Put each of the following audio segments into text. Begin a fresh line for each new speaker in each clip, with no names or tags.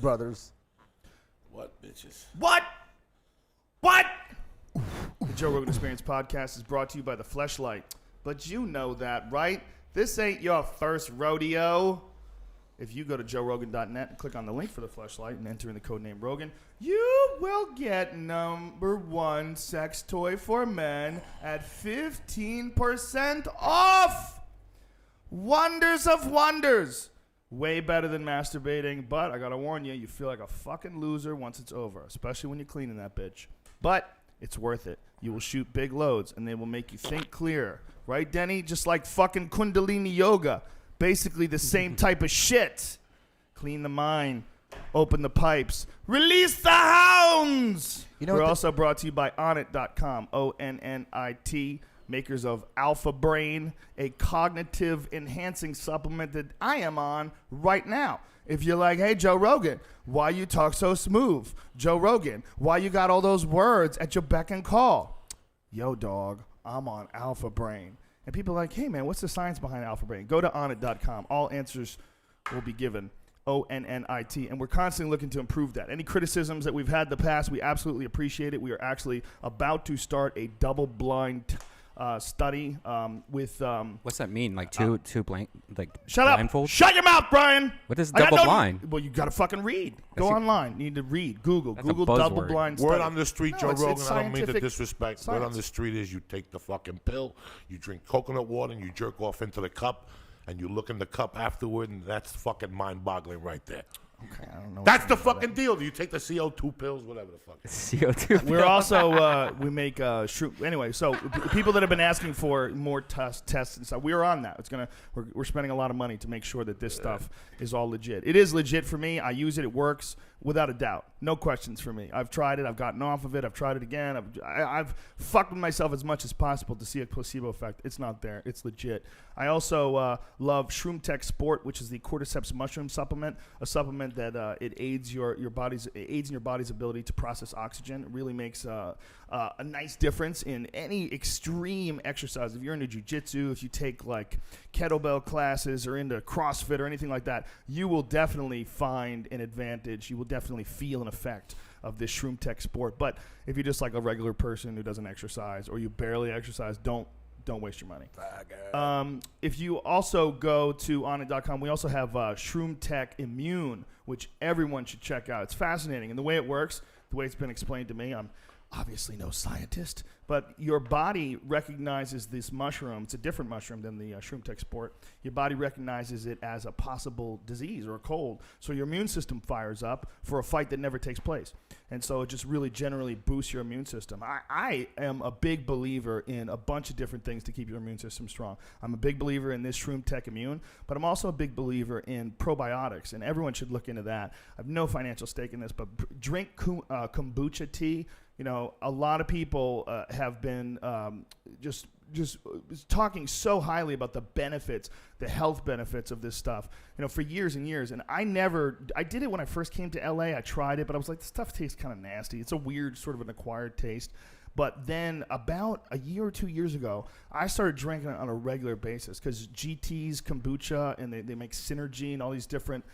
brothers.
What, bitches?
What? What? The Joe Rogan Experience podcast is brought to you by The Fleshlight. But you know that, right? This ain't your first rodeo. If you go to joerogan.net and click on the link for The Fleshlight and enter in the code name Rogan, you will get #1 sex toy for men at 15% off. Wonders of wonders. Way better than masturbating, but I gotta warn you, you feel like a fucking loser once it's over, especially when you're cleaning that bitch. But it's worth it. You will shoot big loads, and they will make you think clearer. Right, Denny? Just like fucking Kundalini yoga. Basically the same type of shit. Clean the mind. Open the pipes. Release the hounds! We're also brought to you by Onnit.com. ONNIT. Makers of Alpha Brain, a cognitive enhancing supplement that I am on right now. If you're like, hey, Joe Rogan, why you talk so smooth? Joe Rogan, why you got all those words at your beck and call? Yo, dog, I'm on Alpha Brain. And people are like, hey, man, what's the science behind Alpha Brain? Go to Onnit.com. All answers will be given. ONNIT. And we're constantly looking to improve that. Any criticisms that we've had in the past, we absolutely appreciate it. We are actually about to start a double-blind study with
what's that mean? Like two blank, like
shut
blindfold?
Up! Shut your mouth, Brian!
What is double blind?
Well, you gotta fucking read. Go online. You need to read. Google double blind study.
Word on the street, Joe Rogan. I don't mean to disrespect.
Science.
Word on the street is you take the fucking pill, you drink coconut water, and you jerk off into the cup, and you look in the cup afterward, and that's fucking mind-boggling right there.
Okay, I don't know.
That's the fucking deal. Do you take the CO2 pills, whatever the fuck?
CO2.
We're also we make shroom. Anyway, so people that have been asking for more tests and stuff, we are on that. We're spending a lot of money to make sure that this stuff is all legit. It is legit for me. I use it. It works without a doubt. No questions for me. I've tried it. I've gotten off of it. I've tried it again. I've fucked with myself as much as possible to see a placebo effect. It's not there. It's legit. I also love Shroom Tech Sport, which is the cordyceps mushroom supplement, a supplement that it aids in your body's ability to process oxygen. It really makes a nice difference in any extreme exercise. If you're into jiu-jitsu, if you take like kettlebell classes or into CrossFit or anything like that, you will definitely find an advantage. You will definitely feel an effect of this Shroom Tech Sport. But if you're just like a regular person who doesn't exercise or you barely exercise, don't waste your money. If you also go to Onnit.com, we also have Shroom Tech Immune, which everyone should check out. It's fascinating. And the way it works, the way it's been explained to me, I'm obviously no scientist, but your body recognizes this mushroom. It's a different mushroom than the Shroom Tech Sport. Your body recognizes it as a possible disease or a cold. So your immune system fires up for a fight that never takes place. And so it just really generally boosts your immune system. I am a big believer in a bunch of different things to keep your immune system strong. I'm a big believer in this Shroom Tech Immune, but I'm also a big believer in probiotics, and everyone should look into that. I have no financial stake in this, but drink kombucha tea. You know, a lot of people have been just talking so highly about the benefits, the health benefits of this stuff, you know, for years and years. And I did it when I first came to LA. I tried it, but I was like, this stuff tastes kind of nasty. It's a weird sort of an acquired taste. But then about a year or 2 years ago, I started drinking it on a regular basis because GT's kombucha and they make Synergy and all these different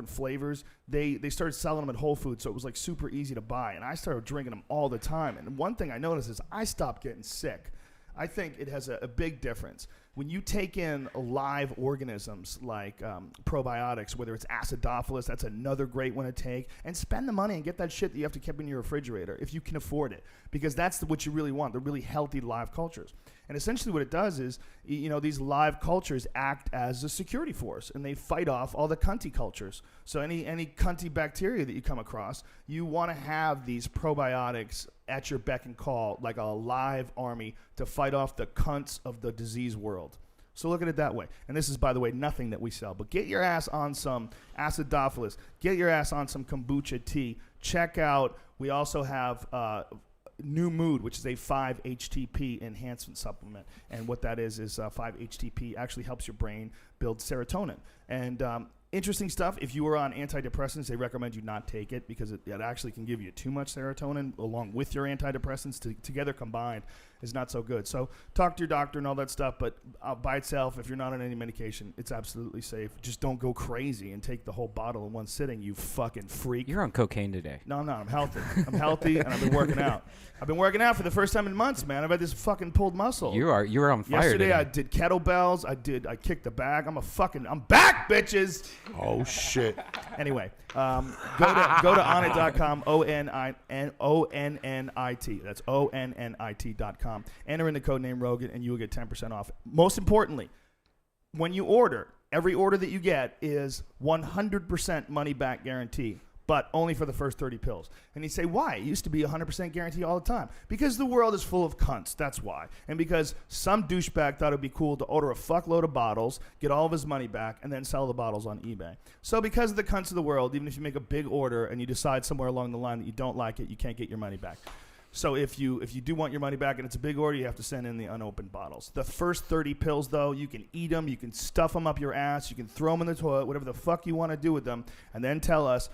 flavors. They started selling them at Whole Foods, so it was like super easy to buy. And I started drinking them all the time. And one thing I noticed is I stopped getting sick. I think it has a big difference. When you take in live organisms like probiotics, whether it's acidophilus, that's another great one to take, and spend the money and get that shit that you have to keep in your refrigerator if you can afford it, because that's what you really want, the really healthy live cultures. And essentially what it does is, you know, these live cultures act as a security force, and they fight off all the cunty cultures. So any cunty bacteria that you come across, you want to have these probiotics at your beck and call, like a live army to fight off the cunts of the disease world. So look at it that way. And this is, by the way, nothing that we sell. But get your ass on some acidophilus. Get your ass on some kombucha tea. Check out, we also have New Mood, which is a 5-HTP enhancement supplement. And what that is 5-HTP actually helps your brain build serotonin. And interesting stuff. If you are on antidepressants, they recommend you not take it because it actually can give you too much serotonin along with your antidepressants together combined. is not so good. So talk to your doctor and all that stuff, but by itself, if you're not on any medication, it's absolutely safe. Just don't go crazy and take the whole bottle in one sitting, you fucking freak.
You're on cocaine today.
No, I'm not. I'm healthy. I'm healthy, and I've been working out. I've been working out for the first time in months, man. I've had this fucking pulled muscle.
You were on fire
Yesterday,
today.
I did kettlebells. I kicked the bag. I'm back, bitches.
Oh shit.
Anyway, go to onnit.com, ONNIT. That's ONNIT.com. Enter in the code name Rogan, and you will get 10% off. Most importantly, when you order, every order that you get is 100% money back guarantee, but only for the first 30 pills. And you say, why? It used to be 100% guarantee all the time. Because the world is full of cunts, that's why. And because some douchebag thought it would be cool to order a fuckload of bottles, get all of his money back, and then sell the bottles on eBay. So because of the cunts of the world, even if you make a big order and you decide somewhere along the line that you don't like it, you can't get your money back. So if you do want your money back and it's a big order, you have to send in the unopened bottles. The first 30 pills, though, you can eat them, you can stuff them up your ass, you can throw them in the toilet, whatever the fuck you want to do with them, and then tell us,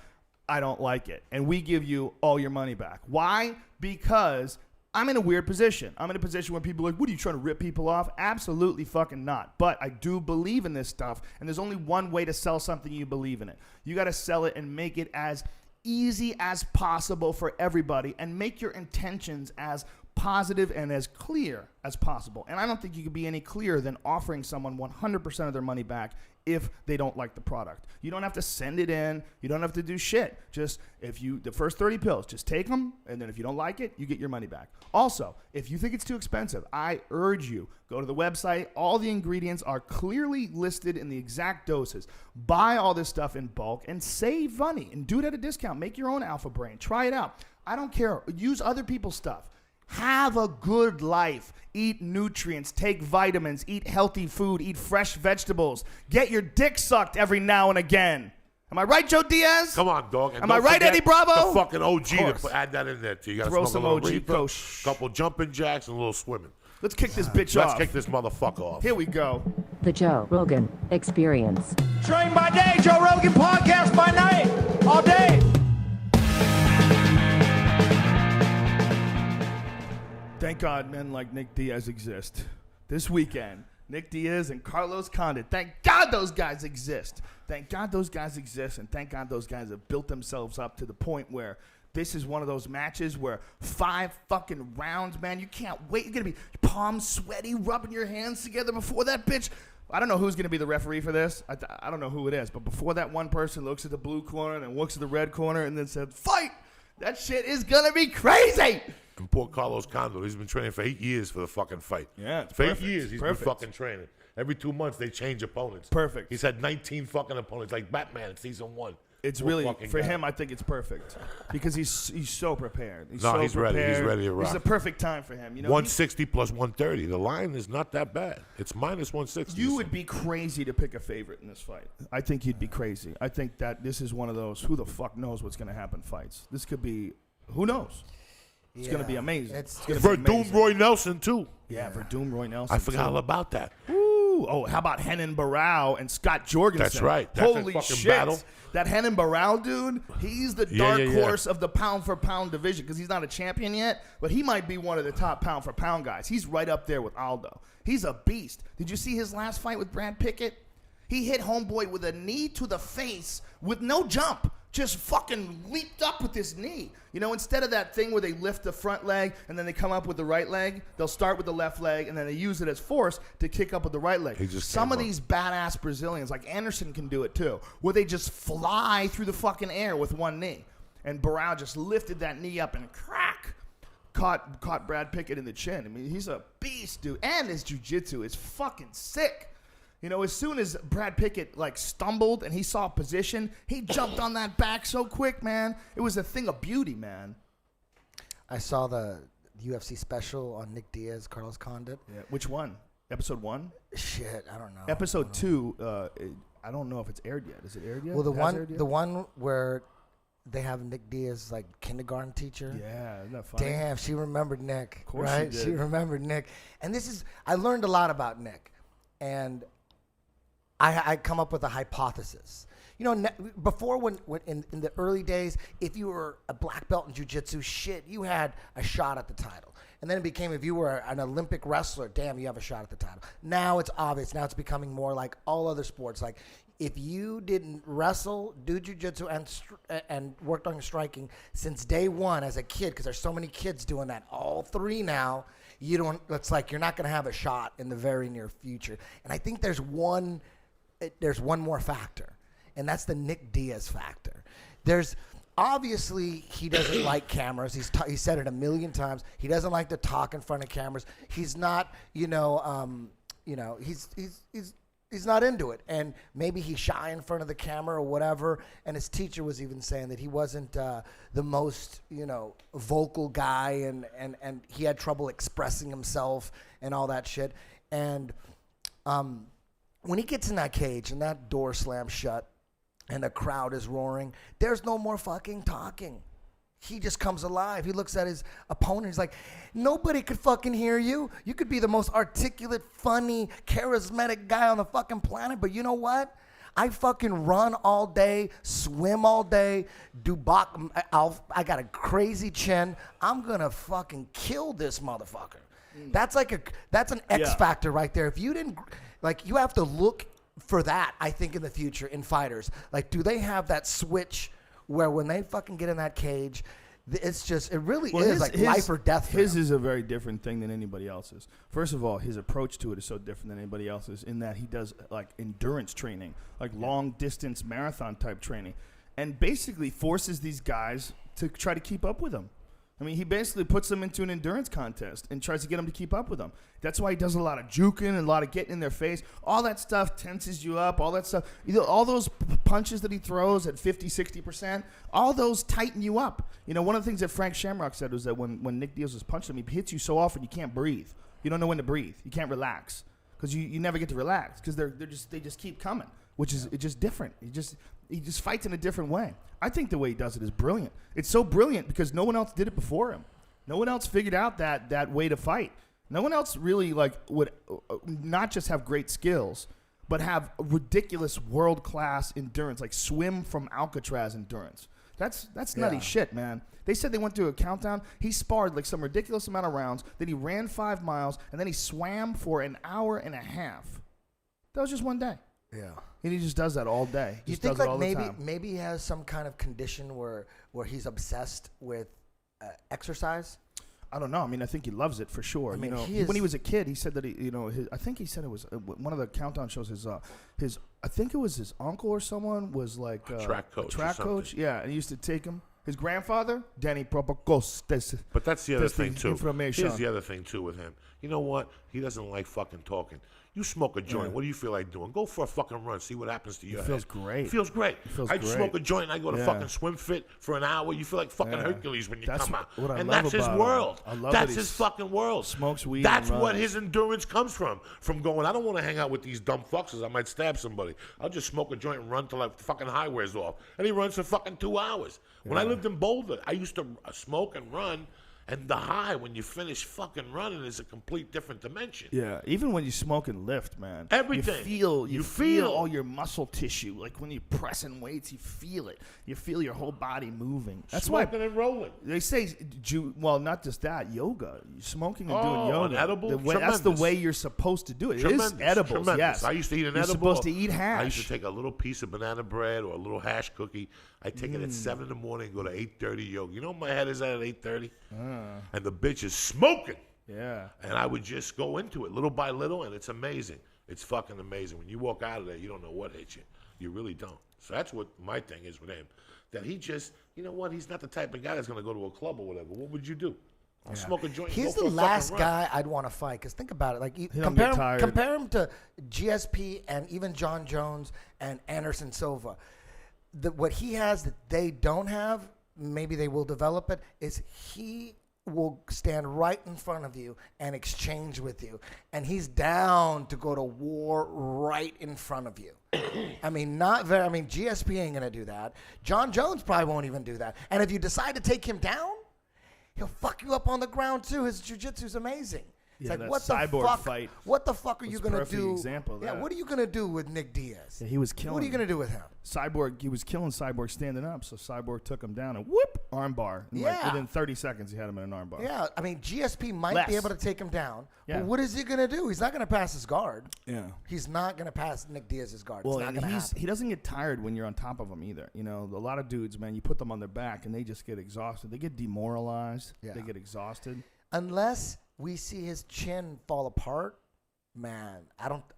I don't like it. And we give you all your money back. Why? Because I'm in a weird position. I'm in a position where people are like, what are you trying to rip people off? Absolutely fucking not. But I do believe in this stuff, and there's only one way to sell something you believe in it. You got to sell it and make it as easy as possible for everybody and make your intentions as positive and as clear as possible. And I don't think you could be any clearer than offering someone 100% of their money back if they don't like the product. You don't have to send it in. You don't have to do shit. Just the first 30 pills, just take them, and then if you don't like it, you get your money back. Also, if you think it's too expensive, I urge you, go to the website. All the ingredients are clearly listed in the exact doses. Buy all this stuff in bulk and save money and do it at a discount. Make your own Alpha Brain. Try it out. I don't care. Use other people's stuff. Have a good life. Eat nutrients. Take vitamins. Eat healthy food. Eat fresh vegetables. Get your dick sucked every now and again. Am I right, Joe Diaz?
Come on, dog. And
Am I right, Eddie Bravo?
The fucking OG to add that in there too. You gotta
Throw
smoke
some
a little
OG
reefer,
Coach.
couple jumping jacks, and a little swimming.
Let's kick this bitch off.
Let's kick this motherfucker off.
Here we go.
The Joe Rogan Experience.
Train by day, Joe Rogan podcast by night, all day.
Thank God men like Nick Diaz exist. This weekend, Nick Diaz and Carlos Condit. Thank God those guys exist. Thank God those guys exist, and thank God those guys have built themselves up to the point where this is one of those matches where 5 fucking rounds, man. You can't wait. You're going to be palms sweaty, rubbing your hands together before that bitch. I don't know who's going to be the referee for this. I don't know who it is. But before that one person looks at the blue corner and then looks at the red corner and then said, fight, that shit is going to be crazy.
And poor Carlos Condit, he's been training for 8 years for the fucking fight.
Yeah, it's
for
perfect.
8 years he's
Perfect.
been fucking training. Every 2 months they change opponents.
Perfect.
He's had 19 fucking opponents, like Batman in season 1.
It's
Poor
really,
fucking
for
guy.
him, I think it's perfect. Because he's so prepared. He's
No,
so
he's ready.
prepared.
He's ready to rock.
It's the perfect time for him. You know,
160 plus 130. The line is not that bad. It's minus 160.
you would be crazy to pick a favorite in this fight. I think you'd be crazy. I think that this is one of those who the fuck knows what's going to happen fights. This could be, who knows? It's going to be amazing. It's going to be
Verdum
amazing.
Roy Nelson, too.
Yeah, Verdum Roy Nelson.
I forgot
too.
all about that.
Ooh. Oh, how about Henan Barao and Scott Jorgensen?
That's right. That's a
Holy
fucking
shit.
battle.
That Henan Barao dude, he's the dark
Yeah.
horse of the pound-for-pound division because he's not a champion yet, but he might be one of the top pound-for-pound guys. He's right up there with Aldo. He's a beast. Did you see his last fight with Brad Pickett? He hit homeboy with a knee to the face with no jump. Just fucking leaped up with his knee. You know, instead of that thing where they lift the front leg and then they come up with the right leg, they'll start with the left leg and then they use it as force to kick up with the right leg. Some of these badass Brazilians, like Anderson can do it too, where they just fly through the fucking air with one knee. And Barao just lifted that knee up and crack, caught Brad Pickett in the chin. I mean, he's a beast, dude. And his jiu-jitsu is fucking sick. You know, as soon as Brad Pickett, stumbled and he saw position, he jumped on that back so quick, man. It was a thing of beauty, man.
I saw the UFC special on Nick Diaz, Carlos Condit.
Yeah. Which one? Episode 1?
Shit, I don't know.
Episode 2, I don't know if it's aired yet. Is it aired yet?
Well,
Aired yet?
the one where they have Nick Diaz, kindergarten teacher.
Yeah, isn't that funny?
Damn, she remembered Nick. Of
course
right?
she did.
She remembered Nick. And I learned a lot about Nick. And I come up with a hypothesis. before when in the early days, if you were a black belt in jiu-jitsu, shit, you had a shot at the title. And then it became, if you were an Olympic wrestler, damn, you have a shot at the title. Now it's obvious. Now it's becoming more like all other sports. Like, if you didn't wrestle, do jiu-jitsu, and worked on your striking since day one as a kid, because there's so many kids doing that, all three now, it's like you're not going to have a shot in the very near future. And I think there's one more factor, and that's the Nick Diaz factor. Obviously, he doesn't like cameras. He said it a million times. He doesn't like to talk in front of cameras. He's not, he's not into it. And maybe he's shy in front of the camera or whatever. And his teacher was even saying that he wasn't the most, vocal guy, and he had trouble expressing himself and all that shit. And when he gets in that cage and that door slams shut, and the crowd is roaring, there's no more fucking talking. He just comes alive. He looks at his opponent. He's like, nobody could fucking hear you. You could be the most articulate, funny, charismatic guy on the fucking planet, but you know what? I fucking run all day, swim all day, I got a crazy chin. I'm gonna fucking kill this motherfucker. That's an X factor right there. If you didn't, you have to look for that, I think, in the future in fighters. Like, do they have that switch where when they fucking get in that cage, it's just, it really is life or death for
his
him.
Is a very different thing than anybody else's. First of all, his approach to it is so different than anybody else's in that he does endurance training, long distance marathon type training, and basically forces these guys to try to keep up with him. I mean, he basically puts them into an endurance contest and tries to get them to keep up with them. That's why he does a lot of juking and a lot of getting in their face. All that stuff tenses you up. All that stuff, all those punches that he throws at 50, 60%, all those tighten you up. One of the things that Frank Shamrock said was that when Nick Diaz was punching him, he hits you so often you can't breathe. You don't know when to breathe. You can't relax because you never get to relax because they just keep coming, which is it's just different. He just fights in a different way. I think the way he does it is brilliant. It's so brilliant because no one else did it before him. No one else figured out that way to fight. No one else really would not just have great skills, but have ridiculous world-class endurance, swim from Alcatraz endurance. That's nutty shit, man. They said they went through a countdown. He sparred some ridiculous amount of rounds. Then he ran 5 miles, and then he swam for an hour and a half. That was just one day.
Yeah.
And he just does that all day.
You think maybe he has some kind of condition where he's obsessed with exercise?
I don't know. I mean, I think he loves it for sure.
I mean,
when he was a kid, he said that I think he said it was one of the countdown shows. I think it was his uncle or someone was a
track coach.
Track coach, yeah, and he used to take him. His grandfather, Denny Prokopos.
But that's the other thing too.
Information.
Here's the other thing too with him. You know what? He doesn't like fucking talking. You smoke a joint.
Yeah.
What do you feel like doing? Go for a fucking run. See what happens to your head.
Feels great.
Feels great. I smoke a joint and I go to
Yeah.
fucking swim fit for an hour. You feel like fucking
Yeah.
Hercules when you
That's
come out.
what I
and
love
that's his
about him.
world.
I love
that's
that
his
he
fucking world.
smokes weed
That's
and
what
runs.
his endurance comes from. From going, I don't want to hang out with these dumb fuckers. I might stab somebody. I'll just smoke a joint and run till the fucking high wears off. And he runs for fucking 2 hours. When I lived in Boulder, I used to smoke and run. And the high when you finish fucking running is a complete different dimension.
Yeah, even when you smoke and lift, man.
Everything.
You feel all your muscle tissue. Like when you're pressing weights, you feel it. You feel your whole body moving. That's
Smoking
why
and rolling.
they say, not just that, yoga. Smoking and doing yoga.
An edible?
That's the
Tremendous.
way you're supposed to do it.
Tremendous.
It is edibles,
Tremendous.
yes.
I used to eat an
You're
edible.
supposed to eat hash.
I used to take a little piece of banana bread or a little hash cookie. I take it at 7 in the morning and go to 8:30 yoga. You know what my head is at 8:30? And the bitch is smoking.
Yeah.
And I would just go into it little by little, and it's amazing. It's fucking amazing. When you walk out of there, you don't know what hit you. You really don't. So that's what my thing is with him. That he just, you know what? He's not the type of guy that's going to go to a club or whatever. What would you do? I'll smoke a joint. And
He's
go
the
for a
last
fucking run.
guy I'd want to fight. Because think about it. Like,
don't get tired.
compare him to GSP and even John Jones and Anderson Silva. What he has that they don't have, maybe they will develop it, is he will stand right in front of you and exchange with you. And he's down to go to war right in front of you. GSP ain't going to do that. John Jones probably won't even do that. And if you decide to take him down, he'll fuck you up on the ground too. His jiu-jitsu's amazing. It's
Yeah,
like
that
what the
Cyborg
fuck?
fight
What the fuck are you
was a
gonna
perfect
do?
example of
Yeah,
that.
what are you gonna do with Nick Diaz?
Yeah, he was killing.
What are you gonna do with him?
Cyborg, he was killing Cyborg standing up, so Cyborg took him down and whoop, armbar. And like,
Yeah.
within 30 seconds, he had him in an armbar.
Yeah, I mean GSP might
Less.
be able to take him down,
Yeah.
but what is he gonna do? He's not gonna pass his guard.
Yeah.
He's not gonna pass Nick Diaz's guard.
Well,
it's not
and
gonna happen.
he doesn't get tired when you're on top of him either. You know, a lot of dudes, man, you put them on their back and they just get exhausted. They get demoralized.
Yeah.
They get exhausted.
Unless we see his chin fall apart, man,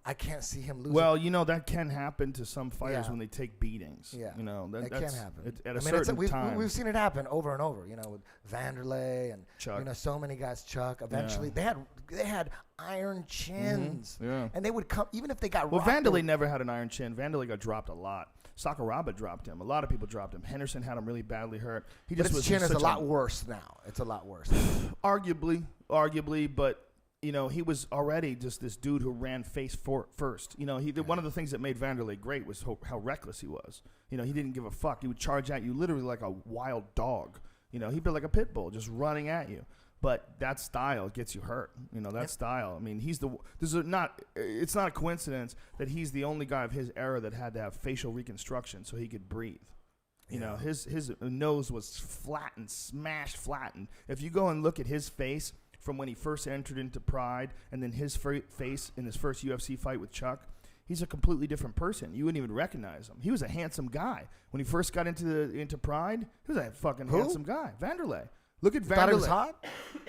I can't see him losing.
Well, you know, that can happen to some fighters
Yeah.
when they take beatings.
Yeah.
You know,
it can
that's
happen.
at a
I mean,
certain time.
we've seen it happen over and over. You know, with Vanderlei and
Chuck.
you know so many guys. Chuck. Eventually, they had iron chins,
Yeah.
and they would come even if they got.
Well,
rocked, they
Vanderlei
would-
never had an iron chin. Vanderlei got dropped a lot. Sakuraba dropped him. A lot of people dropped him. Henderson had him really badly hurt. He
But
just
his
was
chin is
such
a lot worse now. It's a lot worse.
arguably, but you know, he was already just this dude who ran first. You know, one of the things that made Vanderlei great was how reckless he was. You know, he didn't give a fuck. He would charge at you literally like a wild dog. You know, he'd be like a pit bull just running at you. But that style gets you hurt. You know, that style. I mean, it's not a coincidence that he's the only guy of his era that had to have facial reconstruction so he could breathe. You know, his nose was flattened, smashed flattened. If you go and look at his face from when he first entered into Pride and then his face in his first UFC fight with Chuck, he's a completely different person. You wouldn't even recognize him. He was a handsome guy. When he first got into Pride, he was a fucking handsome guy. Vanderlei. Look at Vanderlei.
Thought he was hot.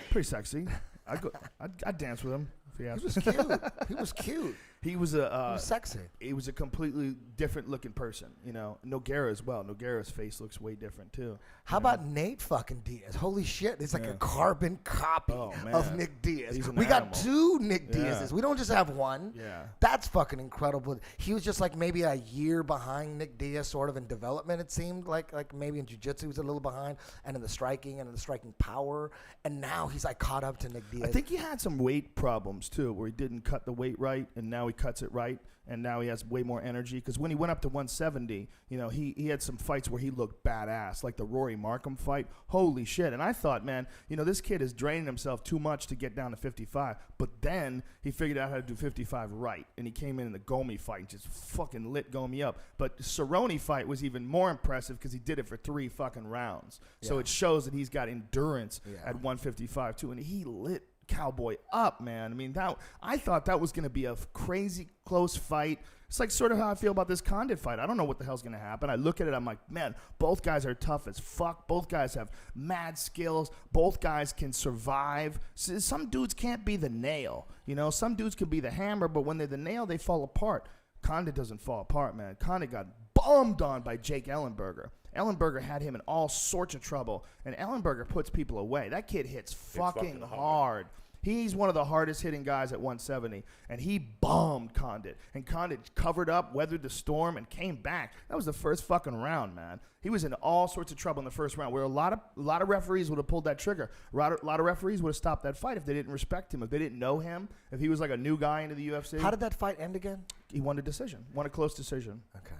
Pretty sexy. I'd dance with him if he asked
He was
me.
cute. He was cute.
He was
He was sexy.
He was a completely different looking person, you know. Nogueira as well. Nogueira's face looks way different too.
How about Nate fucking Diaz? Holy shit, it's like a carbon copy of Nick Diaz.
He's an
We got
animal.
two Nick
Yeah.
Diazes. We don't just have one.
Yeah.
That's fucking incredible. He was just like maybe a year behind Nick Diaz, sort of in development. It seemed like maybe in jiu-jitsu he was a little behind, and in the striking power. And now he's like caught up to Nick Diaz.
I think he had some weight problems too, where he didn't cut the weight right, and now he cuts it right, and now he has way more energy. Because when he went up to 170, you know, he had some fights where he looked badass, like the Rory Markham fight. Holy shit! And I thought, man, you know, this kid is draining himself too much to get down to 55. But then he figured out how to do 55 right, and he came in the Gomi fight and just fucking lit Gomi up. But Cerrone fight was even more impressive because he did it for 3 fucking rounds. So it shows that he's got endurance at 155 too, and he lit Cowboy up, man. I mean, I thought that was going to be a crazy close fight. It's like sort of how I feel about this Condit fight. I don't know what the hell's going to happen. I look at it, I'm like, man, both guys are tough as fuck. Both guys have mad skills. Both guys can survive. Some dudes can't be the nail. You know, some dudes can be the hammer, but when they're the nail, they fall apart. Condit doesn't fall apart, man. Condit got bummed on by Jake Ellenberger. Ellenberger had him in all sorts of trouble, and Ellenberger puts people away. That kid hits fucking hard. He's one of the hardest hitting guys at 170, and he bombed Condit. And Condit covered up, weathered the storm, and came back. That was the first fucking round, man. He was in all sorts of trouble in the first round, where a lot of referees would have pulled that trigger. A lot of referees would have stopped that fight if they didn't respect him, if they didn't know him, if he was like a new guy into the UFC.
How did that fight end again?
He won a close decision.
Okay.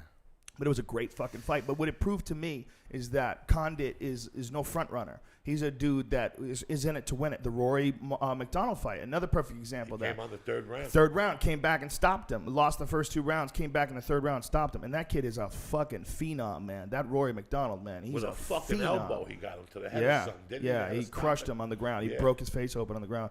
But it was a great fucking fight. But what it proved to me is that Condit is no front runner. He's a dude that is in it to win it. The Rory McDonald fight, another perfect example of that.
Came on the third round.
Third round, came back and stopped him. Lost the first 2 rounds, came back in the third round, stopped him. And that kid is a fucking phenom, man. That Rory McDonald, man. He's
With a fucking
phenom.
elbow, he got him to the head or something, didn't he?
Yeah, he crushed him on the ground. He broke his face open on the ground.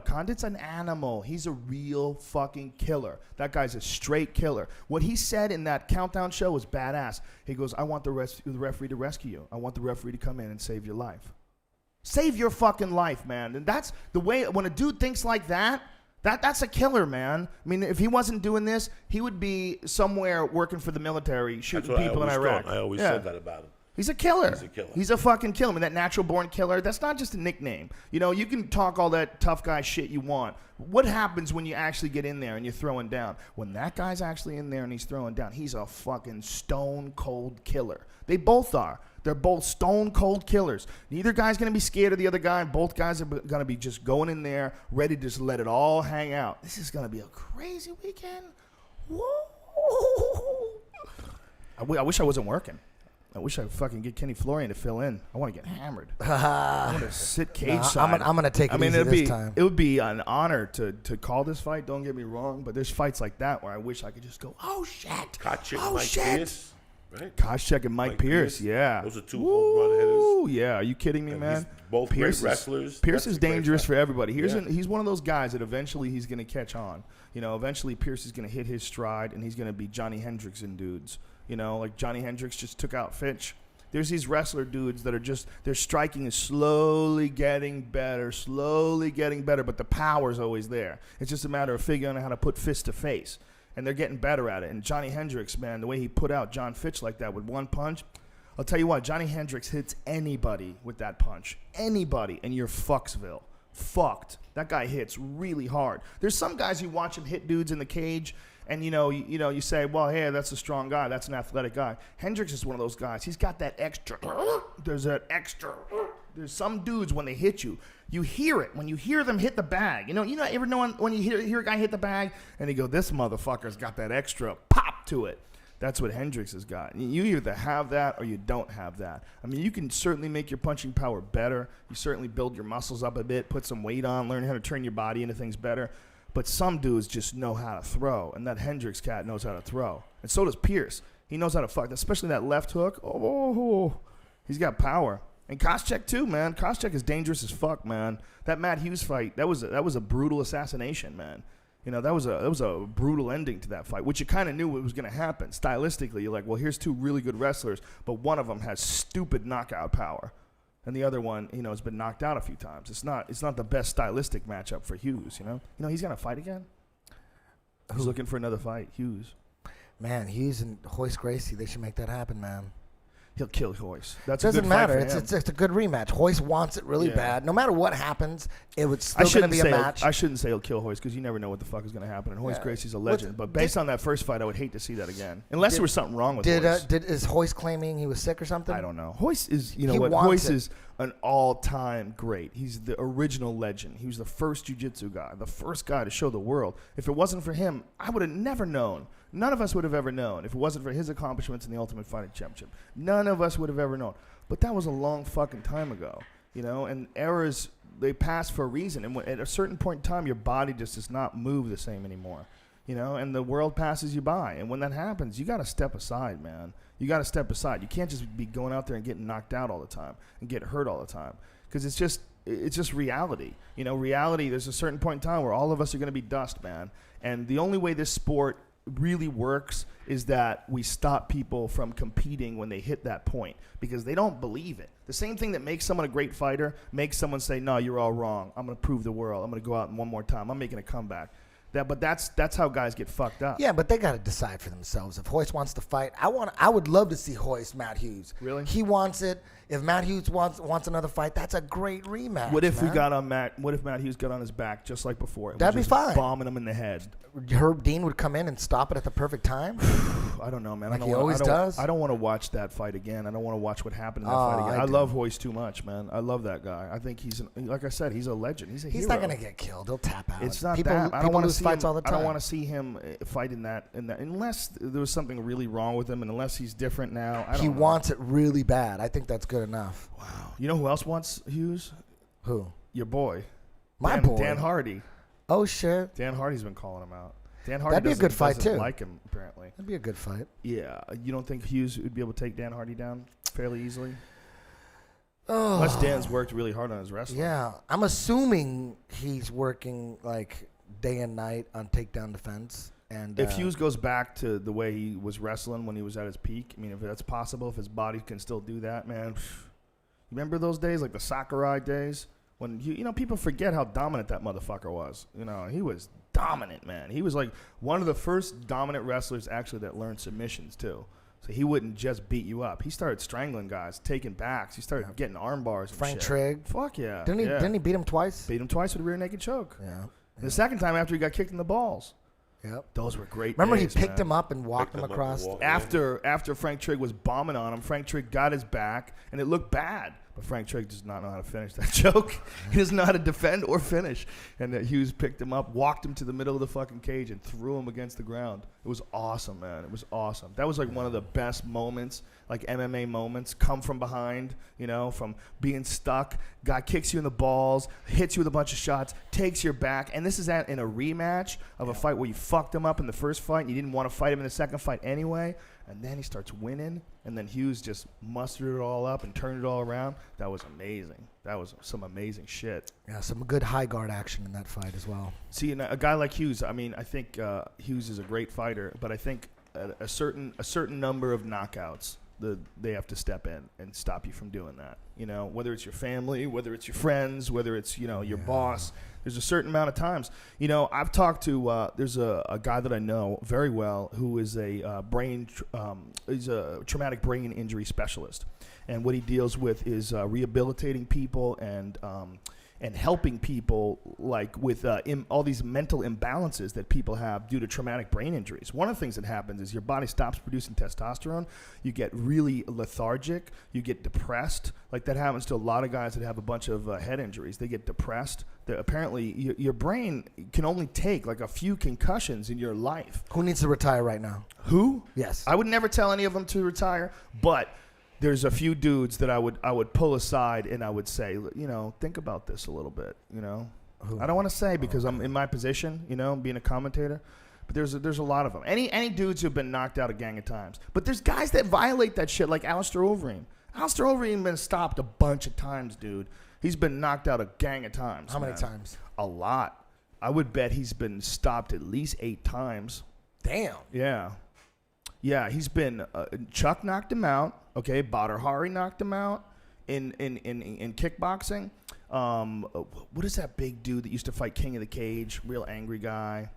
Condit's an animal. He's a real fucking killer. That guy's a straight killer. What he said in that countdown show was badass. He goes, I want the referee to rescue you. I want the referee to come in and save your life. Save your fucking life, man. And that's the way, when a dude thinks like that, that's a killer, man. I mean, if he wasn't doing this, he would be somewhere working for the military, shooting people in Iraq.
I always said that about him.
He's a killer.
He's a killer.
He's a fucking killer. I mean, that natural born killer, that's not just a nickname. You know, you can talk all that tough guy shit you want. What happens when you actually get in there and you're throwing down? When that guy's actually in there and he's throwing down, he's a fucking stone cold killer. They both are. They're both stone cold killers. Neither guy's going to be scared of the other guy. Both guys are going to be just going in there, ready to just let it all hang out. This is going to be a crazy weekend. Whoa. I wish I wasn't working. I wish I could fucking get Kenny Florian to fill in. I want to get hammered. I want to sit cage side.
I'm gonna take it easy this time.
It would be an honor to call this fight. Don't get me wrong, but there's fights like that where I wish I could just go, oh shit,
Koscheck, Mike Pierce, right?
Koscheck and Mike Pierce, yeah.
Those are 2 home run hitters.
Yeah, are you kidding me,
And
man?
both
Pierce
great wrestlers.
Pierce
That's
is
a great
dangerous
fight.
for everybody. He's one of those guys that eventually he's going to catch on. You know, eventually Pierce is going to hit his stride, and he's going to be Johnny Hendricks in dudes. You know, like Johnny Hendricks just took out Fitch. There's these wrestler dudes that are just, their striking is slowly getting better, but the power's always there. It's just a matter of figuring out how to put fist to face, and they're getting better at it. And Johnny Hendricks, man, the way he put out John Fitch like that with one punch, I'll tell you what, Johnny Hendricks hits anybody with that punch. Anybody, and you're Fucksville. Fucked. That guy hits really hard. There's some guys you watch him hit dudes in the cage, and you say, well, hey, that's a strong guy. That's an athletic guy. Hendricks is one of those guys. He's got that extra. There's There's some dudes when they hit you, you hear it when you hear them hit the bag. You ever know when you hear a guy hit the bag and you go, this motherfucker's got that extra pop to it. That's what Hendricks has got. You either have that or you don't have that. I mean, you can certainly make your punching power better. You certainly build your muscles up a bit, put some weight on, learn how to turn your body into things better. But some dudes just know how to throw, and that Hendricks cat knows how to throw. And so does Pierce. He knows how to fuck, especially that left hook. Oh, he's got power. And Koscheck too, man. Koscheck is dangerous as fuck, man. That Matt Hughes fight, that was a brutal assassination, man. You know, that was a brutal ending to that fight, which you kind of knew what was going to happen. Stylistically, you're like, well, here's 2 really good wrestlers, but one of them has stupid knockout power, and the other one, has been knocked out a few times. It's not the best stylistic matchup for Hughes. He's gonna fight again. Who's looking for another fight? Hughes.
Man, Hughes and Hoist Gracie, they should make that happen, man.
He'll kill Hoist.
Doesn't matter. It's a good rematch. Hoist wants it really bad. No matter what happens, it would still going to be a match.
I shouldn't say he'll kill Hoist because you never know what the fuck is going to happen. And Hoist Gracie's a legend. But based on that first fight, I would hate to see that again. Unless there was something wrong with Hoist.
Is Hoist claiming he was sick or something?
I don't know. Hoist is, Hoist is an all-time great. He's the original legend. He was the first jiu-jitsu guy, the first guy to show the world. If it wasn't for him, I would have never known. None of us would have ever known if it wasn't for his accomplishments in the Ultimate Fighting Championship. None of us would have ever known. But that was a long fucking time ago, and eras, they pass for a reason. And at a certain point in time, your body just does not move the same anymore, and the world passes you by. And when that happens, you got to step aside, man. You got to step aside. You can't just be going out there and getting knocked out all the time and get hurt all the time because it's just reality. Reality, there's a certain point in time where all of us are going to be dust, man. And the only way this sport really works is that we stop people from competing when they hit that point because they don't believe it. The same thing that makes someone a great fighter makes someone say, no, you're all wrong. I'm going to prove the world. I'm going to go out one more time. I'm making a comeback. But that's how guys get fucked up.
Yeah, but they got to decide for themselves. If Hoist wants to fight, I would love to see Hoist Matt Hughes.
Really?
He wants it. If Matt Hughes wants another fight, that's a great rematch.
What if Matt Hughes got on his back just like before?
That'd be fine.
Bombing him in the head.
Herb Dean would come in and stop it at the perfect time.
I don't know, man.
Like he always does.
I don't want to watch that fight again. I don't want to watch what happened in that fight again. I love Hoist too much, man. I love that guy. I think like I said, he's a legend. He's a hero.
He's not gonna get killed. He'll tap out.
It's not
people,
that. I don't want to see
fights
him,
all the time.
I don't want to see him fight in that unless there was something really wrong with him, and unless he's different now.
He wants it really bad. I think that's good enough.
Wow. You know who else wants Hughes?
Who?
Your boy.
My boy.
Dan Hardy.
Oh shit.
Dan Hardy's been calling him out. Dan Hardy
That'd be a good fight too.
Like him apparently.
That'd be a good fight.
Yeah. You don't think Hughes would be able to take Dan Hardy down fairly easily?
Oh.
Unless Dan's worked really hard on his wrestling.
Yeah. I'm assuming he's working like day and night on takedown defense. And
if Hughes goes back to the way he was wrestling when he was at his peak, I mean, if that's possible, if his body can still do that, man. Remember those days, like the Sakurai days, when people forget how dominant that motherfucker was. He was dominant, man. He was like one of the first dominant wrestlers actually that learned submissions too. So he wouldn't just beat you up. He started strangling guys, taking backs. He started getting arm bars. And
Frank
shit.
Trigg.
Fuck yeah.
Didn't he beat him twice?
Beat him twice with a rear naked choke.
Yeah.
And the second time after he got kicked in the balls.
Yep.
Those were great
Remember
days,
he picked
man.
him up and walked him across?
After Frank Trigg was bombing on him, Frank Trigg got his back, and it looked bad. But Frank Trigg does not know how to finish that choke. He doesn't know how to defend or finish. And Hughes picked him up, walked him to the middle of the fucking cage, and threw him against the ground. It was awesome, man. It was awesome. That was like one of the best moments, like MMA moments, come from behind, from being stuck. Guy kicks you in the balls, hits you with a bunch of shots, takes your back. And this is in a rematch of a fight where you fucked him up in the first fight and you didn't want to fight him in the second fight anyway. And then he starts winning, and then Hughes just mustered it all up and turned it all around. That was amazing. That was some amazing shit.
Yeah, some good high guard action in that fight as well.
See, a guy like Hughes, I think Hughes is a great fighter, but I think a certain number of knockouts, they have to step in and stop you from doing that. Whether it's your family, whether it's your friends, whether it's your boss. There's a certain amount of times. I've talked to there's a guy that I know very well who is a he's a traumatic brain injury specialist, and what he deals with is rehabilitating people and helping people like with all these mental imbalances that people have due to traumatic brain injuries. One of the things that happens is your body stops producing testosterone. You get really lethargic. You get depressed. Like that happens to a lot of guys that have a bunch of head injuries. They get depressed. Apparently, your brain can only take like a few concussions in your life.
Who needs to retire right now?
Who?
Yes.
I would never tell any of them to retire, but there's a few dudes that I would pull aside and I would say, think about this a little bit, Who? I don't want to say because I'm in my position, being a commentator, but there's a lot of them. Any dudes who've been knocked out a gang of times. But there's guys that violate that shit like Alistair Overeem. Alistair Overeem been stopped a bunch of times, dude. He's been knocked out a gang of times.
How many times?
A lot. I would bet he's been stopped at least 8 times.
Damn.
Yeah. Yeah, he's been Chuck knocked him out. Okay, Badr Hari knocked him out in kickboxing. What is that big dude that used to fight King of the Cage? Real angry guy.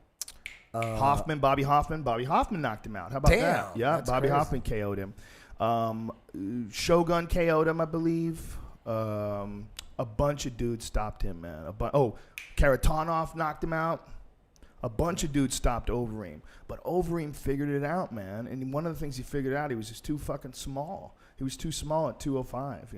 Bobby Hoffman. Bobby Hoffman knocked him out. How about that? Yeah, Bobby Hoffman KO'd him. Shogun KO'd him, I believe. A bunch of dudes stopped him, man. Karatanov knocked him out. A bunch of dudes stopped Overeem. But Overeem figured it out, man. And one of the things he figured out, he was just too fucking small. He was too small at 205,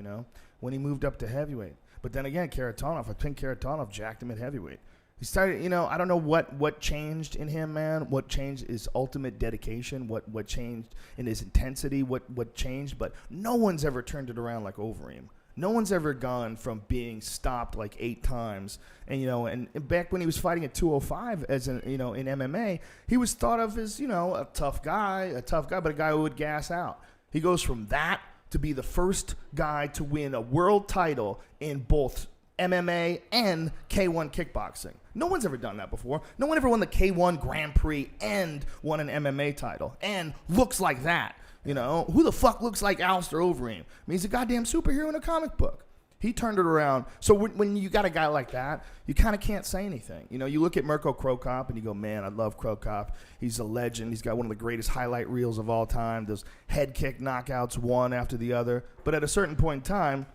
when he moved up to heavyweight. But then again, I think Karatanov jacked him at heavyweight. He started, I don't know what changed in him, man. What changed his ultimate dedication. What changed in his intensity. What changed. But no one's ever turned it around like Overeem. No one's ever gone from being stopped like 8 times, and and back when he was fighting at 205 as in MMA, he was thought of as a tough guy, but a guy who would gas out. He goes from that to be the first guy to win a world title in both MMA and K1 kickboxing. No one's ever done that before. No one ever won the K1 Grand Prix and won an MMA title and looks like that. Who the fuck looks like Alistair Overeem? I mean, he's a goddamn superhero in a comic book. He turned it around. So when you got a guy like that, you kind of can't say anything. You look at Mirko Krokop and you go, man, I love Krokop. He's a legend. He's got one of the greatest highlight reels of all time. Those head kick knockouts, one after the other. But at a certain point in time,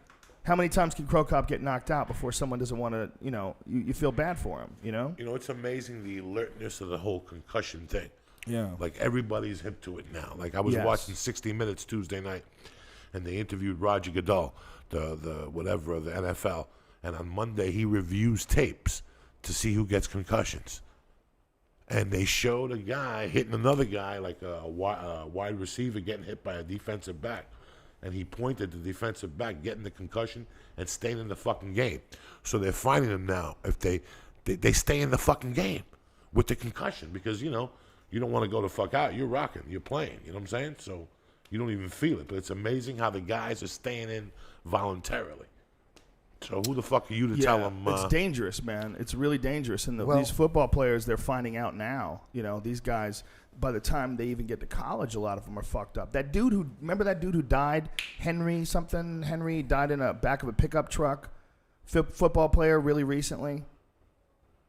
how many times can Krokop get knocked out before someone doesn't want to, you feel bad for him,
It's amazing the alertness of the whole concussion thing.
Yeah.
Like, everybody's hip to it now. Like, I was watching 60 Minutes Tuesday night, and they interviewed Roger Goodell, the whatever of the NFL, and on Monday he reviews tapes to see who gets concussions. And they showed a guy hitting another guy, like a wide receiver getting hit by a defensive back. And he pointed the defensive back getting the concussion and staying in the fucking game. So they're finding him now if they stay in the fucking game with the concussion because, you don't want to go the fuck out. You're rocking. You're playing. You know what I'm saying? So you don't even feel it. But it's amazing how the guys are staying in voluntarily. So who the fuck are you to tell them?
It's dangerous, man. It's really dangerous. And these football players, they're finding out now. These guys, by the time they even get to college, a lot of them are fucked up. Remember that dude who died? Henry died in the back of a pickup truck. Football player really recently.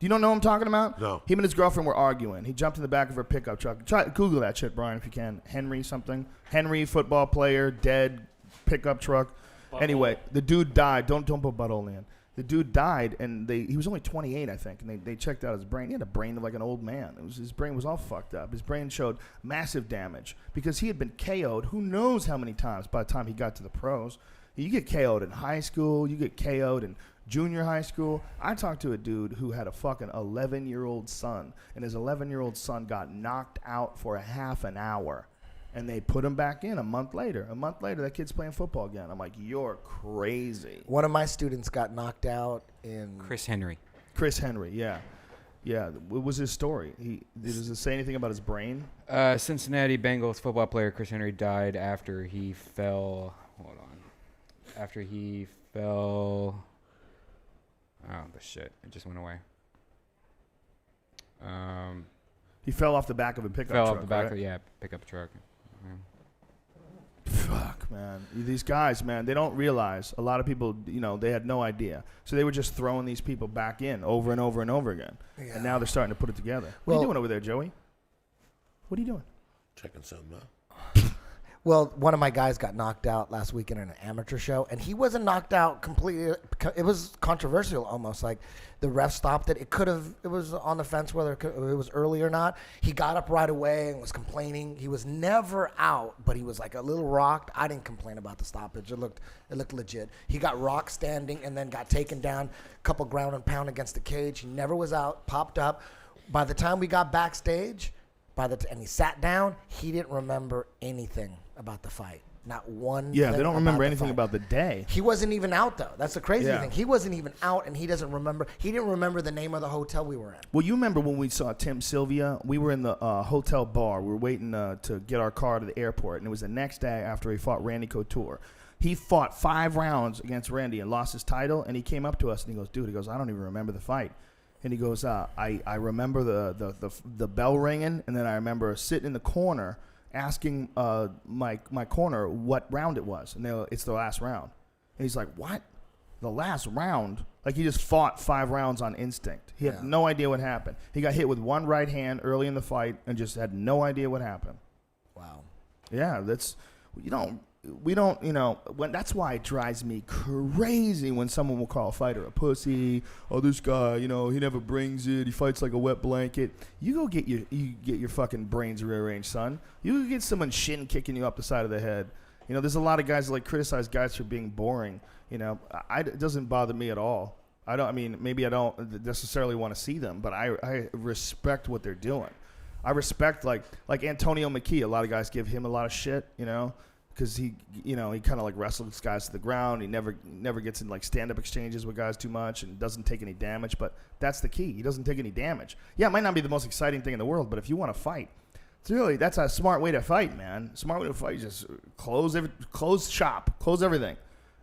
You don't know what I'm talking about?
No.
Him and his girlfriend were arguing. He jumped in the back of her pickup truck. Google that shit, Brian, if you can. Henry, football player, dead, pickup truck. Anyway, the dude died. Don't put butthole in. The dude died, and he was only 28, I think, and they checked out his brain. He had a brain of like an old man. His brain was all fucked up. His brain showed massive damage because he had been KO'd who knows how many times by the time he got to the pros. You get KO'd in high school. You get KO'd in junior high school. I talked to a dude who had a fucking 11-year-old son, and his 11-year-old son got knocked out for a half an hour, and they put him back in a month later. A month later, that kid's playing football again. I'm like, you're crazy.
One of my students got knocked out in
Chris Henry.
Chris Henry, yeah. Yeah, what was his story? Does it say anything about his brain?
Cincinnati Bengals football player Chris Henry died after he fell. Hold on. After he fell. Oh, the shit. It just went away.
He fell off the back of a pickup
Fell
truck,
off the back
right?
of, yeah, pickup truck. Yeah.
Fuck, man. These guys, man, they don't realize. A lot of people, they had no idea. So they were just throwing these people back in over and over and over again. Yeah. And now they're starting to put it together. What are you doing over there, Joey? What are you doing?
Checking something out.
Well, one of my guys got knocked out last weekend in an amateur show, and he wasn't knocked out completely. It was controversial almost. Like the ref stopped it. It was on the fence whether it was early or not. He got up right away and was complaining. He was never out, but he was like a little rocked. I didn't complain about the stoppage. It looked legit. He got rocked standing and then got taken down, a couple ground and pound against the cage. He never was out, popped up. By the time we got backstage, and he sat down, he didn't remember anything about the fight. Not one.
Yeah,
thing
they don't remember
the
anything
fight.
about the day.
He wasn't even out though. That's the crazy
Yeah.
thing. He wasn't even out, and he doesn't remember. He didn't remember the name of the hotel we were in.
Well, you remember when we saw Tim Sylvia? We were in the hotel bar. We were waiting to get our car to the airport, and it was the next day after he fought Randy Couture. He fought 5 rounds against Randy and lost his title, and he came up to us and he goes, "Dude," he goes, "I don't even remember the fight." And he goes, I remember the bell ringing, and then I remember sitting in the corner asking my corner what round it was. And it's the last round. And he's like, "What? The last round?" Like he just fought 5 rounds on instinct. He had no idea what happened. He got hit with one right hand early in the fight and just had no idea what happened.
Wow.
Yeah, that's that's why it drives me crazy when someone will call a fighter a pussy. Oh, this guy, he never brings it. He fights like a wet blanket. You go get your fucking brains rearranged, son. You go get someone shin kicking you up the side of the head. There's a lot of guys that criticize guys for being boring. It doesn't bother me at all. Maybe I don't necessarily want to see them, but I respect what they're doing. I respect like Antonio McKee. A lot of guys give him a lot of shit, because he kind of wrestles guys to the ground. He never gets in stand-up exchanges with guys too much and doesn't take any damage. But that's the key. He doesn't take any damage. Yeah, it might not be the most exciting thing in the world, but if you want to fight, that's a smart way to fight, man. Smart way to fight is just close shop, close everything.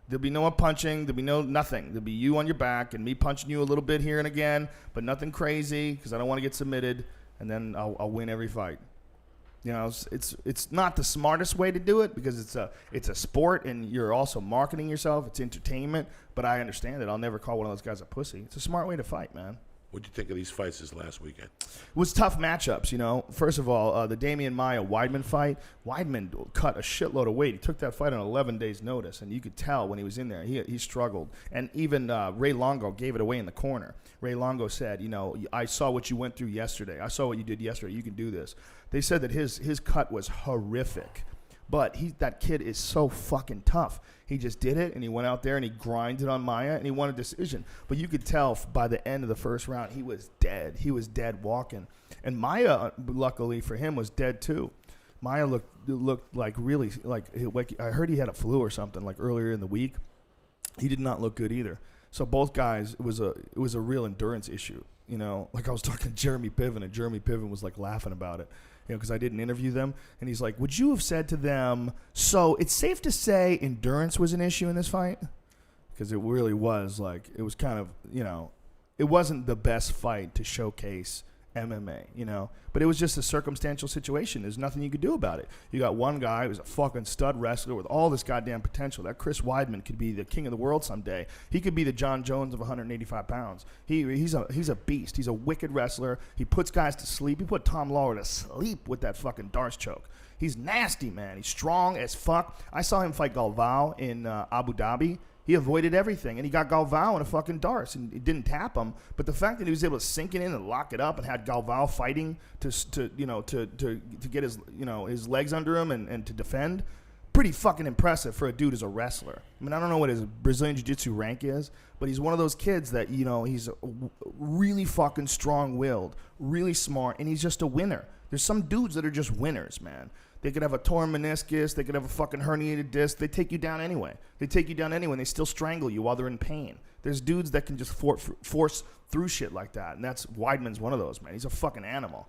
There'll be no more punching. There'll be nothing. There'll be you on your back and me punching you a little bit here and again, but nothing crazy because I don't want to get submitted, and then I'll win every fight. It's not the smartest way to do it because it's a sport and you're also marketing yourself. It's entertainment, but I understand it. I'll never call one of those guys a pussy. It's a smart way to fight, man.
What'd you think of these fights this last weekend?
It was tough matchups, First of all, the Damian Maia-Weidman fight, Weidman cut a shitload of weight. He took that fight on 11 days' notice, and you could tell when he was in there, he struggled. And even Ray Longo gave it away in the corner. Ray Longo said, I saw what you went through yesterday. I saw what you did yesterday. You can do this. They said that his cut was horrific. But that kid is so fucking tough. He just did it, and he went out there, and he grinded on Maia, and he won a decision. But you could tell by the end of the first round, he was dead. He was dead walking. And Maia, luckily for him, was dead too. Maia looked like really, I heard he had a flu or something, earlier in the week. He did not look good either. So both guys, it was a real endurance issue. I was talking to Jeremy Piven, and Jeremy Piven was laughing about it. Because I didn't interview them. And he's like, would you have said to them, so it's safe to say endurance was an issue in this fight? Because it really was it was kind of, it wasn't the best fight to showcase MMA, But it was just a circumstantial situation. There's nothing you could do about it. You got one guy who's a fucking stud wrestler with all this goddamn potential. That Chris Weidman could be the king of the world someday. He could be the John Jones of 185 pounds. He's a beast. He's a wicked wrestler. He puts guys to sleep. He put Tom Lawler to sleep with that fucking Darce choke. He's nasty, man. He's strong as fuck. I saw him fight Galvao in Abu Dhabi. He avoided everything, and he got Galvao in a fucking Darce, and it didn't tap him. But the fact that he was able to sink it in and lock it up, and had Galvao fighting to get his legs under him and to defend, pretty fucking impressive for a dude as a wrestler. I mean, I don't know what his Brazilian Jiu-Jitsu rank is, but he's one of those kids that, you know, he's really fucking strong-willed, really smart, and he's just a winner. There's some dudes that are just winners, man. They could have a torn meniscus. They could have a fucking herniated disc. They take you down anyway. They take you down anyway, and they still strangle you while they're in pain. There's dudes that can just force through shit like that, and that's Weidman's one of those, man. He's a fucking animal.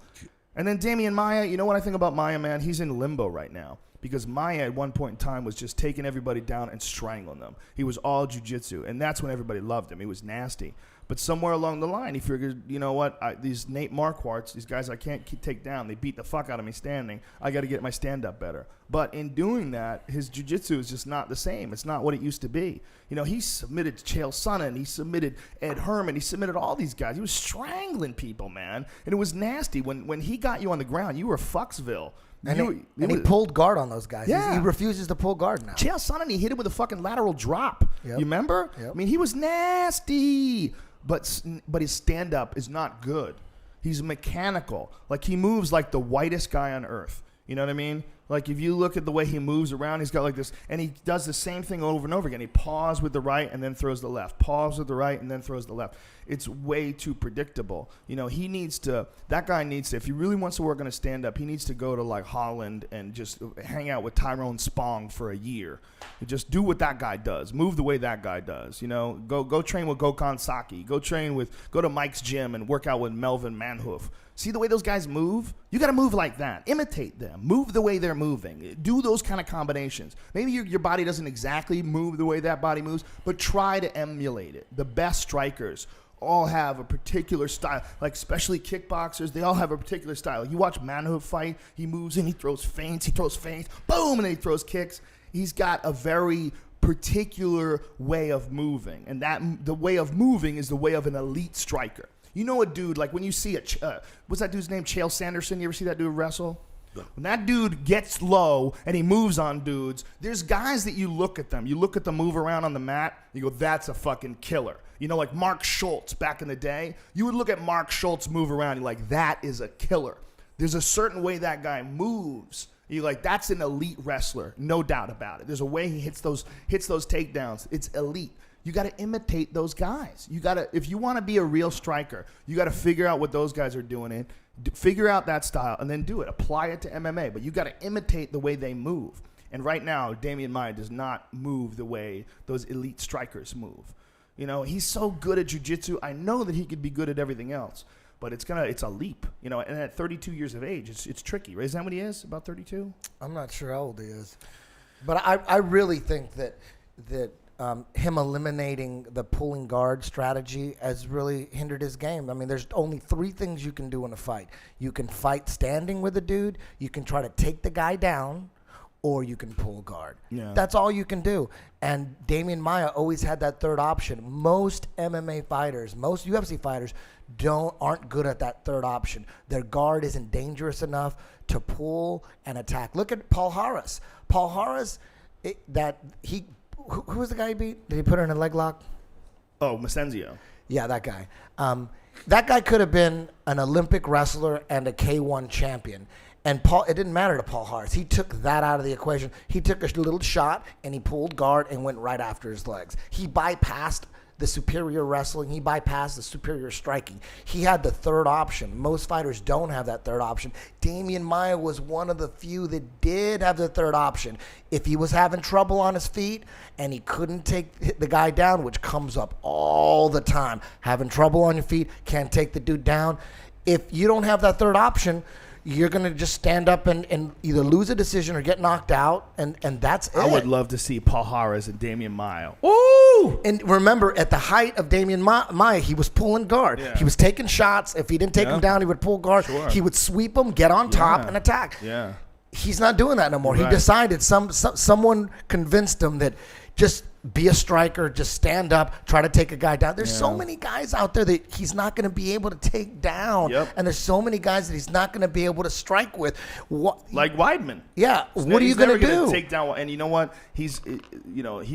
And then Damian Maia, you know what I think about Maia, man? He's in limbo right now. Because Maia at one point in time was just taking everybody down and strangling them. He was all jiu-jitsu, and that's when everybody loved him. He was nasty. But somewhere along the line, he figured, you know what, these Nate Marquards, these guys I can't take down. They beat the fuck out of me standing. I got to get my stand-up better. But in doing that, his jiu-jitsu is just not the same. It's not what it used to be. You know, he submitted Chael Sonnen. He submitted Ed Herman. He submitted all these guys. He was strangling people, man. And it was nasty. When he got you on the ground, you were Fucksville.
And he pulled guard on those guys.
Yeah.
He refuses to pull guard now.
Chael Sonnen, he hit him with a fucking lateral drop.
Yep.
You remember?
Yep.
I mean, he was nasty. But his stand-up is not good. He's mechanical. Like, he moves like the whitest guy on earth. You know what I mean? Like, if you look at the way he moves around, he's got like this, and he does the same thing over and over again. He paws with the right and then throws the left. Paws with the right and then throws the left. It's way too predictable. You know, that guy needs to, if he really wants to work on a stand-up, he needs to go to, like, Holland and just hang out with Tyrone Spong for a year. And just do what that guy does. Move the way that guy does. You know, go train with Gokhan Saki. Go to Mike's gym and work out with Melvin Manhoof. See the way those guys move? You got to move like that. Imitate them. Move the way they're moving. Do those kind of combinations. Maybe your body doesn't exactly move the way that body moves, but try to emulate it. The best strikers all have a particular style. Like, especially kickboxers, they all have a particular style. Like, you watch Manhoof fight, he moves in, he throws feints, boom, and then he throws kicks. He's got a very particular way of moving, and the way of moving is the way of an elite striker. You know a dude, like when you see what's that dude's name? Chael Sanderson. You ever see that dude wrestle? No. When that dude gets low and he moves on dudes, there's guys that you look at them. You look at them move around on the mat, you go, that's a fucking killer. You know, like Mark Schultz back in the day. You would look at Mark Schultz move around, you're like, that is a killer. There's a certain way that guy moves. You're like, that's an elite wrestler, no doubt about it. There's a way he hits those takedowns. It's elite. You got to imitate those guys. If you want to be a real striker, you got to figure out what those guys are doing figure out that style, and then do it. Apply it to MMA, but you got to imitate the way they move. And right now, Damian Maia does not move the way those elite strikers move. You know, he's so good at jiu-jitsu. I know that he could be good at everything else, but it's a leap. You know, and at 32 years of age, it's tricky. Right? Is that what he is? About 32?
I'm not sure how old he is, but I really think that him eliminating the pulling guard strategy has really hindered his game. I mean, there's only 3 things you can do in a fight. You can fight standing with a dude, you can try to take the guy down, or you can pull guard. Yeah. That's all you can do. And Damian Maia always had that third option. Most MMA fighters, most UFC fighters aren't good at that third option. Their guard isn't dangerous enough to pull and attack. Look at Paul Harris. Paul Harris, who was the guy he beat? Did he put her in a leg lock?
Oh, Macenzio.
Yeah, that guy. That guy could have been an Olympic wrestler and a K1 champion. And it didn't matter to Paul Harris. He took that out of the equation. He took a little shot, and he pulled guard and went right after his legs. He bypassed the superior wrestling. He bypassed the superior striking. He had the third option. Most fighters don't have that third option. Damian Maia was one of the few that did have the third option. If he was having trouble on his feet and he couldn't hit the guy down, which comes up all the time, having trouble on your feet, can't take the dude down. If you don't have that third option, you're going to just stand up and either lose a decision or get knocked out, and that's it.
I would love to see Paul Harris and Damian Maia. Ooh!
And remember, at the height of Damian Maia, he was pulling guard. Yeah. He was taking shots. If he didn't take him down, he would pull guard. Sure. He would sweep him, get on top, and attack. Yeah. He's not doing that no more. Right. He decided, someone convinced him that just be a striker, just stand up, try to take a guy down. There's so many guys out there that he's not going to be able to take down. Yep. And there's so many guys that he's not going to be able to strike with.
Like Weidman.
Yeah. What are you going to do?
Take down, and you know what? He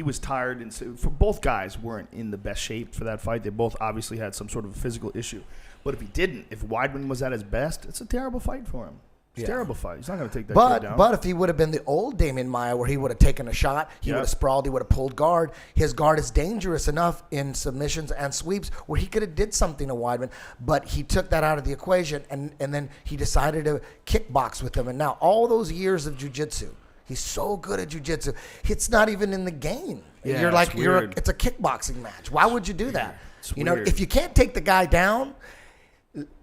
was tired, and for both guys weren't in the best shape for that fight. They both obviously had some sort of physical issue. But if Weidman was at his best, it's a terrible fight for him. It's a terrible fight. He's not going to take that kid down.
But if he would have been the old Damian Maia, where he would have taken a shot, he would have sprawled, he would have pulled guard. His guard is dangerous enough in submissions and sweeps where he could have did something to Weidman, but he took that out of the equation, and then he decided to kickbox with him. And now all those years of jiu-jitsu, he's so good at jiu-jitsu, it's not even in the game.
Yeah,
You're like,
weird.
it's a kickboxing match. Why would you do that?
It's
You know,
weird.
if you can't take the guy down,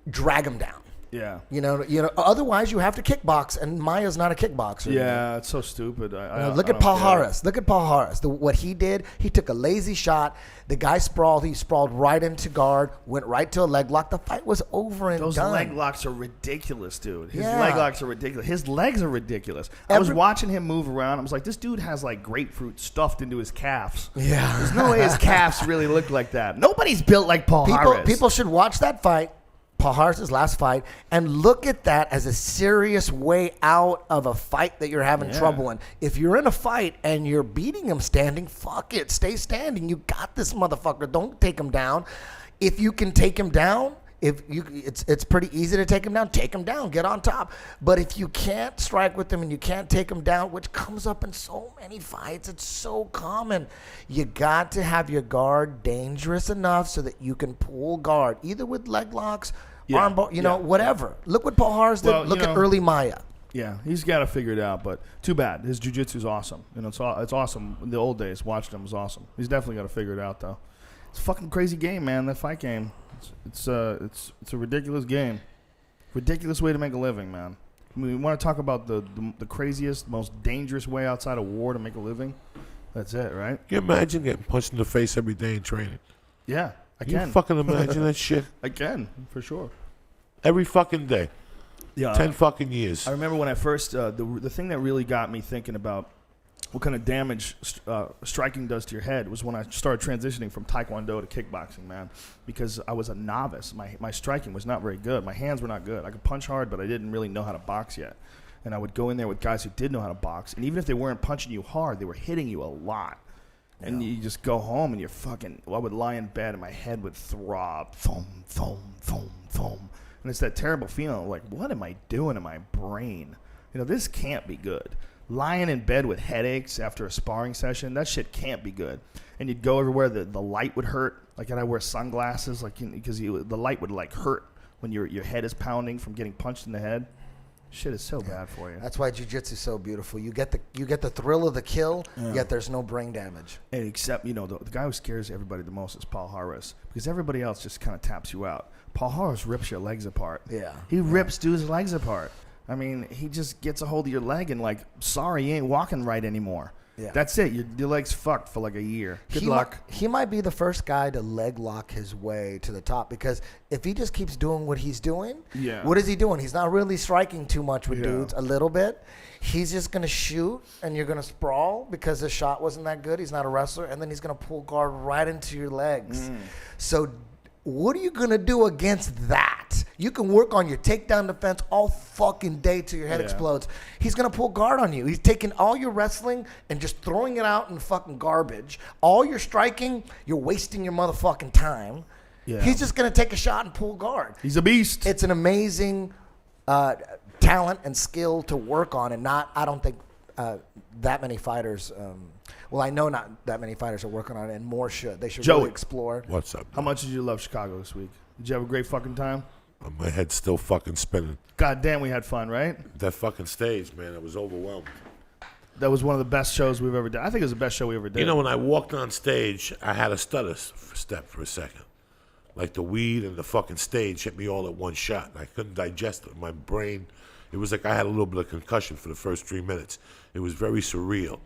drag him down.
Yeah.
You know. Otherwise, you have to kickbox, and Maia's not a kickboxer.
Yeah, it's so stupid.
Look at Paul Harris. Look at Paul Harris. What he did, he took a lazy shot. The guy sprawled. He sprawled right into guard, went right to a leg lock. The fight was over and
Those
done.
leg locks are ridiculous, dude. His
Yeah.
leg locks are ridiculous. His legs are ridiculous. I was watching him move around. I was like, this dude has like grapefruit stuffed into his calves.
Yeah.
There's no way his calves really look like that. Nobody's built like Paul Harris.
People should watch that fight, Paul Harris' last fight, and look at that as a serious way out of a fight that you're having trouble in. If you're in a fight and you're beating him standing, fuck it. Stay standing. You got this motherfucker. Don't take him down. If you can take him down, it's pretty easy to take him down. Take him down. Get on top. But if you can't strike with him and you can't take him down, which comes up in so many fights, it's so common. You got to have your guard dangerous enough so that you can pull guard, either with leg locks, armbar, whatever. Look what Paul Harris did. Look at early Maia.
Yeah, he's got to figure it out, but too bad. His jiu-jitsu is awesome. It's awesome. In the old days, watching him was awesome. He's definitely got to figure it out, though. It's a fucking crazy game, man. That fight game. It's a ridiculous game. Ridiculous way to make a living, man. I mean, we want to talk about the craziest, most dangerous way outside of war to make a living. That's it, right?
Can you imagine getting punched in the face every day in training?
Yeah, I
Can
can.
you fucking imagine that shit?
I can, for sure.
Every fucking day.
Yeah.
10 fucking years.
I remember when I first, the thing that really got me thinking about what kind of damage striking does to your head was when I started transitioning from Taekwondo to kickboxing, man. Because I was a novice. My striking was not very good. My hands were not good. I could punch hard, but I didn't really know how to box yet. And I would go in there with guys who did know how to box. And even if they weren't punching you hard, they were hitting you a lot. Yeah. And you just go home and you're fucking, I would lie in bed and my head would throb. Thum, thum, thum, thum. And it's that terrible feeling like, what am I doing to my brain? This can't be good. Lying in bed with headaches after a sparring session, that shit can't be good. And you'd go everywhere, the light would hurt. Like, and I wear sunglasses, because the light would like hurt when your head is pounding from getting punched in the head. Shit is so bad for you.
That's why jiu-jitsu is so beautiful. You get the thrill of the kill, yet there's no brain damage.
And except, the guy who scares everybody the most is Paul Harris, because everybody else just kind of taps you out. Paul Harris rips your legs apart.
Yeah.
He rips dudes' legs apart. I mean, he just gets a hold of your leg and sorry, you ain't walking right anymore. Yeah. That's it. Your leg's fucked for like a year. Good luck.
He might be the first guy to leg lock his way to the top, because if he just keeps doing what he's doing, what is he doing? He's not really striking too much with dudes, a little bit. He's just going to shoot, and you're going to sprawl because his shot wasn't that good. He's not a wrestler, and then he's going to pull guard right into your legs. So what are you going to do against that? You can work on your takedown defense all fucking day till your head explodes. He's going to pull guard on you. He's taking all your wrestling and just throwing it out in fucking garbage. All your striking, you're wasting your motherfucking time. Yeah. He's just going to take a shot and pull guard.
He's a beast.
It's an amazing talent and skill to work on, and I don't think that many fighters I know not that many fighters are working on it, and more should. They should really explore.
What's up?
How much did you love Chicago this week? Did you have a great fucking time?
My head's still fucking spinning.
God damn, we had fun, right?
That fucking stage, man, I was overwhelmed.
That was one of the best shows we've ever done. I think it was the best show we ever did.
When I walked on stage, I had a stutter step for a second. Like the weed and the fucking stage hit me all at one shot. I couldn't digest it. My brain, it was like I had a little bit of concussion for the first 3 minutes. It was very surreal.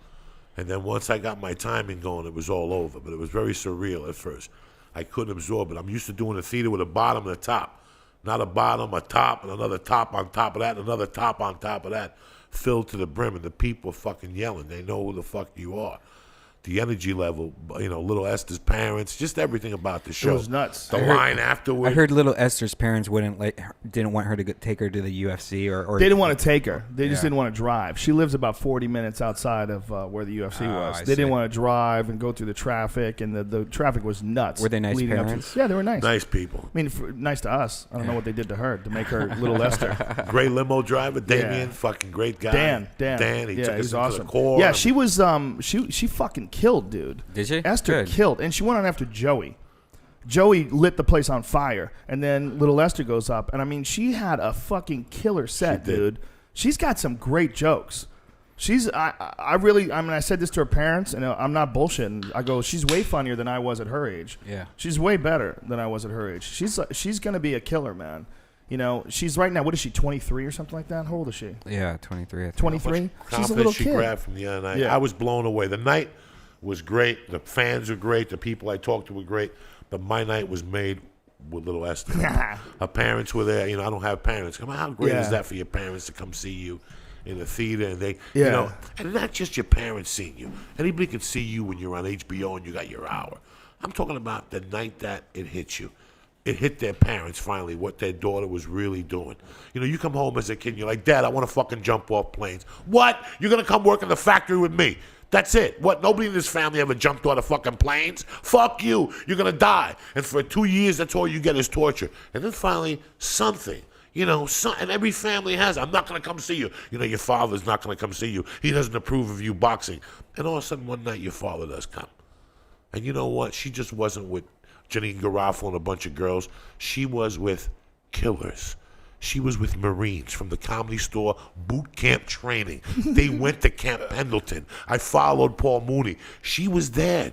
And then once I got my timing going, it was all over. But it was very surreal at first. I couldn't absorb it. I'm used to doing a theater with a bottom and a top. Not a bottom, a top, and another top on top of that, and another top on top of that, filled to the brim, and the people fucking yelling. They know who the fuck you are. the energy level, little Esther's parents, just everything about the show.
It was nuts.
The line afterwards.
I heard little Esther's parents didn't want her to take her to the UFC or
they didn't want to take her. They just didn't want to drive. She lives about 40 minutes outside of where the UFC was. They didn't want to drive and go through the traffic, and the traffic was nuts.
Were they nice parents?
Yeah, they were nice.
Nice people.
I mean, nice to us. I don't know what they did to her to make her little Esther.
Great limo driver, Damien, fucking great guy.
Dan.
He took us
he's
into
awesome.
the core.
Yeah, she was she fucking killed, dude.
Did she?
Esther
Good.
killed, and she went on after Joey. Joey lit the place on fire, and then little Esther goes up, and I mean, she had a fucking killer set, dude. She's got some great jokes. I said this to her parents, and I'm not bullshitting. I go, she's way funnier than I was at her age.
Yeah.
She's way better than I was at her age. She's gonna be a killer, man. She's right now. What is she? 23 or something like that? How old is she?
Yeah, 23. I think.
23. She's a little
she
kid.
grabbed from the other night. I was blown away. The night was great. The fans were great. The people I talked to were great. But my night was made with little Esther. Her parents were there. I don't have parents. Come on, how great is that for your parents to come see you in the theater? And they, and not just your parents seeing you. Anybody can see you when you're on HBO and you got your hour. I'm talking about the night that it hit you. It hit their parents finally what their daughter was really doing. You come home as a kid and you're like, Dad, I want to fucking jump off planes. What? You're going to come work in the factory with me? That's it. What? Nobody in this family ever jumped out of fucking planes? Fuck you. You're going to die. And for 2 years, that's all you get is torture. And then finally, something. And every family has. I'm not going to come see you. Your father's not going to come see you. He doesn't approve of you boxing. And all of a sudden, one night, your father does come. And you know what? She just wasn't with Janine Garofalo and a bunch of girls. She was with killers. She was with Marines from the Comedy Store boot camp training. They went to Camp Pendleton. I followed Paul Mooney. She was there.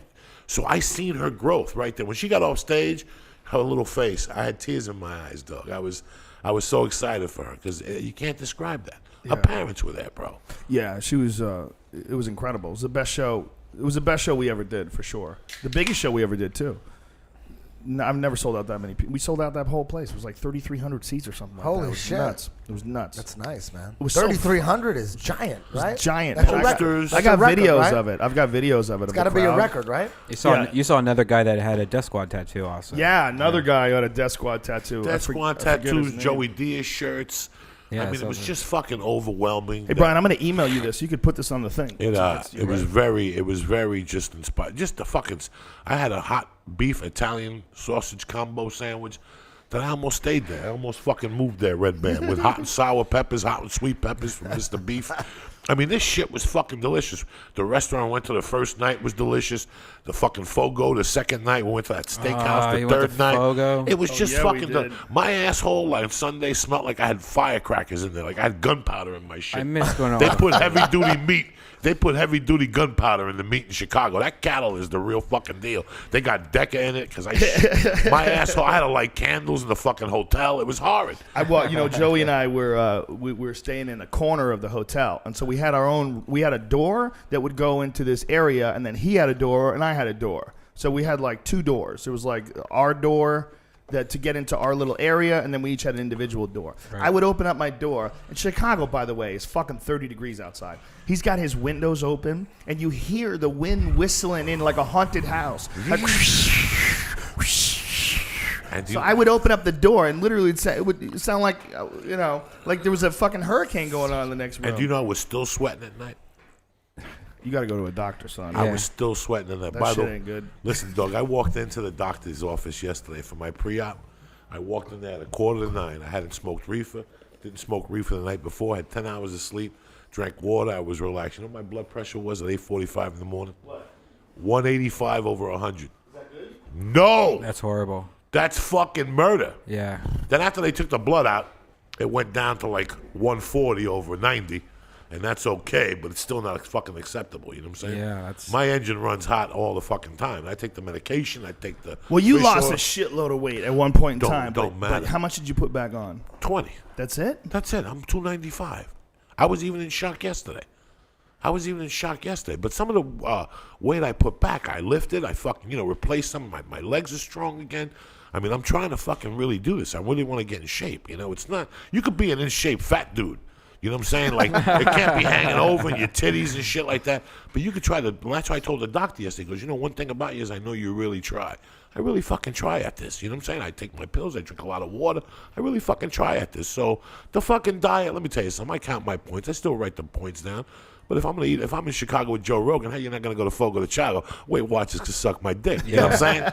So I seen her growth right there. When she got off stage, her little face, I had tears in my eyes, dog. I was so excited for her because you can't describe that. Her parents were there, bro.
Yeah, she was. It was incredible. It was the best show. It was the best show we ever did, for sure. The biggest show we ever did, too. I've never sold out that many people. We sold out that whole place. It was like 3,300 seats or something like that.
Holy
It was
shit.
nuts. It was nuts.
That's nice, man.
It was so
3,300 is giant, right?
giant.
That's a
I got-
record.
Posters.
I got
That's a record,
videos
right?
of it. I've got videos of it.
It's got to be a record, right?
You saw another guy that had a Death Squad tattoo also.
Yeah, another guy had a Death Squad tattoo.
Death Squad
I forget his
tattoos,
name.
Joey Diaz shirts.
Yeah,
I
I
mean,
saw
it was
that.
just fucking overwhelming.
Hey, Brian, I'm going to email you this. You could put this on the thing.
It was very just inspired. Just the fucking. I had a hot beef Italian sausage combo sandwich that I almost stayed there. I almost fucking moved there, Red Band, with hot and sour peppers, hot and sweet peppers from Mr. Beef. I mean, this shit was fucking delicious. The restaurant I went to the first night was delicious. The fucking Fogo the second night. We went to that steakhouse the
you went
third
to
night.
Fogo?
It was just
yeah, we
fucking.
did.
My asshole on Sunday smelled like I had firecrackers in there. Like I had gunpowder in my shit.
I miss going on.
They put heavy duty meat. They put heavy duty gunpowder in the meat in Chicago. That cattle is the real fucking deal. They got Deca in it because my asshole. I had to light candles in the fucking hotel. It was horrid.
Joey and I were staying in the corner of the hotel, and so we had our own. We had a door that would go into this area, and then he had a door, and I had a door. So we had like two doors. It was like our door that to get into our little area, and then we each had an individual door.
Right.
I would open up my door. In Chicago, by the way, is fucking 30 degrees outside. He's got his windows open, and you hear the wind whistling in like a haunted house. Like,
And
so I would open up the door, and literally it would sound like, like there was a fucking hurricane going on in the next room.
and I was still sweating at night.
You got to go to a doctor, son.
I was still sweating at night.
That
By
shit
the
ain't good.
Listen, dog, I walked into the doctor's office yesterday for my pre-op. I walked in there at 8:45. I hadn't smoked reefer. Didn't smoke reefer the night before. Had 10 hours of sleep. Drank water. I was relaxed. You know what my blood pressure was at 8:45 in the morning? What? 185 over 100. Is that good? No.
That's horrible.
That's fucking murder.
Yeah.
Then after they took the blood out, it went down to like 140 over 90. And that's okay, but it's still not fucking acceptable. You know what I'm saying?
Yeah, that's.
My engine runs hot all the fucking time. I take the medication. I take the.
Well, you
fish
lost
oil.
a shitload of weight at one point in
Don't-
time.
don't
but
matter.
how much did you put back on?
20.
That's it?
That's it. I'm 295. I was even in shock yesterday. But some of the weight I put back, I lifted. I fucking, replaced some. My legs are strong again. I mean, I'm trying to fucking really do this. I really want to get in shape. It's not. You could be an in shape fat dude. You know what I'm saying? Like, it can't be hanging over your titties and shit like that. But you could try to, that's why I told the doctor yesterday. He goes, you know, one thing about you is I know you really try. I really fucking try at this. You know what I'm saying? I take my pills. I drink a lot of water. I really fucking try at this. So the fucking diet, let me tell you something. I count my points. I still write the points down. But if I'm in Chicago with Joe Rogan, hey, you're not gonna go to Fogo de Chavo. Weight Watchers can suck my dick. You know what I'm saying?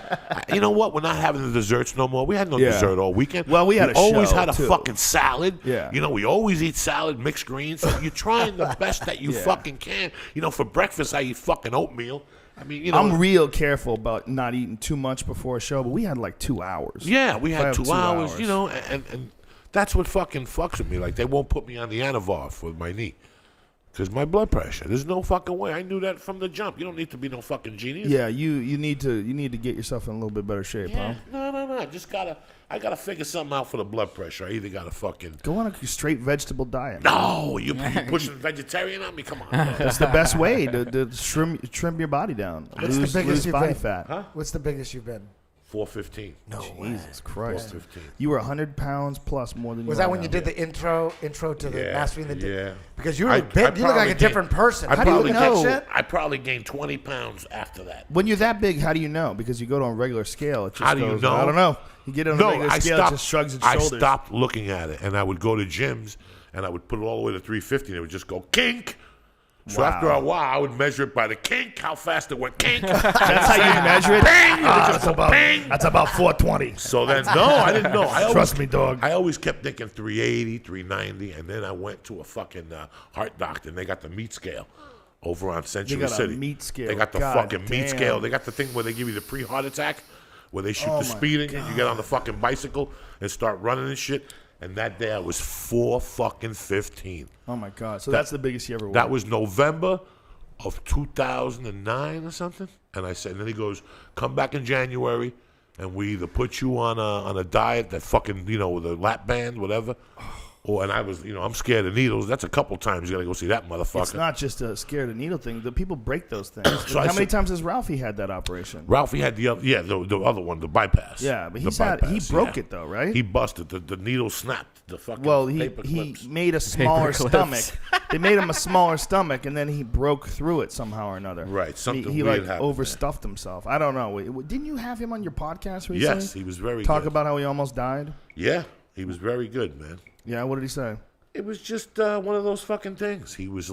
You know what? We're not having the desserts no more. We had no dessert all weekend.
Well, we had a
always
show,
had a
too.
fucking salad.
Yeah.
You know, we always eat salad, mixed greens. So you're trying the best that you fucking can. You know, for breakfast I eat fucking oatmeal. I mean, you know,
I'm real careful about not eating too much before a show, but we had like 2 hours.
yeah, we
I
had
have
2
2
hours.
hours.
You know, and that's what fucking fucks with me. Like they won't put me on the Anavar for my knee. Because my blood pressure. There's no fucking way. I knew that from the jump. You don't need to be no fucking genius.
Yeah, you need to get yourself in a little bit better shape,
Yeah.
huh?
No. I gotta figure something out for the blood pressure. I either gotta fucking.
Go on a straight vegetable diet.
No, you pushing vegetarian on me? Come on.
That's the best way to trim your body down.
What's the biggest
Lose
you've
body
been?
fat.
Huh?
What's the biggest you've been?
415.
No
Jesus Christ.
415.
You were 100 pounds plus more than you
Was
are
that when
now.
you did the intro to the Mastering the
Yeah.
Because you were big. You look like a different person.
I
How do you
probably
look at
know?
that shit?
I probably gained 20 pounds after that.
When you're that big, how do you know? Because you go to a regular scale. It just
How do you
goes,
know?
I don't know. You get on a regular scale, it just shrugs its shoulders.
I stopped looking at it, and I would go to gyms, and I would put it all the way to 350, and it would just go kink. So
Wow.
after a while, I would measure it by the kink, how fast it went kink.
That's how you measure it?
Bang! It would just go bang.
That's about 420.
So then, no, I didn't know.
Trust me, dog.
I always kept thinking 380, 390, and then I went to a fucking heart doctor, and they got the meat scale over on Century
got a
City.
meat scale.
They got the
God
fucking
damn.
meat scale. They got the thing where they give you the pre-heart attack, where they shoot
Oh
the
my
speeding, and you get on the fucking bicycle and start running and shit. And that day I was 415.
Oh, my God. So that's the biggest you ever
That
weighed.
was November of 2009 or something. And I said, and then he goes, come back in January, and we either put you on a diet that fucking, you know, with a lap band, whatever. And I was, you know, I'm scared of needles. That's a couple times you got to go see that motherfucker.
It's not just a scared of needle thing. The people break those things.
So I
How many
said-
times has Ralphie had that operation?
Ralphie had the other, the other one, the bypass.
Yeah, but
The
he broke it though, right?
He busted the needle snapped. The fucking
Well,
paper
he
clips.
made a smaller
clips.
stomach. They made him a smaller stomach, and then he broke through it somehow or another.
Right, something
he
weird
like
happened
overstuffed himself. I don't know. Didn't you have him on your podcast recently?
Yes, he was very
Talk
good.
about how he almost died.
Yeah, he was very good, man.
Yeah, what did he say?
It was just one of those fucking things. He was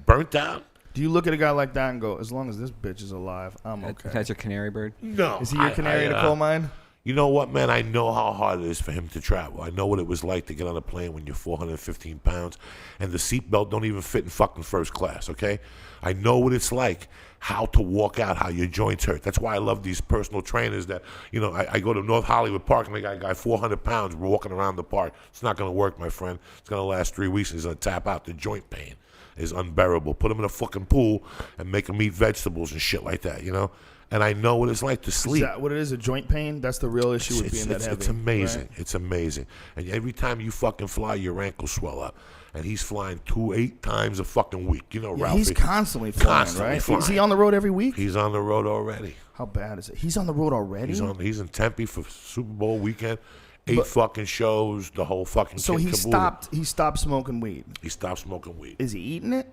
burnt out.
Do you look at a guy like that and go, as long as this bitch is alive, I'm okay?
That's your canary bird.
No,
Is he your canary in a coal mine?
You know what, man? I know how hard it is for him to travel. I know what it was like to get on a plane when you're 415 pounds and the seatbelt don't even fit in fucking first class, okay? I know what it's like, how to walk out, how your joints hurt. That's why I love these personal trainers that, you know, I go to North Hollywood Park and they got a guy 400 pounds walking around the park. It's not going to work, my friend. It's going to last 3 weeks and he's going to tap out. The joint pain is unbearable. Put him in a fucking pool and make him eat vegetables and shit like that, you know? And I know what it's like to
Is
sleep.
that what it is? A joint pain? That's the real issue with being that heavy.
It's amazing.
right?
It's amazing. And every time you fucking fly, your ankles swell up. And he's flying 8 times a fucking week. You know,
Yeah,
Ralphie.
he's constantly flying,
Constantly
right?
flying.
Is he on the road every week?
He's on the road already.
How bad is it? He's on the road already?
He's in Tempe for Super Bowl weekend. 8 fucking shows, the whole fucking
So
kit
he
caboodle.
stopped smoking weed.
He stopped smoking weed.
Is he eating it?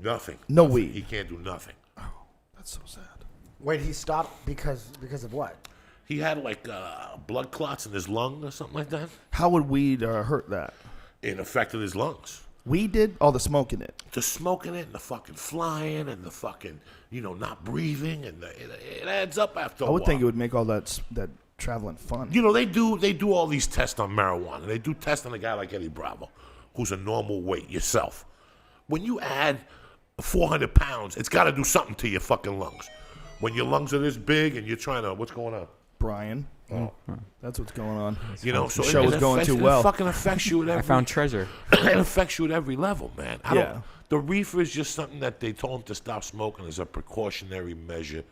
Nothing.
No
Nothing.
weed.
He can't do nothing.
That's so sad.
Wait, he stopped because of what?
He had like blood clots in his lung or something like that.
How would weed hurt that?
It affected his lungs.
Weed did? Oh, the smoking it.
The smoking it and the fucking flying and the fucking, you know, not breathing and it adds up after a
I would
while.
think it would make all that traveling fun.
You know, they do all these tests on marijuana. They do tests on a guy like Eddie Bravo, who's a normal weight yourself. When you add 400 pounds, it's got to do something to your fucking lungs. When your lungs are this big and you're trying to, what's going on?
Brian.
Oh.
That's what's going on.
You know, so
The show is going too well.
It fucking affects you at every.
I found treasure.
It affects you at every level, man.
Yeah.
The reefer is just something that they told him to stop smoking as a precautionary measure.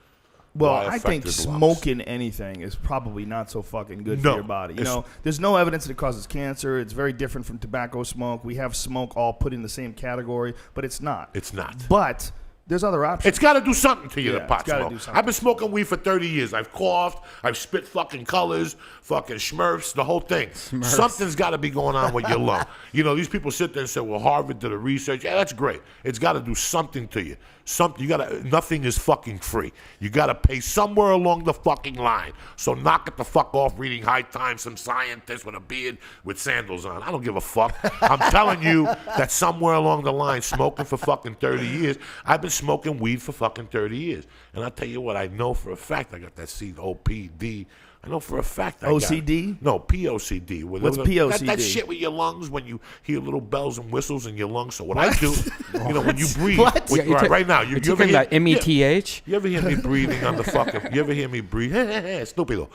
Well,
Why
I
affect
think
his lungs.
smoking anything is probably not so fucking good
No,
for your body. You
it's-
know, there's no evidence that it causes cancer. It's very different from tobacco smoke. We have smoke all put in the same category, but it's not.
It's not.
But There's other options.
It's got to do something to you,
Yeah,
the pot
it's gotta
smoke.
do something.
I've been smoking weed for 30 years. I've coughed. I've spit fucking colors, fucking Smurfs, the whole thing. Something's got to be going on with your lung. You know, these people sit there and say, well, Harvard did the research. Yeah, that's great. It's got to do something to you. Nothing is fucking free. You got to pay somewhere along the fucking line. So knock it the fuck off reading High Times, some scientist with a beard with sandals on. I don't give a fuck. I'm telling you that somewhere along the line, smoking for fucking 30 years, I've been smoking weed for fucking 30 years. And I'll tell you what, I know for a fact I got that COPD. I know for a fact I
OCD?
got it. No, POCD.
What's POCD?
That shit with your lungs when you hear little bells and whistles in your lungs. So what I do, when you breathe,
What?
right now, you
You're
ever
talking
hear,
about METH?
you ever hear me breathing on the fucking? You ever hear me breathe? Stupido.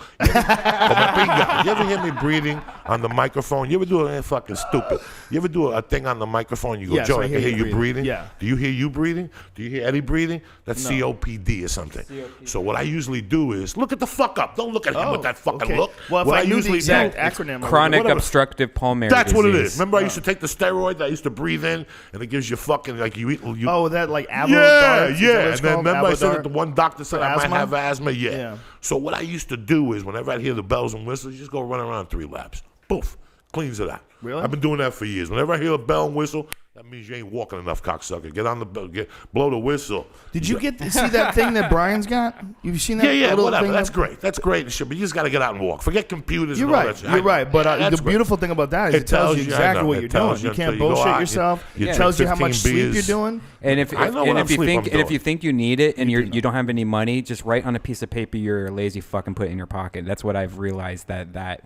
You ever hear me breathing on the microphone? You ever do a fucking stupid? You ever do a thing on the microphone? You go,
Yes,
Joe,
I
I
hear
can hear
you
you breathing.
breathing. Yeah.
Do you hear you breathing? Do you hear Eddie breathing? That's COPD or something. So what I usually do is look at the fuck up. Don't look at him with that fucking
okay.
look.
Well, if
What
I knew the
usually
exact
do-
acronym,
Chronic
Whatever.
obstructive pulmonary
That's what it
disease.
is. Remember, I used to take the steroids. I used to breathe in, and it gives you fucking like you eat.
Oh, that like Avodart?
Yeah,
Is that
yeah.
what
And
it's
then
called?
remember I said
Avodart?
that the one doctor said
For
I might
asthma?
have asthma. Yeah.
Yeah.
So what I used to do is whenever I'd hear the bells and whistles, just go run around 3 laps. Poof, cleans it out.
Really?
I've been doing that for years. Whenever I hear a bell and whistle, that means you ain't walking enough, cocksucker. Get on the bell, blow the whistle.
Did you get to see that thing that Brian's got? You've seen that?
Yeah,
little
whatever.
thing
That's
that-
great. That's great and shit. But you just got to get out and walk. Forget computers.
You're
and all
right.
that shit.
You're right. But
That's
the
great.
beautiful thing about that is it tells you
I
exactly
know.
what
It
you're
tells
doing. You can't
until you go
bullshit
out,
yourself.
you
It tells you how
15
much sleep
beers.
you're doing.
And if
I know what I'm sleep I'm
and if
doing.
you think you need it and you don't have any money, just write on a piece of paper you're lazy fucking put it in your pocket. That's what I've realized that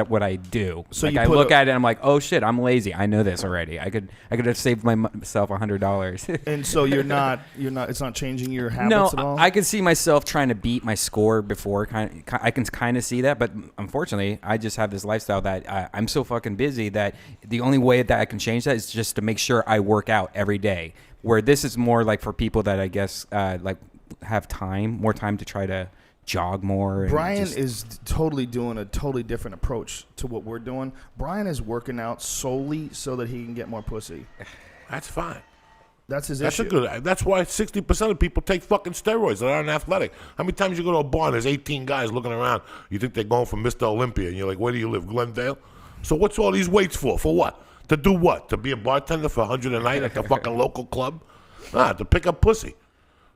what I do.
So
like
you
I
put
look
a-
at it and I'm like, oh shit, I'm lazy. I know this already. I could have saved myself $100.
And so you're not. It's not changing your habits
No,
at all.
I could see myself trying to beat my score before. I can kind of see that, but unfortunately, I just have this lifestyle that I'm so fucking busy that the only way that I can change that is just to make sure I work out every day. Where this is more like for people that I guess like have more time to try to jog more. And
Brian
just-
is totally doing a totally different approach to what we're doing. Brian is working out solely so that he can get more pussy.
That's fine.
That's his
That's
issue.
a good. That's why 60% of people take fucking steroids that aren't athletic. How many times you go to a bar and there's 18 guys looking around? You think they're going for Mr. Olympia, and you're like, where do you live, Glendale? So what's all these weights for? For what? To do what? To be a bartender for 100 a night at the fucking local club? To pick up pussy.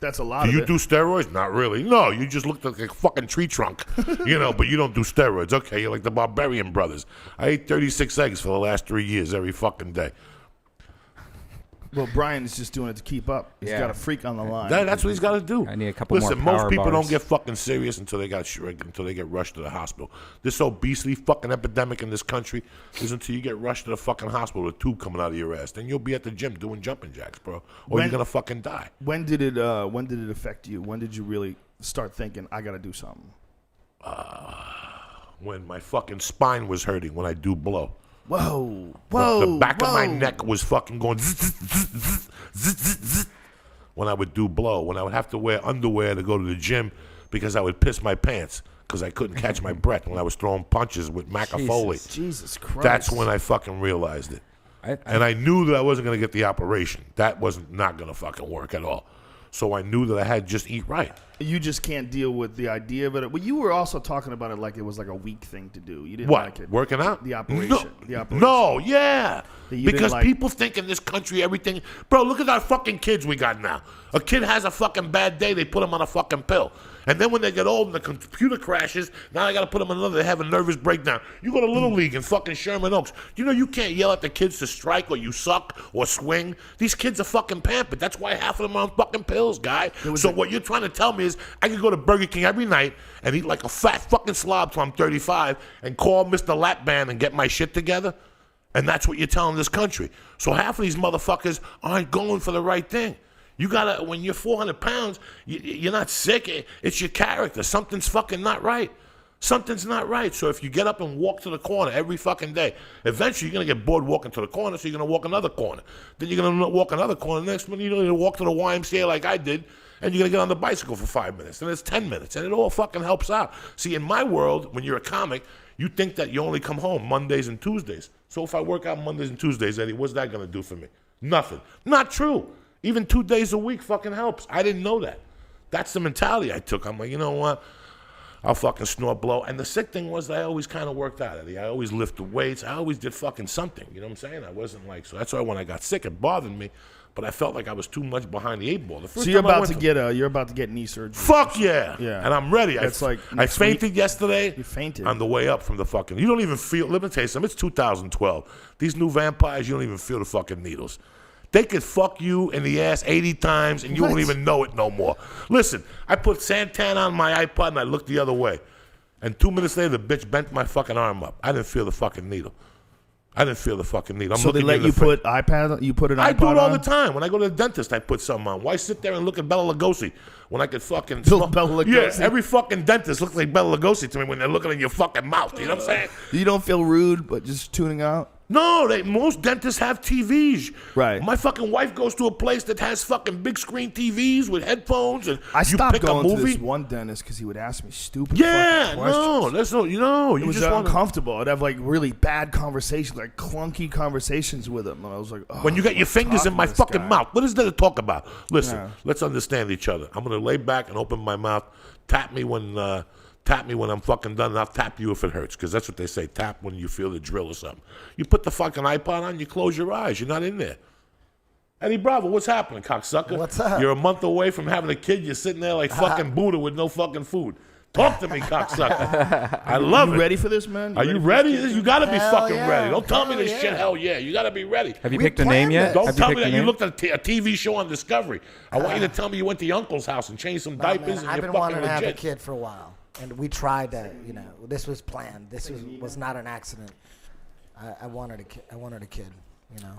That's a lot
Do
of
you
it.
do steroids? Not really. No, you just look like a fucking tree trunk, but you don't do steroids. Okay, you're like the Barbarian Brothers. I ate 36 eggs for the last 3 years every fucking day.
Well, Brian is just doing it to keep up. He's
Yeah.
got a freak on the line.
That's what he's got to do.
I need a couple more
Listen,
power
most people
bars.
don't get fucking serious until they get rushed to the hospital. This obesity fucking epidemic in this country is until you get rushed to the fucking hospital with a tube coming out of your ass. Then you'll be at the gym doing jumping jacks, bro, or you're gonna fucking die.
When did it affect you? When did you really start thinking I got to do something?
When my fucking spine was hurting when I do blow.
Whoa,
The
whoa!
back of my
whoa.
neck was fucking going zzz, zzz, zzz, zzz, zzz, zzz, when I would do blow. When I would have to wear underwear to go to the gym because I would piss my pants because I couldn't catch my breath when I was throwing punches with McAfoley.
Jesus Christ!
That's when I fucking realized it. And I knew that I wasn't going to get the operation. That wasn't not going to fucking work at all. So I knew that I had to just eat right.
You just can't deal with the idea of it. Well, you were also talking about it like it was like a weak thing to do. You didn't
What?
like it.
Working out?
The operation.
No,
The operation.
no, yeah.
That you didn't
Because
like-
people think in this country everything. Bro, look at our fucking kids we got now. A kid has a fucking bad day, they put him on a fucking pill. And then when they get old and the computer crashes, now I got to put them on another. They have a nervous breakdown. You go to Little League in fucking Sherman Oaks. You know you can't yell at the kids to strike or you suck or swing. These kids are fucking pampered. That's why half of them are on fucking pills, guy. So what you're trying to tell me is I could go to Burger King every night and eat like a fat fucking slob till I'm 35 and call Mr. Lap Band and get my shit together? And that's what you're telling this country. So half of these motherfuckers aren't going for the right thing. You gotta, when you're 400 pounds, you're not sick. It's your character. Something's fucking not right. Something's not right. So if you get up and walk to the corner every fucking day, eventually you're gonna get bored walking to the corner, so you're gonna walk another corner. Then you're gonna walk another corner. Next minute, you're gonna walk to the YMCA like I did, and you're gonna get on the bicycle for 5 minutes. Then it's 10 minutes, and it all fucking helps out. See, in my world, when you're a comic, you think that you only come home Mondays and Tuesdays. So if I work out Mondays and Tuesdays, Eddie, what's that gonna do for me? Nothing. Not true. Even 2 days a week fucking helps. I didn't know that. That's the mentality I took. I'm like, you know what? I'll fucking snort blow. And the sick thing was I always kind of worked out of it. I always lifted weights. I always did fucking something. You know what I'm saying? I wasn't like, so that's why when I got sick, it bothered me. But I felt like I was too much behind the 8 ball. The first
So you're
time I
about
went
to get you're about to get knee surgery.
Fuck yeah.
Yeah.
And I'm ready.
That's like
I
next
fainted
week.
yesterday.
You fainted.
On the way up from the fucking, you don't even feel, let me tell you something, it's 2012. These new vampires, you don't even feel the fucking needles. They could fuck you in the ass 80 times and you won't even know it no more. Listen, I put Santana on my iPod and I looked the other way. And 2 minutes later, the bitch bent my fucking arm up. I didn't feel the fucking needle. I'm
So they
looking
let
in the
you
face.
put iPad? You put an iPod
I do it all
on?
the time. When I go to the dentist, I put something on. Why sit there and look at Bela Lugosi when I could fucking...
Bela Lugosi?
Yeah, every fucking dentist looks like Bela Lugosi to me when they're looking in your fucking mouth. You know what I'm saying?
You don't feel rude, but just tuning out?
No, most dentists have TVs.
Right.
My fucking wife goes to a place that has fucking big screen TVs with headphones, and
I
you
stopped
pick a
going to
movie.
this one dentist because he would ask me stupid
Yeah,
fucking questions.
no, that's no, you
It was
just want to.
uncomfortable. I'd have like really bad conversations, like clunky conversations with him. And I was like, oh,
When you get your fingers in my
this
fucking
guy.
mouth, what is there to talk about? Listen,
Yeah.
let's understand each other. I'm gonna lay back and open my mouth. Tap me when I'm fucking done, and I'll tap you if it hurts, because that's what they say. Tap when you feel the drill or something. You put the fucking iPod on, you close your eyes. You're not in there. Eddie Bravo, what's happening, cocksucker?
What's up?
You're a month away from having a kid. You're sitting there like fucking Buddha with no fucking food. Talk to me, cocksucker. I love
You
it.
ready for this, man?
Are you ready? You gotta be
Hell
fucking
yeah.
ready. Don't tell me
Hell
this
yeah.
shit. Hell yeah. You gotta be ready.
Have you
We
picked a name
planned
yet?
this.
Don't
Have
tell me
picked a
that you
name?
looked at a TV show on Discovery. I want you to tell me you went to your uncle's house and changed some
No,
diapers
man,
and
I've
you're
been
fucking
wanting to have a
legit.
kid for a while, and we tried to. This was planned. This was not an accident. I wanted a kid. I wanted a kid.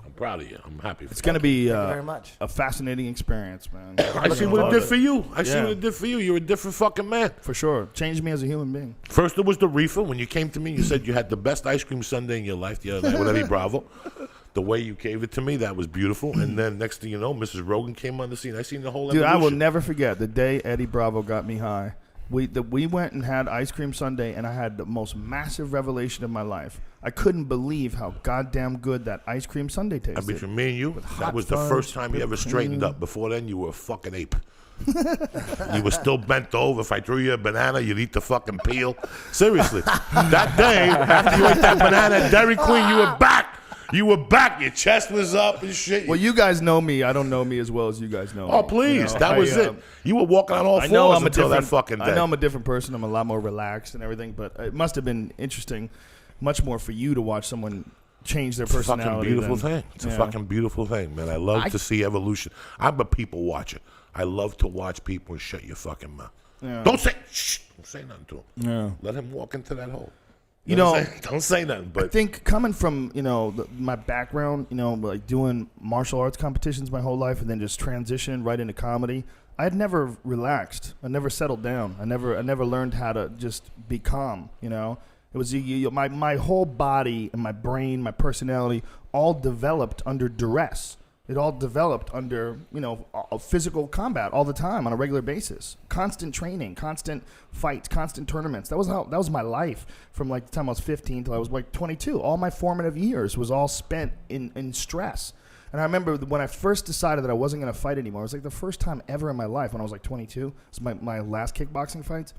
I'm proud of you. I'm happy for
It's
you.
going to be
Thank you very much.
a fascinating experience, man.
I see what it did for you. I see
Yeah.
what it did for you. You're a different fucking man.
For sure. Changed me as a human being.
First it was the reefer. When you came to me, you said you had the best ice cream sundae in your life the other night with Eddie Bravo. The way you gave it to me, that was beautiful. And then next thing you know, Mrs. Rogan came on the scene. I seen the whole
Dude, I will
evolution.
never forget the day Eddie Bravo got me high. We went and had ice cream sundae, and I had the most massive revelation of my life. I couldn't believe how goddamn good that ice cream sundae tasted.
Between me and you, that
hot
was the
fudge,
first time you ever
whipped
straightened
cream.
up. Before then, you were a fucking ape. You were still bent over. If I threw you a banana, you'd eat the fucking peel. Seriously. That day, after you ate that banana at Dairy Queen, you were back. You were back. Your chest was up and shit.
Well, you guys know me. I don't know me as well as you guys know me.
Oh, please.
You know,
that was
I,
it. You were walking on all
I know
fours
I'm a
until that
different
fucking day.
I know I'm a different person. I'm a lot more relaxed and everything, but it must have been interesting, much more for you to watch someone change their
It's a
personality.
fucking beautiful
than-
thing. It's a
yeah.
fucking beautiful thing, man. I love to see evolution. I'm a people watcher. I love to watch people and shut your fucking mouth.
Yeah.
Don't say nothing to him.
Yeah.
Let him walk into that hole.
You know,
don't say nothing.
I
But
think coming from my background, like doing martial arts competitions my whole life, and then just transition right into comedy, I had never relaxed. I never settled down. I never learned how to just be calm. It was my whole body and my brain, my personality, all developed under duress. It all developed under, a physical combat all the time on a regular basis. Constant training, constant fights, constant tournaments. That was my life from like the time I was 15 till I was like 22. All my formative years was all spent in stress. And I remember when I first decided that I wasn't going to fight anymore. It was like the first time ever in my life when I was like 22. It was my last kickboxing fights.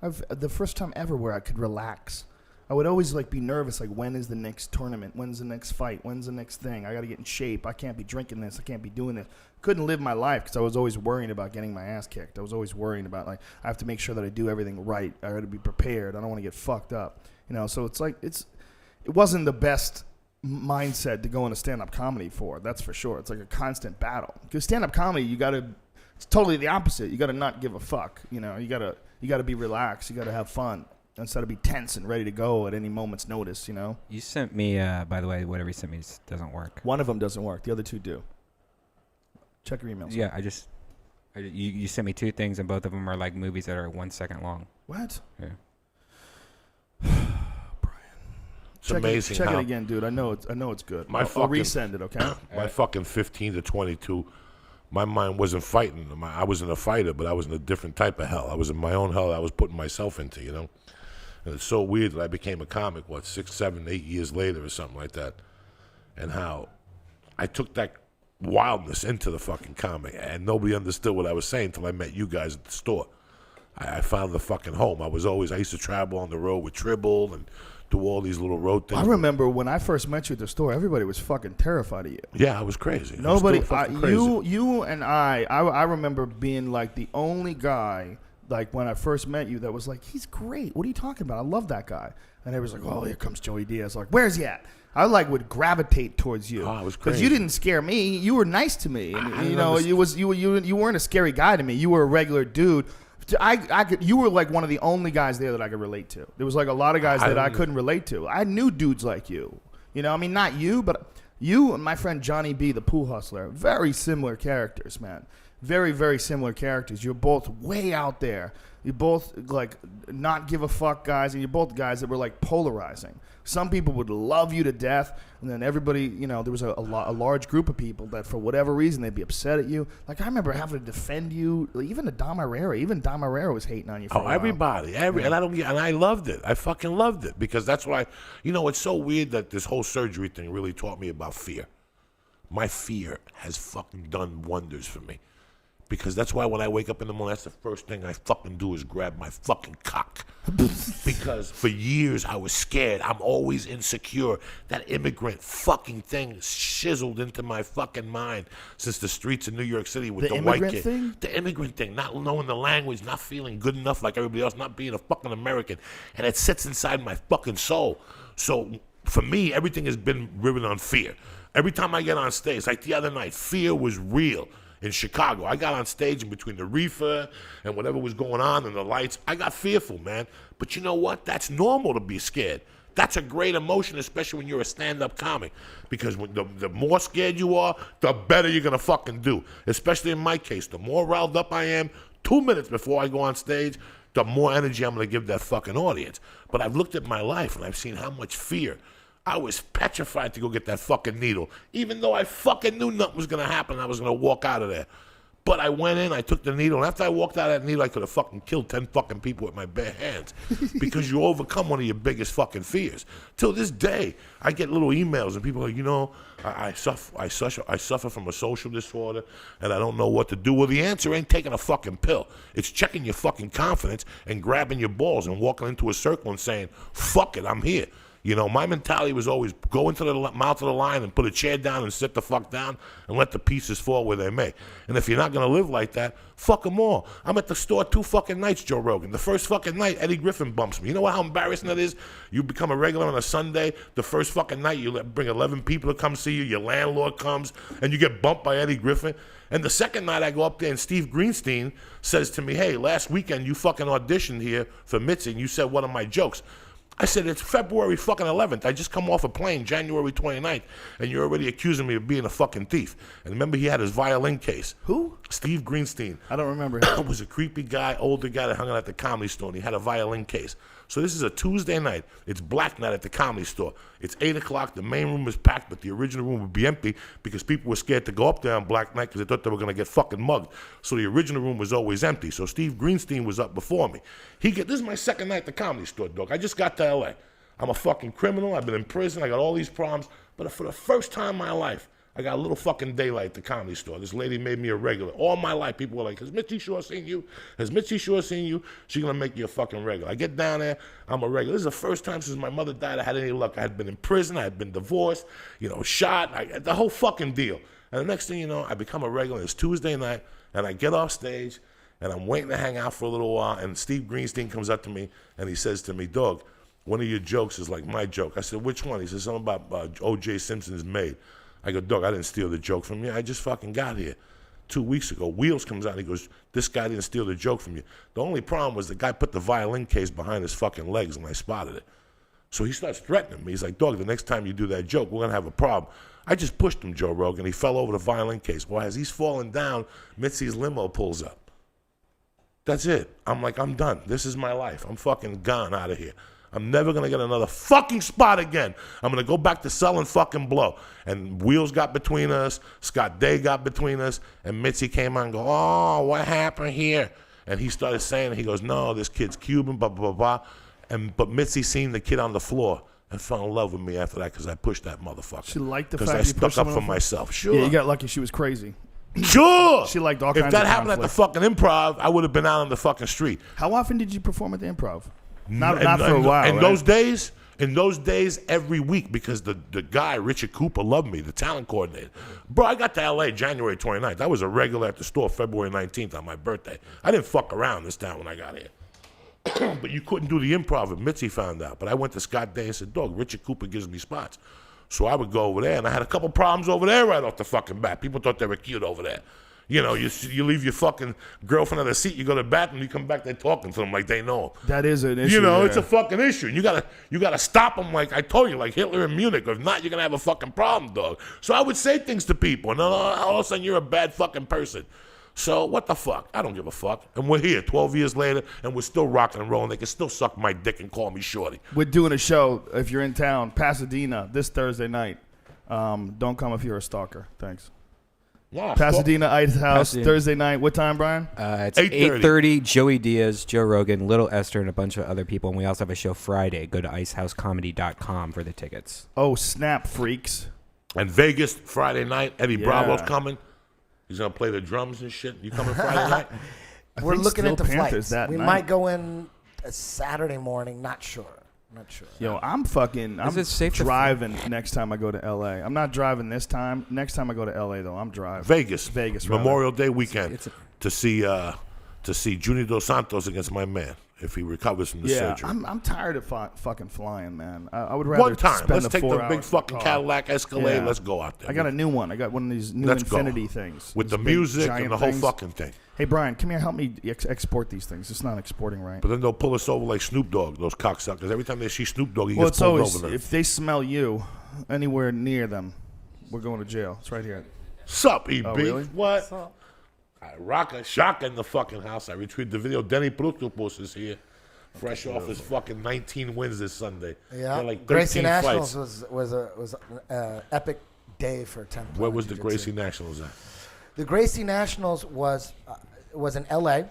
The first time ever where I could relax. I would always be nervous, when is the next tournament? When's the next fight? When's the next thing? I got to get in shape. I can't be drinking this. I can't be doing this. Couldn't live my life because I was always worrying about getting my ass kicked. I was always worrying about, I have to make sure that I do everything right. I got to be prepared. I don't want to get fucked up. So it wasn't the best mindset to go into stand-up comedy for. That's for sure. It's like a constant battle. Because stand-up comedy, it's totally the opposite. You got to not give a fuck. You got to be relaxed. You got to have fun. Instead of be tense and ready to go at any moment's notice,
You sent me, by the way, whatever you sent me doesn't work.
One of them doesn't work. The other two do. Check your emails.
Yeah, you sent me two things, and both of them are like movies that are 1 second long.
What?
Yeah.
it's amazing
Check
how
it again, dude. I know it's good.
My
I'll
fucking-
resend it, okay?
my fucking 15 to 22, my mind wasn't fighting. I wasn't a fighter, but I was in a different type of hell. I was in my own hell I was putting myself into, And it's so weird that I became a comic, 6, 7, 8 years later or something like that. And how I took that wildness into the fucking comic, and nobody understood what I was saying until I met you guys at the store. I found the fucking home. I used to travel on the road with Tribble and do all these little road things.
I remember when I first met you at the store, everybody was fucking terrified of you.
Yeah, I was crazy.
Nobody,
crazy.
you and I remember being like the only guy, like when I first met you, that was like, he's great. What are you talking about? I love that guy. And everybody's like, oh, here comes Joey Diaz. Like, where's he at? I like would gravitate towards you.
Oh, I was
because
crazy.
you didn't scare me. You were nice to me. And, you weren't a scary guy to me. You were a regular dude. You were like one of the only guys there that I could relate to. There was like a lot of guys that I couldn't relate to. I knew dudes like you. You know, I mean, not you, but you and my friend Johnny B, the pool hustler, very similar characters, man. Very, very similar characters. You're both way out there. You're both like not give a fuck guys, and you're both guys that were like polarizing. Some people would love you to death, and then everybody, you know, there was a large group of people that for whatever reason they'd be upset at you. Like I remember having to defend you, even to Dom Herrera. Even Dom Herrera was hating on you for a while.
Everybody, and I loved it. I fucking loved it because that's why, you know, it's so weird that this whole surgery thing really taught me about fear. My fear has fucking done wonders for me. Because that's why when I wake up in the morning, that's the first thing I fucking do is grab my fucking cock. Because for years I was scared. I'm always insecure. That immigrant fucking thing shizzled into my fucking mind since the streets of New York City with the white kid.
Thing?
The immigrant thing, not knowing the language, not feeling good enough like everybody else, not being a fucking American. And it sits inside my fucking soul. So for me, everything has been driven on fear. Every time I get on stage, like the other night, fear was real. In Chicago, I got on stage in between the reefer and whatever was going on and the lights. I got fearful, man. But you know what? That's normal to be scared. That's a great emotion, especially when you're a stand-up comic. Because when the more scared you are, the better you're going to fucking do. Especially in my case. The more riled up I am, 2 minutes before I go on stage, the more energy I'm going to give that fucking audience. But I've looked at my life and I've seen how much fear. I was petrified to go get that fucking needle, even though I fucking knew nothing was going to happen. I was going to walk out of there. But I went in, I took the needle, and after I walked out of that needle, I could have fucking killed 10 fucking people with my bare hands because you overcome one of your biggest fucking fears. Till this day, I get little emails, and people are like, you know, I suffer from a social disorder, and I don't know what to do. Well, the answer ain't taking a fucking pill. It's checking your fucking confidence and grabbing your balls and walking into a circle and saying, fuck it, I'm here. You know, my mentality was always go into the mouth of the lion and put a chair down and sit the fuck down and let the pieces fall where they may. And if you're not going to live like that, fuck them all. I'm at the store 2 fucking nights, Joe Rogan. The first fucking night, Eddie Griffin bumps me. You know how embarrassing that is? You become a regular on a Sunday. The first fucking night, you bring 11 people to come see you. Your landlord comes, and you get bumped by Eddie Griffin. And the second night, I go up there, and Steve Greenstein says to me, hey, last weekend, you fucking auditioned here for Mitzi, and you said one of my jokes. I said, it's February fucking 11th. I just come off a plane January 29th, and you're already accusing me of being a fucking thief. And remember, he had his violin case.
Who?
Steve Greenstein.
I don't remember him.
Was a creepy guy, older guy that hung out at the Comedy Store, and he had a violin case. So this is a Tuesday night. It's black night at the Comedy Store. It's 8 o'clock. The main room is packed, but the original room would be empty because people were scared to go up there on black night because they thought they were going to get fucking mugged. So the original room was always empty. So Steve Greenstein was up before me. This is my second night at the Comedy Store, dog. I just got to L.A. I'm a fucking criminal. I've been in prison. I got all these problems. But for the first time in my life, I got a little fucking daylight at the Comedy Store. This lady made me a regular. All my life, people were like, has Mitzi Shore seen you? Has Mitzi Shore seen you? She's going to make you a fucking regular. I get down there. I'm a regular. This is the first time since my mother died I had any luck. I had been in prison. I had been divorced, shot. The whole fucking deal. And the next thing you know, I become a regular. It's Tuesday night, and I get off stage, and I'm waiting to hang out for a little while, and Steve Greenstein comes up to me, and he says to me, dog, one of your jokes is like my joke. I said, which one? He said, something about O.J. Simpson's maid. I go, dog, I didn't steal the joke from you. I just fucking got here 2 weeks ago. Wheels comes out and he goes, this guy didn't steal the joke from you. The only problem was the guy put the violin case behind his fucking legs and I spotted it. So he starts threatening me. He's like, dog, the next time you do that joke, we're going to have a problem. I just pushed him, Joe Rogan. He fell over the violin case. Well, as he's falling down, Mitzi's limo pulls up. That's it. I'm like, I'm done. This is my life. I'm fucking gone out of here. I'm never going to get another fucking spot again. I'm going to go back to selling fucking blow. And Wheels got between us. Scott Day got between us. And Mitzi came on and go, oh, what happened here? And he started saying, he goes, no, this kid's Cuban, blah, blah, blah, blah. But Mitzi seen the kid on the floor. and fell in love with me after that because I pushed that motherfucker.
She liked the
because
fact
I
you
stuck
pushed
up
someone
for
in front?
myself. Sure.
Yeah, you got lucky. She was crazy.
Sure.
She liked all
if
kinds
that
of
happened at the
conflict.
fucking Improv, I would have been out on the fucking street.
How often did you perform at the Improv?
And-
Not for a while.
In
right?
those days, every week, because the guy, Richard Cooper, loved me, the talent coordinator. Bro, I got to L.A. January 29th. I was a regular at the store February 19th on my birthday. I didn't fuck around this time when I got here. But you couldn't do the Improv if Mitzi found out. But I went to Scott Day and said, dog, Richard Cooper gives me spots. So I would go over there, and I had a couple problems over there right off the fucking bat. People thought they were cute over there. You know, you leave your fucking girlfriend on the seat, you go to the bathroom, you come back, they're talking to them like they know.
That is an issue.
You know,
yeah.
it's a fucking issue. You gotta stop them like I told you, like Hitler in Munich. If not, you're gonna have a fucking problem, dog. So I would say things to people, and then all of a sudden you're a bad fucking person. So what the fuck? I don't give a fuck. And we're here 12 years later, and we're still rocking and rolling. They can still suck my dick and call me shorty.
We're doing a show, if you're in town, Pasadena, this Thursday night. Don't come if you're a stalker. Thanks.
Nah,
Pasadena Ice House,
Pasadena.
Thursday night. What time, Brian?
It's
8:30.
8:30. Joey Diaz, Joe Rogan, Little Esther, and a bunch of other people. And we also have a show Friday. Go to icehousecomedy.com for the tickets.
Oh, snap, freaks.
And Vegas Friday night. Eddie
Yeah.
Bravo's coming. He's gonna play the drums and shit. You coming Friday night?
We're
think
looking
Steel
into
Panther's
flights.
that
We
night.
might go in a Saturday morning. Not sure.
Yo, I'm
it safe to
driving next time I go to L.A. I'm not driving this time. Next time I go to L.A., though, I'm driving.
Vegas.
Vegas,
Memorial Day weekend
It's
to see Junior Dos Santos against my man if he recovers from the
Yeah,
surgery.
I'm tired of fucking flying, man. I would rather
One time,
spend
let's
the
take
4
the big
hours in
fucking
car.
Cadillac Escalade.
Yeah.
Let's go out there.
I got a new one. I got one of these new
Let's go.
Infinity things.
With
These
the
big,
music
giant
and the whole
things.
fucking thing.
Hey, Brian, come here. Help me export these things. It's not exporting right.
But then they'll pull us over like Snoop Dogg, those cocksuckers. Every time they see Snoop Dogg, he
Well,
gets
it's
pulled
always,
over them.
if they smell you anywhere near them, we're going to jail. It's right here.
Sup, EB?
Oh, really?
What? I rock a shock in the fucking house. I retrieved the video. Denny Prokopos is here. Fresh off his fucking 19 wins this Sunday.
Yeah.
Had like 13
Gracie
fights.
Nationals was an epic day for 10.
Where was the Gracie Nationals at?
The Gracie Nationals was in L.A.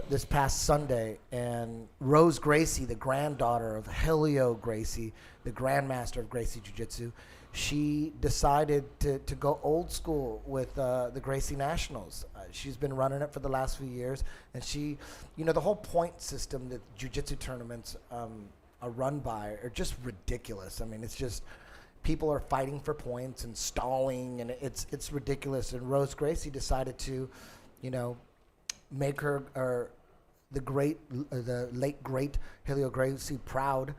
This past Sunday, and Rose Gracie, the granddaughter of Helio Gracie, the grandmaster of Gracie Jiu-Jitsu, she decided to go old school with the Gracie Nationals. She's been running it for the last few years, and she, the whole point system that jiu-jitsu tournaments are run by are just ridiculous. I mean, it's just people are fighting for points and stalling, and it's ridiculous. And Rose Gracie decided to, make her the late great Helio Gracie proud,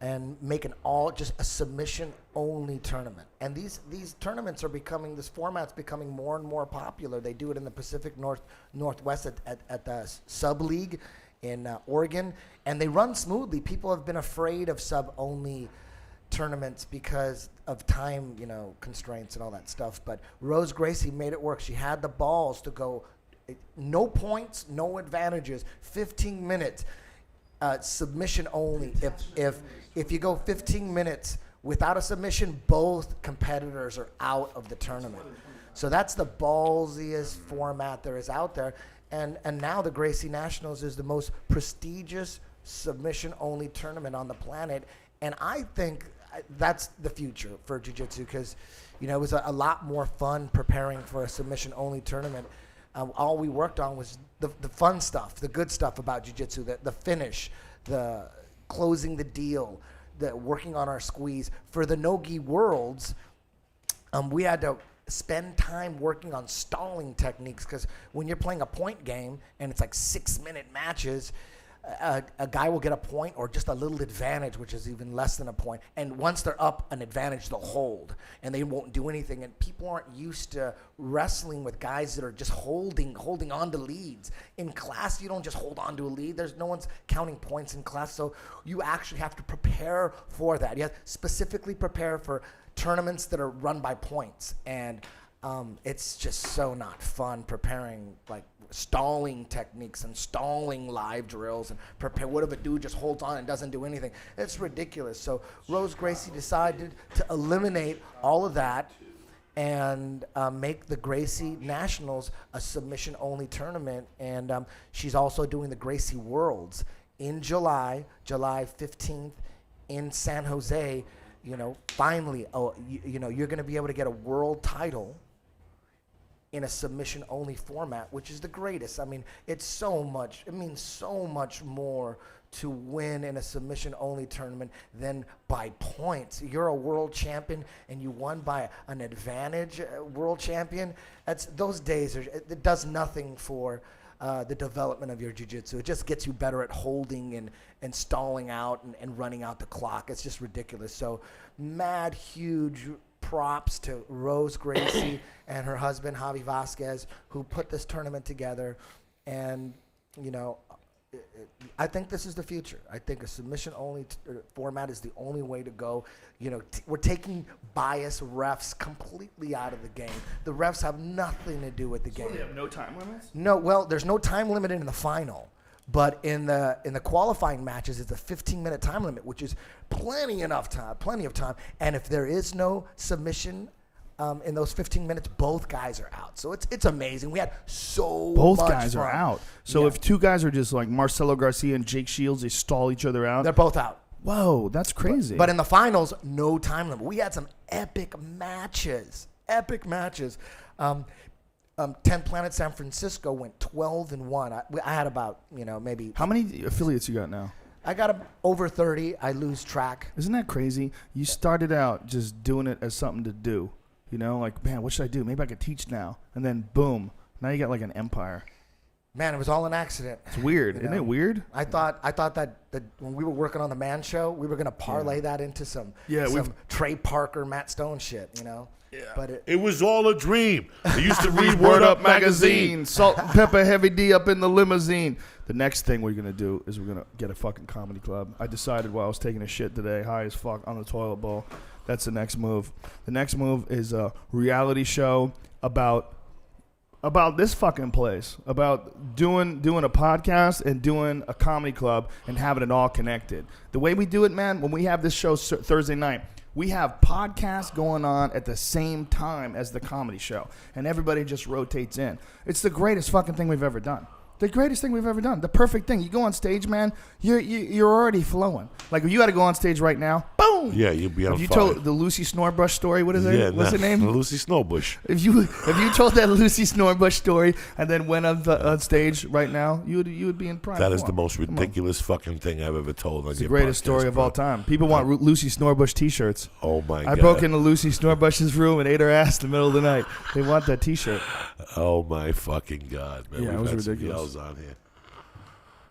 and make just a submission only tournament. And these tournaments are becoming, this format's becoming more and more popular. They do it in the Pacific Northwest at the sub league in Oregon, and they run smoothly. People have been afraid of sub only tournaments because of time, constraints and all that stuff. But Rose Gracie made it work. She had the balls to go, no points, no advantages, 15 minutes, submission only. If you go 15 minutes without a submission, both competitors are out of the tournament. So that's the ballsiest format there is out there. And now the Gracie Nationals is the most prestigious submission-only tournament on the planet. And I think that's the future for jiu-jitsu, because, it was a lot more fun preparing for a submission-only tournament. All we worked on was the fun stuff, the good stuff about jiu-jitsu, the finish, the closing the deal, the working on our squeeze. For the no-gi worlds, we had to spend time working on stalling techniques, because when you're playing a point game and it's like 6-minute matches, a guy will get a point or just a little advantage, which is even less than a point. And once they're up an advantage, they'll hold, and they won't do anything. And people aren't used to wrestling with guys that are just holding on to leads. In class, you don't just hold on to a lead. There's no one's counting points in class, so you actually have to prepare for that. You have to specifically prepare for tournaments that are run by points, and it's just so not fun preparing like stalling techniques and stalling live drills and prepare. What if a dude just holds on and doesn't do anything? It's ridiculous. So Rose Gracie decided to eliminate all of that and make the Gracie Nationals a submission-only tournament. And she's also doing the Gracie Worlds in July 15th in San Jose, finally, you're going to be able to get a world title in a submission-only format, which is the greatest. I mean, it means so much more to win in a submission-only tournament than by points. You're a world champion and you won by an advantage, world champion. Those days, it does nothing for the development of your jiu-jitsu. It just gets you better at holding and stalling out and running out the clock. It's just ridiculous. So mad, huge props to Rose Gracie and her husband, Javi Vasquez, who put this tournament together. And, I think this is the future. I think a submission-only format is the only way to go. We're taking biased refs completely out of the game. The refs have nothing to do with the game.
They have no time limits?
No, well, there's no time limit in the final. But in the qualifying matches, it's a 15-minute time limit, which is plenty of time. And if there is no submission in those 15 minutes, both guys are out. So it's amazing. We had
both
much
guys
fun.
are out. So if two guys are just like Marcelo Garcia and Jake Shields, they stall each other out.
They're both out.
Whoa, that's crazy.
But in the finals, no time limit. We had some epic matches. 10 Planet San Francisco went 12-1. I had about, maybe.
How many affiliates you got now?
I got over 30. I lose track.
Isn't that crazy? You started out just doing it as something to do. Like, man, what should I do? Maybe I could teach now. And then, boom, now you got like an empire.
Man, it was all an accident.
It's weird. Isn't it weird?
I thought that when we were working on the Man Show, we were going to parlay that into some Trey Parker, Matt Stone shit, Yeah. But
it was all a dream. I used to read
Word Up magazine. Salt and Pepper Heavy D up in the limousine. The next thing we're going to do is we're going to get a fucking comedy club. I decided while I was taking a shit today, high as fuck, on the toilet bowl. That's the next move. The next move is a reality show about this fucking place, about doing a podcast and doing a comedy club and having it all connected. The way we do it, man, when we have this show Thursday night, we have podcasts going on at the same time as the comedy show, and everybody just rotates in. It's the greatest fucking thing we've ever done. The greatest thing we've ever done. The perfect thing. You go on stage, man, you're already flowing. Like, if you got to go on stage right now, boom.
Yeah, you'll be on fire.
If you told the Lucy Snorebush story, what is it?
Yeah,
What's her name?
Lucy Snorebush.
If you told that Lucy Snorebush story and then went on stage right now, you would be in prime
That is
form.
the most ridiculous fucking thing I've ever told.
It's the greatest story of all time. People want Lucy Snorebush T-shirts.
Oh my God!
I broke into Lucy Snorebush's room and ate her ass in the middle of the night. They want that T-shirt.
Oh my fucking God, man!
Yeah,
We've
it was
had some
ridiculous.
yells on here.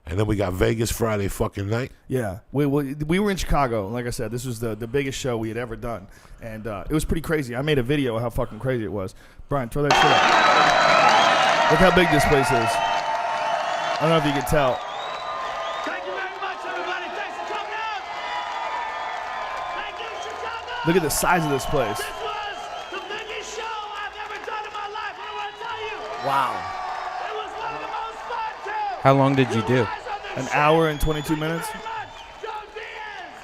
And then we got Vegas Friday fucking night.
Yeah, we were in Chicago. Like I said, this was the biggest show we had ever done, and it was pretty crazy. I made a video of how fucking crazy it was. Brian, throw that shit up. Look how big this place is. I don't know if you can tell.
Thank you very much, everybody. Thanks for coming out. Thank you, Chicago.
Look at the size of this place.
This was the biggest show I've ever done in my life. And I want to tell you,
wow.
it was one of the most fun, too.
How long did you do?
An hour and 22 minutes.
Thank you very much. Joe Diaz,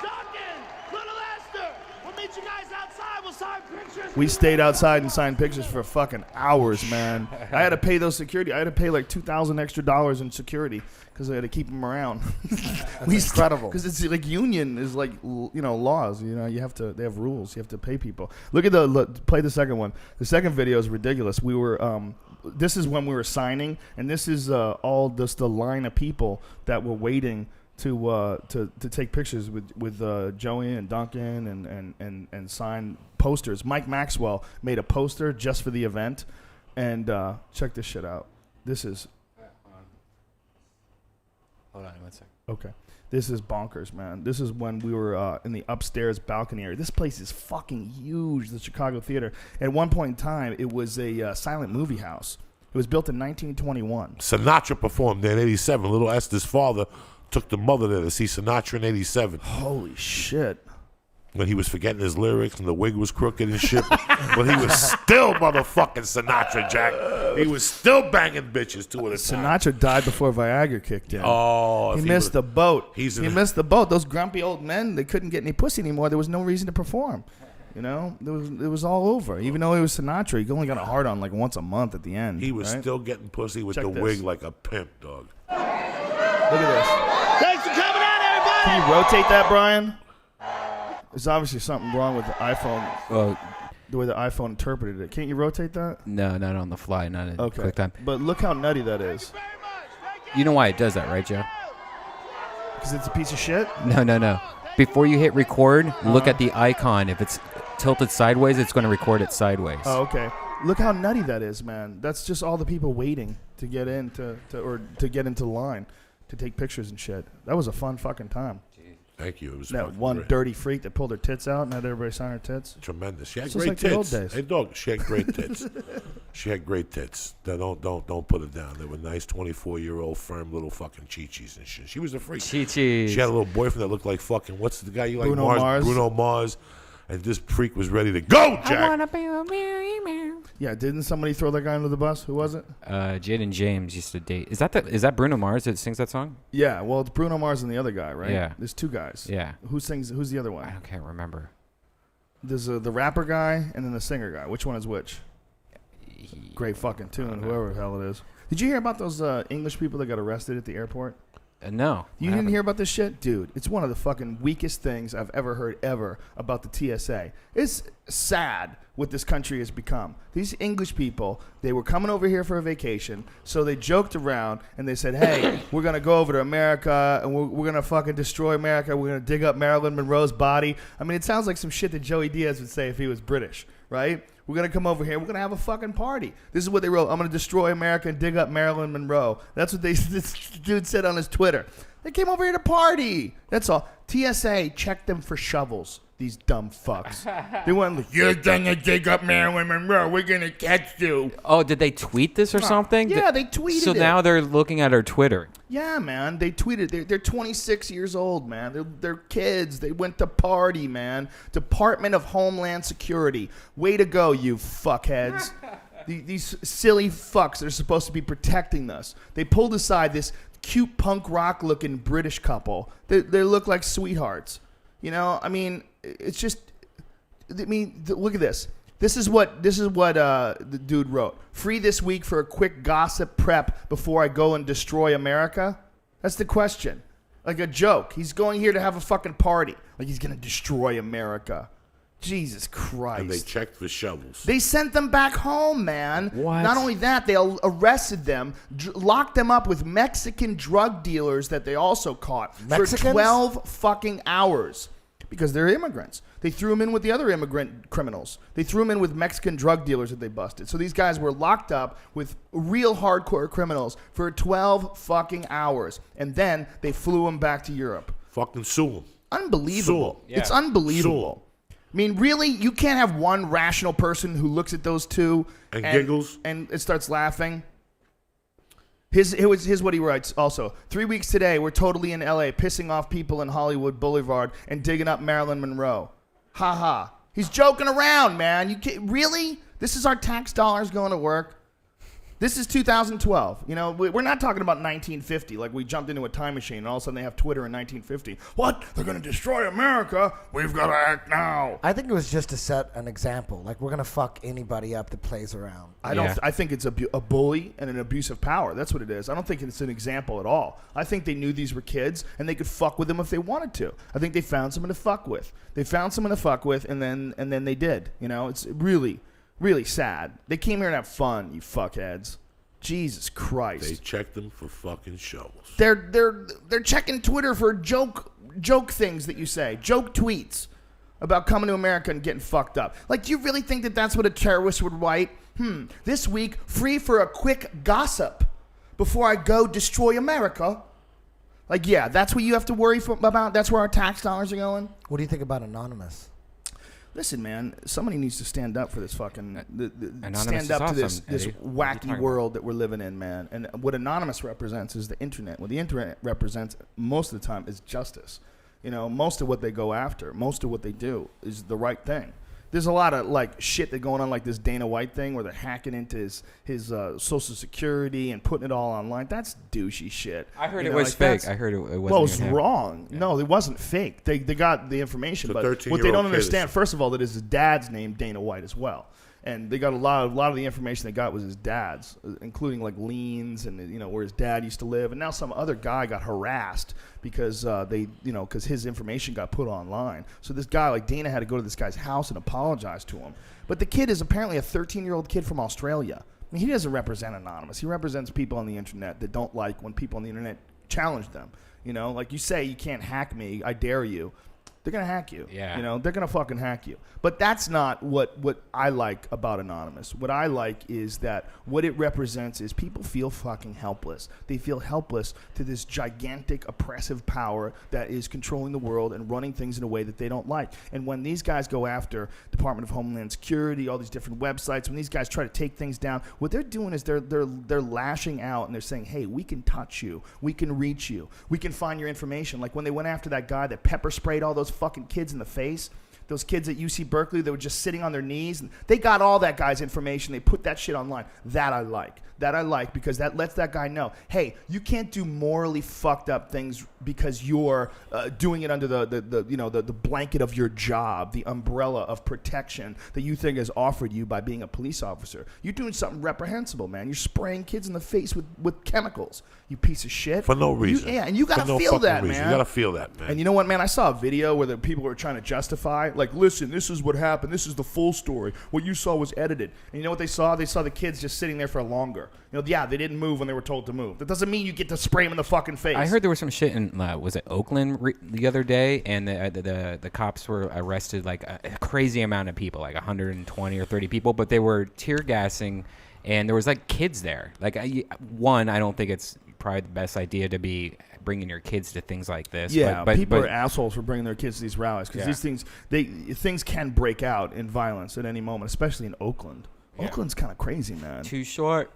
Duncan, Little Esther. We'll meet you guys outside. We'll sign pictures.
We stayed outside and signed pictures for fucking hours, man. I had to pay those security. I had to pay like $2,000 extra in security because I had to keep them around.
That's incredible.
Because it's like union is like laws. You have to. They have rules. You have to pay people. Look at play the second one. The second video is ridiculous. We were this is when we were signing, and this is all just the line of people that were waiting to take pictures with Joey and Duncan and sign posters. Mike Maxwell made a poster just for the event, and check this shit out. This is
Hold on 1 second.
okay. This is bonkers, man. This is when we were in the upstairs balcony area. This place is fucking huge, the Chicago Theater. At one point in time, it was a silent movie house. It was built in 1921.
Sinatra performed there in '87. Little Esther's father took the mother there to see Sinatra in '87
Holy shit.
when he was forgetting his lyrics and the wig was crooked and shit. But he was still motherfucking Sinatra, Jack. He was still banging bitches two at a time.
Sinatra died before Viagra kicked in.
Oh,
he
if
missed the boat.
He
missed the boat. Those grumpy old men, they couldn't get any pussy anymore. There was no reason to perform. It was all over. Even though he was Sinatra, he only got a hard on like once a month at the end.
He was
right?
still getting pussy with
Check
the
this.
wig like a pimp, dog.
Look at this.
Thanks for coming out, everybody.
Come Can you rotate that, Brian? There's obviously something wrong with the iPhone.
Well,
The way the iPhone interpreted it. Can't you rotate that?
no, not on the fly, not at
Okay.
quick time.
But look how nutty that is.
You know why it does that, right, Joe?
Because it's a piece of shit?
No. Before you hit record, look at the icon. If it's tilted sideways, it's going to record it sideways.
Oh, okay. Look how nutty that is, man. That's just all the people waiting to get in to get into line to take pictures and shit. That was a fun fucking time.
Thank you. It was
That
fucking
one
great.
dirty freak that pulled her tits out and had everybody sign her tits.
Tremendous. She had
It's just
great
like the old
tits.
days.
Hey, dog, she had great tits. She had great tits. Don't put it down. They were nice 24-year-old firm little fucking chi-chis and shit. She was a freak.
Chi-chis.
She had a little boyfriend that looked like fucking, what's the guy you like?
Bruno Mars.
Bruno Mars. And this freak was ready to go, Jack.
Yeah, didn't somebody throw that guy under the bus? Who was it?
Jade and James used to date. Is that Bruno Mars that sings that song?
Yeah, well, it's Bruno Mars and the other guy, right?
Yeah.
There's two guys.
Yeah.
Who's the other
I
one?
can't remember.
There's the rapper guy and then the singer guy. Which one is which? Great fucking tune, whoever the hell it is. Did you hear about those English people that got arrested at the airport?
No.
You didn't hear about this shit? Dude, it's one of the fucking weakest things I've ever heard about the TSA. It's sad what this country has become. These English people, they were coming over here for a vacation, so they joked around and they said, hey, we're going to go over to America and we're going to fucking destroy America. We're going to dig up Marilyn Monroe's body. I mean, it sounds like some shit that Joey Diaz would say if he was British, right? We're going to come over here. We're going to have a fucking party. This is what they wrote. I'm going to destroy America and dig up Marilyn Monroe. That's what this dude said on his Twitter. They came over here to party. That's all. TSA checked them for shovels. These dumb fucks. They went like, you're going to dig up Marilyn Monroe. We're going to catch you.
Oh, did they tweet this or something?
Yeah, they tweeted
So
it.
now they're looking at our Twitter.
Yeah, man. They tweeted. They're 26 years old, man. They're kids. They went to party, man. Department of Homeland Security. Way to go, you fuckheads. These silly fucks that are supposed to be protecting us. They pulled aside this cute punk rock looking British couple. They look like sweethearts. You know, I mean, it's just. I mean, look at this. This is what the dude wrote. Free this week for a quick gossip prep before I go and destroy America? That's the question. Like a joke. He's going here to have a fucking party. Like he's going to destroy America. Jesus Christ.
And they checked for shovels.
They sent them back home, man.
What?
Not only that, they arrested them, locked them up with Mexican drug dealers that they also caught
Mexicans?
for 12 fucking hours because they're immigrants. They threw them in with the other immigrant criminals. They threw them in with Mexican drug dealers that they busted. So these guys were locked up with real hardcore criminals for 12 fucking hours. And then they flew them back to Europe.
Fucking sue them.
Unbelievable.
Yeah.
It's unbelievable. I mean, really, you can't have one rational person who looks at those two
And giggles.
and it starts laughing. Here's what he writes also. 3 weeks today, we're totally in L.A., pissing off people in Hollywood Boulevard and digging up Marilyn Monroe. Ha ha. He's joking around, man. You can't, really? This is our tax dollars going to work? This is 2012. You know, we're not talking about 1950, like we jumped into a time machine and all of a sudden they have Twitter in 1950. What? They're going to destroy America? We've got to act now.
I think it was just to set an example. Like, we're going to fuck anybody up that plays around.
I think it's a bully and an abuse of power. That's what it is. I don't think it's an example at all. I think they knew these were kids and they could fuck with them if they wanted to. I think they found someone to fuck with. They found someone to fuck with and then they did. You know, it's really, really sad. They came here to have fun, you fuckheads. Jesus Christ.
They checked them for fucking shovels.
They're checking Twitter for joke things that you say, joke tweets about coming to America and getting fucked up. Like, do you really think that that's what a terrorist would write? This week, free for a quick gossip before I go destroy America. Like, yeah, that's what you have to worry about? That's where our tax dollars are going?
What do you think about Anonymous?
Listen, man, somebody needs to stand up for this fucking
Anonymous
stand
is
up to
awesome,
this
Eddie. What are you
wacky
talking
world that we're living in, man. And what Anonymous represents is the internet. What the internet represents most of the time is justice. You know, most of what they go after, most of what they do is the right thing. There's a lot of like shit that going on, like this Dana White thing where they're hacking into his Social Security and putting it all online. That's douchey shit.
I heard
You
it
know,
was
like,
fake.
that's-
I heard it wasn't.
Well, it was
even him.
wrong. Yeah. No, it wasn't fake. They got the information,
It's a
but what they
13-year-old
don't
kid.
understand, first of all, that his dad's name Dana White as well. And they got a lot of the information they got was his dad's, including like liens and where his dad used to live. And now some other guy got harassed because because his information got put online. So this guy, like Dana, had to go to this guy's house and apologize to him. But the kid is apparently a 13-year-old kid from Australia. I mean, he doesn't represent Anonymous. He represents people on the internet that don't like when people on the internet challenge them. Like you say, you can't hack me. I dare you. They're going to hack you.
Yeah.
They're going to fucking hack you. But that's not what I like about Anonymous. What I like is that what it represents is people feel fucking helpless. They feel helpless to this gigantic oppressive power that is controlling the world and running things in a way that they don't like. And when these guys go after Department of Homeland Security, all these different websites, when these guys try to take things down, what they're doing is they're lashing out and they're saying, hey, we can touch you. We can reach you. We can find your information. Like when they went after that guy that pepper sprayed all those fucking kids in the face, those kids at UC Berkeley that were just sitting on their knees, and they got all that guy's information. They put that shit online. That I like because that lets that guy know, hey, you can't do morally fucked up things because you're doing it under the blanket of your job, the umbrella of protection that you think is offered you by being a police officer. You're doing something reprehensible, man. You're spraying kids in the face with chemicals, you piece of shit.
For no reason.
And you gotta
For no
feel
fucking
that,
reason.
man.
You gotta feel that, man.
And you know what, man? I saw a video where the people were trying to justify, like, listen, this is what happened. This is the full story. What you saw was edited. And you know what they saw? They saw the kids just sitting there for longer. Yeah, they didn't move when they were told to move. That doesn't mean you get to spray them in the fucking face.
I heard there was some shit in was it Oakland the other day, and the cops were arrested like a crazy amount of people, like 120 or 30 people, but they were tear gassing, and there was like kids there. Like I don't think it's probably the best idea to be bringing your kids to things like this.
Yeah, but people are assholes for bringing their kids to these rallies because these things can break out in violence at any moment, especially in Oakland.
Yeah.
Oakland's kind of crazy, man.
Too short.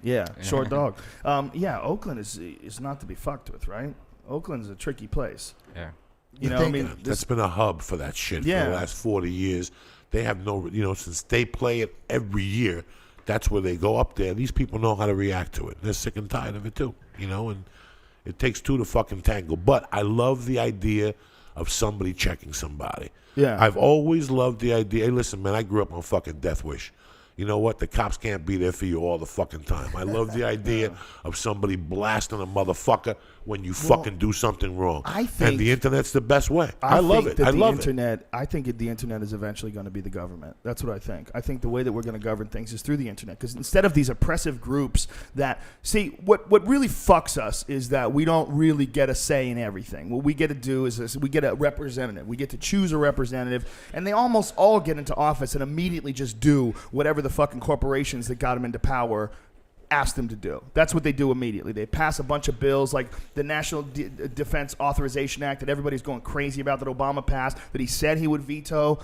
Yeah, short dog. Oakland is not to be fucked with, right? Oakland's a tricky place.
Yeah.
That's been a hub for that shit for the last 40 years. They have since they play it every year, that's where they go up there. These people know how to react to it. They're sick and tired of it too, and it takes two to fucking tangle. But I love the idea of somebody checking somebody.
Yeah.
I've always loved the idea. Hey, listen, man, I grew up on fucking Death Wish. You know what? The cops can't be there for you all the fucking time. I love the idea of somebody blasting a motherfucker when you fucking do something wrong. And the internet's the best way. I love it. I love it.
I think the internet is eventually going to be the government. That's what I think. I think the way that we're going to govern things is through the internet. Because instead of these oppressive groups what really fucks us is that we don't really get a say in everything. What we get to do is we get a representative. We get to choose a representative. And they almost all get into office and immediately just do whatever the fucking corporations that got them into power ask them to do. That's what they do immediately. They pass a bunch of bills like the National Defense Authorization Act that everybody's going crazy about, that Obama passed, that he said he would veto.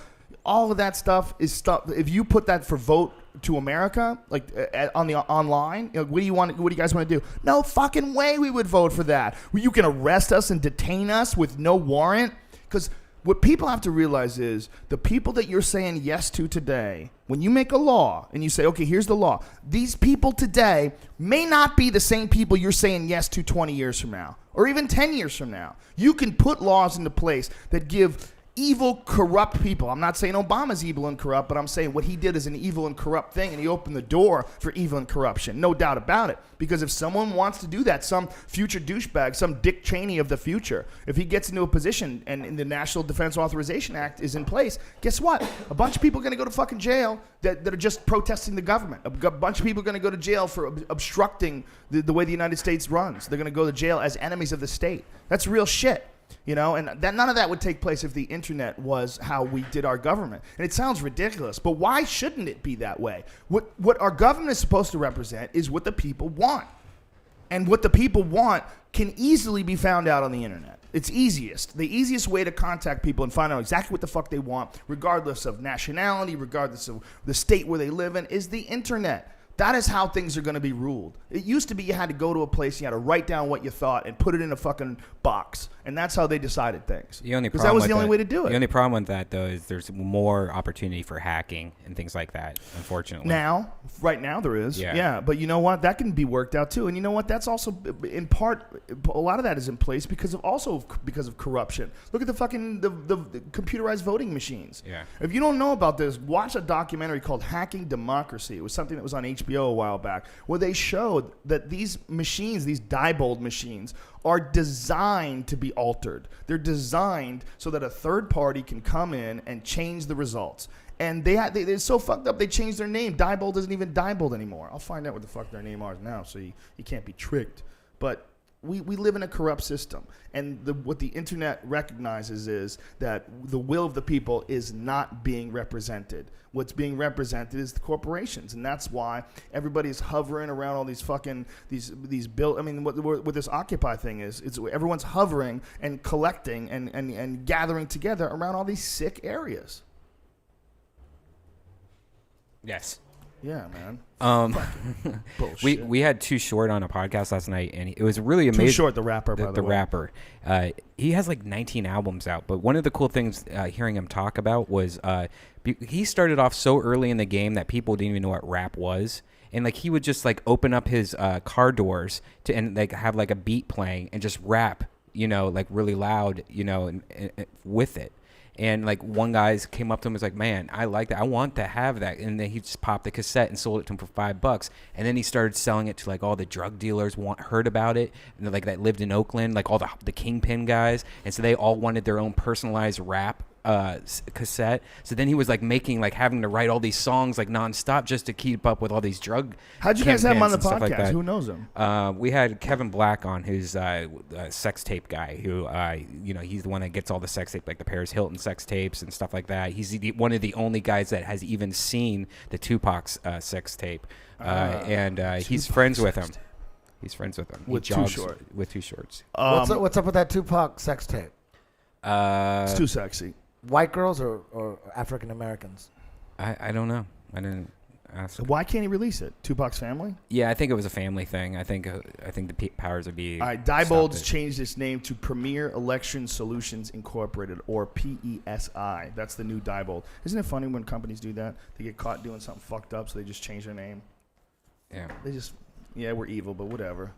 All of that stuff is stuff. If you put that for vote to America, like on the online, what do you guys want to do? No fucking way we would vote for that. You can arrest us and detain us with no warrant. Because what people have to realize is the people that you're saying yes to today, when you make a law and you say, okay, here's the law, these people today may not be the same people you're saying yes to 20 years from now or even 10 years from now. You can put laws into place that give evil, corrupt people. I'm not saying Obama's evil and corrupt, but I'm saying what he did is an evil and corrupt thing, and he opened the door for evil and corruption. No doubt about it. Because if someone wants to do that, some future douchebag, some Dick Cheney of the future, if he gets into a position and the National Defense Authorization Act is in place, guess what? A bunch of people are going to go to fucking jail that are just protesting the government. A bunch of people are going to go to jail for obstructing the way the United States runs. They're going to go to jail as enemies of the state. That's real shit. And that none of that would take place if the internet was how we did our government. And it sounds ridiculous, but why shouldn't it be that way? What our government is supposed to represent is what the people want. And what the people want can easily be found out on the internet. It's easiest. The easiest way to contact people and find out exactly what the fuck they want, regardless of nationality, regardless of the state where they live in, is the internet. That is how things are going to be ruled. It used to be you had to go to a place, you had to write down what you thought and put it in a fucking box. And that's how they decided things. Because that was the only way to do it.
The only problem with that, though, is there's more opportunity for hacking and things like that, unfortunately.
Right now there is.
Yeah.
But you know what? That can be worked out too. And you know what? That's also in part, a lot of that is in place because of corruption. Look at the fucking the computerized voting machines.
Yeah.
If you don't know about this, watch a documentary called Hacking Democracy. It was something that was on HBO a while back, where they showed that these machines, these Diebold machines, are designed to be altered. They're designed so that a third party can come in and change the results. And they're so fucked up, they changed their name. Diebold isn't even Diebold anymore. I'll find out what the fuck their name are now, so you can't be tricked. But we live in a corrupt system. And what the internet recognizes is that the will of the people is not being represented. What's being represented is the corporations. And that's why everybody's hovering around all these fucking, these built, I mean, what this Occupy thing is, it's everyone's hovering and collecting and gathering together around all these sick areas.
Yes.
Yeah, man.
We had Too Short on a podcast last night, and it was really amazing.
Too Short, the rapper, by the way.
Rapper. He has like 19 albums out, but one of the cool things hearing him talk about was he started off so early in the game that people didn't even know what rap was. And like he would just like open up his car doors and like have like a beat playing and just rap, like really loud, and with it. And like one guy came up to him and was like, man, I like that. I want to have that. And then he just popped the cassette and sold it to him for $5. And then he started selling it to like all the drug dealers heard about it. And like that lived in Oakland, like all the kingpin guys. And so they all wanted their own personalized rap cassette. So then he was like having to write all these songs like nonstop just to keep up with all these drug.
How'd you guys have him on the podcast?
Like
Who knows him?
We had Kevin Black on, who's sex tape guy, who he's the one that gets all the sex tape, like the Paris Hilton sex tapes and stuff like that. He's one of the only guys that has even seen the Tupac's sex tape, and he's friends with him. He's friends with him.
With Too Short.
With Too Shorts.
What's up with that Tupac sex tape?
It's too sexy.
White girls or African Americans?
I don't know. I didn't ask.
Why can't he release it? Tupac's family?
Yeah, I think it was a family thing. I think the powers would be.
All right, Diebold's changed its name to Premier Election Solutions Incorporated, or PESI. That's the new Diebold. Isn't it funny when companies do that? They get caught doing something fucked up, so they just change their name.
Yeah.
We're evil, but whatever.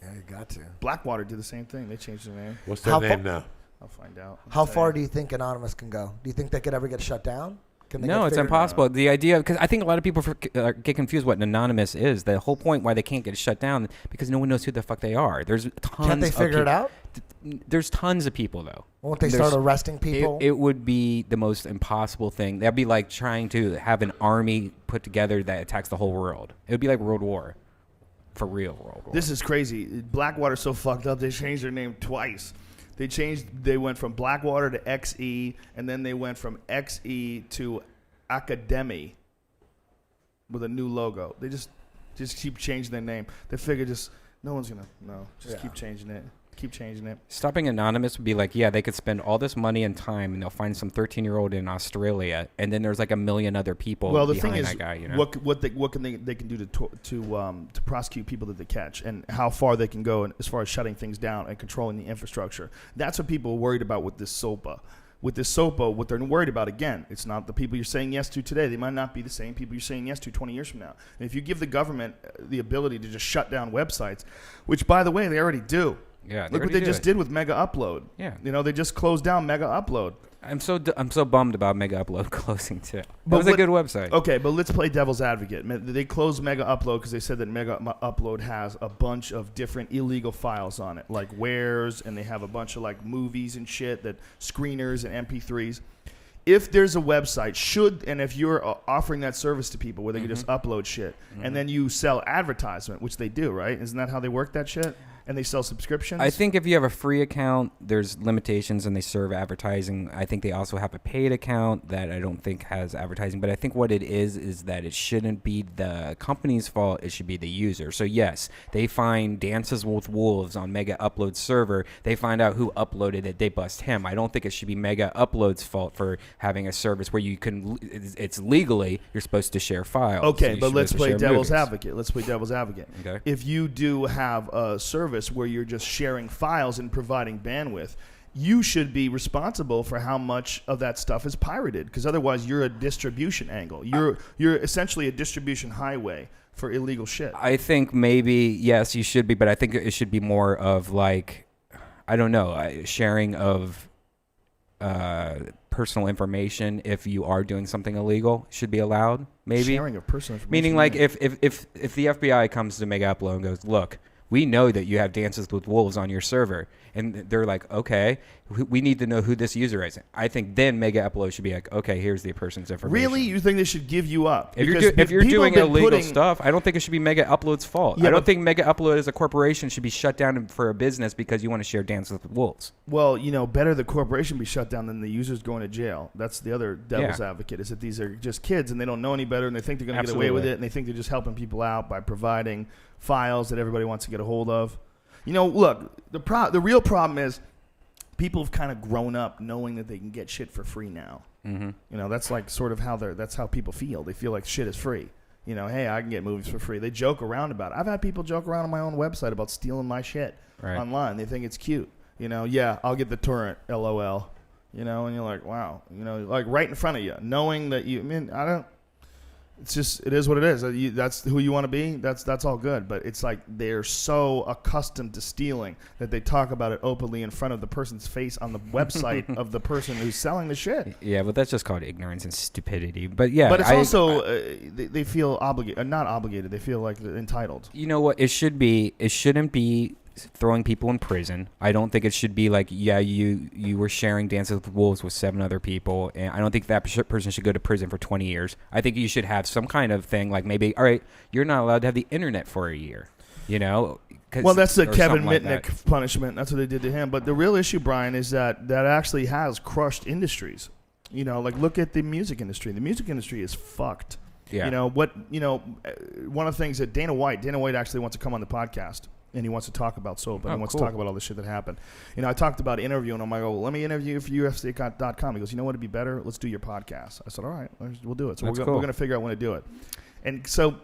Yeah, you got to.
Blackwater did the same thing. They changed their name.
What's their name now?
I'll find out.
How far do you think Anonymous can go? Do you think they could ever get shut down?
No, it's impossible. The idea, because I think a lot of people get confused what an Anonymous is. The whole point why they can't get shut down because no one knows who the fuck they are. There's tons.
Can't they figure it out?
There's tons of people though.
Won't they start arresting people?
It would be the most impossible thing. That'd be like trying to have an army put together that attacks the whole world. It would be like World War. For real, World War.
This is crazy. Blackwater's so fucked up. They changed their name twice. They went from Blackwater to XE, and then they went from XE to Academy with a new logo. They just keep changing their name. They figure no one's gonna know. Keep changing it. Keep changing it.
Stopping Anonymous would be like, yeah, they could spend all this money and time, and they'll find some 13-year-old in Australia, and then there's like a million other people.
Well, the
behind
thing is,
that guy,
what they can do to prosecute people that they catch, and how far they can go as far as shutting things down and controlling the infrastructure. That's what people are worried about with this SOPA. With this SOPA, what they're worried about, again, it's not the people you're saying yes to today. They might not be the same people you're saying yes to 20 years from now. And if you give the government the ability to just shut down websites, which, by the way, they already do.
Yeah,
look what they just did with Mega Upload.
Yeah,
they just closed down Mega Upload.
I'm so bummed about Mega Upload closing too. That was a good website.
Okay, but let's play devil's advocate. They closed Mega Upload because they said that Mega Upload has a bunch of different illegal files on it, like wares, and they have a bunch of like movies and shit, that screeners and MP3s. If there's a website, and if you're offering that service to people where they can just upload shit, and then you sell advertisement, which they do, right? Isn't that how they work that shit? and they sell subscriptions.
I think if you have a free account, there's limitations and they serve advertising. I think they also have a paid account that I don't think has advertising. But I think what it is that it shouldn't be the company's fault. It should be the user. So yes, they find Dances with Wolves on Mega Upload's server. They find out who uploaded it. They bust him. I don't think it should be Mega Upload's fault for having a service where you can. It's legally you're supposed to share files.
Okay,
So
but let's play devil's
movies.
advocate. Let's play devil's advocate.
Okay.
If you do have a service where you're just sharing files and providing bandwidth, you should be responsible for how much of that stuff is pirated, because otherwise you're a distribution angle. You're essentially a distribution highway for illegal shit.
I think maybe yes, you should be, but I think it should be more of like, I don't know, sharing of personal information. If you are doing something illegal, should be allowed. Maybe
sharing of personal information.
meaning like if the FBI comes to Mega Upload and goes, look, we know that you have Dances with Wolves on your server. And they're like, okay, we need to know who this user is. I think then Mega Upload should be like, okay, here's the person's information.
Really? You think they should give you up?
If
Because
you're
people
doing
have been
illegal stuff, I don't think it should be Mega Upload's fault.
Yeah,
I don't
but-
think Mega Upload as a corporation should be shut down for a business because you want to share Dances with Wolves.
Well, better the corporation be shut down than the users going to jail. That's the other devil's
Yeah.
advocate, is that these are just kids and they don't know any better and they think they're going to get away with
Absolutely.
it, and they think they're just helping people out by providing files that everybody wants to get a hold of. Look, the real problem is people have kind of grown up knowing that they can get shit for free now. Mm-hmm. That's like sort of that's how people feel. They feel like shit is free. Hey, I can get movies for free. They joke around about it. I've had people joke around on my own website about stealing my shit online. They think it's cute. Yeah, I'll get the torrent, LOL. And you're like, wow. Like right in front of you, knowing that it is what it is. That's who you want to be. That's all good. But it's like they're so accustomed to stealing that they talk about it openly in front of the person's face on the website of the person who's selling the shit.
Yeah, but that's just called ignorance and stupidity. But yeah,
But it's also they feel obligated, not obligated. They feel like they're entitled.
You know what? It shouldn't be throwing people in prison. I don't think it should be like, yeah, you were sharing Dances with Wolves with 7 other people, and I don't think that person should go to prison for 20 years. I think you should have some kind of thing like maybe, all right, you're not allowed to have the internet for a year. Well,
that's the Kevin
like
Mitnick punishment. That's what they did to him. But the real issue, Brian, is that actually has crushed industries. Like look at the music industry. The music industry is fucked.
Yeah.
One of the things that Dana White actually wants to come on the podcast. And he wants to talk about soap, and he wants to talk about all the shit that happened. I talked about interviewing him. I go, let me interview you for UFC.com. He goes, you know what would be better? Let's do your podcast. I said, all right, we'll do it. So we're going to figure out when to do it. And so,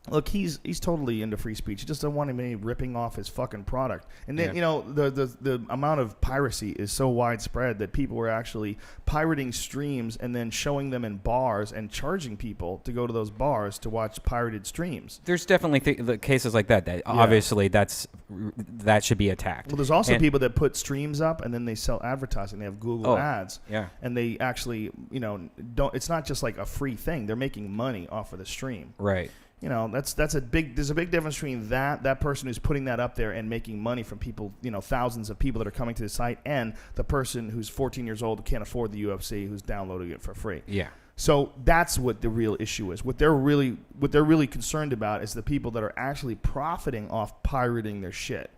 look, he's totally into free speech. He just doesn't want anybody ripping off his fucking product. And then, the amount of piracy is so widespread that people were actually pirating streams and then showing them in bars and charging people to go to those bars to watch pirated streams.
There's definitely cases like that obviously that should be attacked.
Well, there's also people that put streams up and then they sell advertising. They have Google ads.
Yeah.
And they actually, it's not just like a free thing. They're making money off of the stream.
Right.
There's a big difference between that person who's putting that up there and making money from people, thousands of people that are coming to the site, and the person who's 14 years old who can't afford the UFC who's downloading it for free.
Yeah.
So that's what the real issue is. What they're really concerned about is the people that are actually profiting off pirating their shit.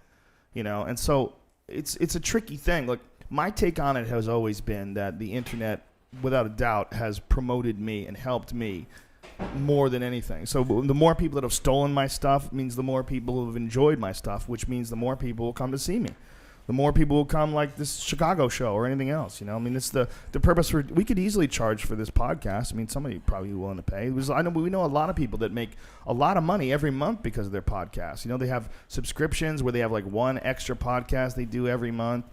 And so it's a tricky thing. Look, my take on it has always been that the internet, without a doubt, has promoted me and helped me more than anything. So the more people that have stolen my stuff means the more people who have enjoyed my stuff, which means the more people will come to see me. The more people will come, like this Chicago show or anything else. It's the purpose for. We could easily charge for this podcast. Somebody probably willing to pay. We know a lot of people that make a lot of money every month because of their podcasts. They have subscriptions where they have like one extra podcast they do every month.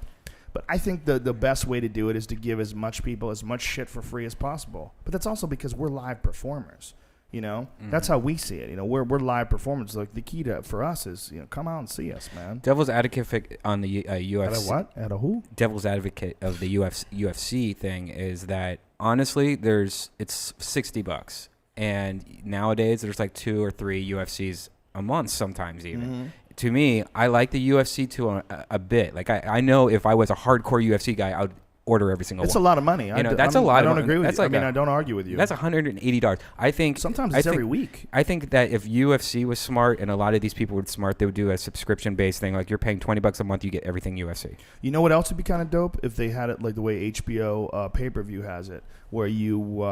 But I think the best way to do it is to give as much people as much shit for free as possible. But that's also because we're live performers. That's how we see it. We're live performers. Like the key for us is come out and see us, man.
Devil's advocate on the UFC.
At a what? At a who?
Devil's advocate of the UFC thing is that honestly, it's $60, and nowadays there's like 2 or 3 UFCs a month, sometimes even. Mm-hmm. To me, I like the UFC to a bit. Like I know if I was a hardcore UFC guy, order every single
It's
one.
a lot of money.
That's a lot.
I don't
of
agree with
that's
you.
Like
I don't argue with you.
That's $180. I think
Sometimes
I
it's
think-
every week.
I think that if UFC was smart and a lot of these people were smart, they would do a subscription-based thing. Like you're paying $20 a month, you get everything UFC.
You know what else would be kind of dope if they had it like the way HBO pay-per-view has it, where you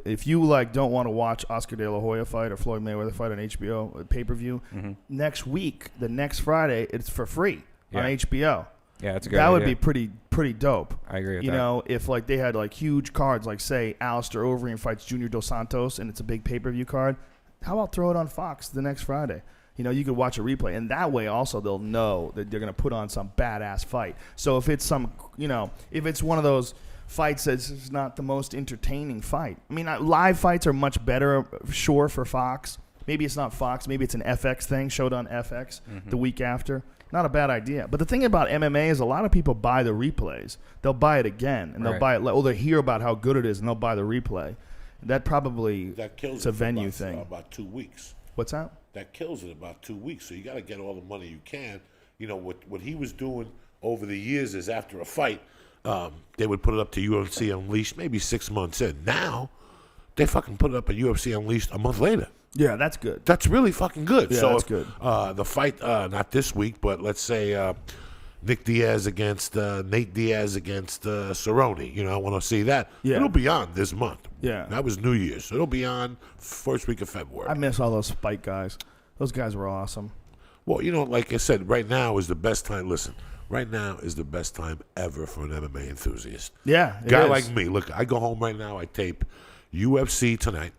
if you like don't want to watch Oscar De La Hoya fight or Floyd Mayweather fight on HBO pay-per-view next week, the next Friday, it's for free on HBO.
Yeah, that's a good
That would
idea.
be pretty dope.
I agree with
you
that.
know, if like they had like huge cards, like say Alistair Overeem fights Junior Dos Santos, and it's a big pay-per-view card. How about throw it on Fox the next Friday? You know, you could watch a replay, and that way also they'll know that they're gonna put on some badass fight. So if it's some, you know, if it's one of those fights that's not the most entertaining fight. I mean, live fights are much better, sure, for Fox. Maybe it's not Fox. Maybe it's an FX thing, showed on FX the week after. Not a bad idea. But the thing about MMA is a lot of people buy the replays. They'll buy it again, and they'll buy it. They'll hear about how good it is, and they'll buy the replay. That probably
kills
it's a
it for
venue
about,
thing.
About 2 weeks.
What's that?
That kills it about 2 weeks. So you got to get all the money you can. You know what he was doing over the years is after a fight, they would put it up to UFC Unleashed maybe 6 months in. Now they fucking put it up at UFC Unleashed a month later.
Yeah, that's good.
That's really fucking good.
Yeah,
so
that's
if,
good.
The fight, not this week, but let's say Nick Diaz against Nate Diaz against Cerrone. You know, I want to see that.
Yeah.
It'll be on this month.
Yeah.
That was New Year's. So it'll be on first week of February.
I miss all those Spike guys. Those guys were awesome.
Well, you know, like I said, right now is the best time. Listen, right now is the best time ever for an MMA enthusiast.
Yeah, it
Guy
is.
like me. Look, I go home right now. I tape UFC tonight.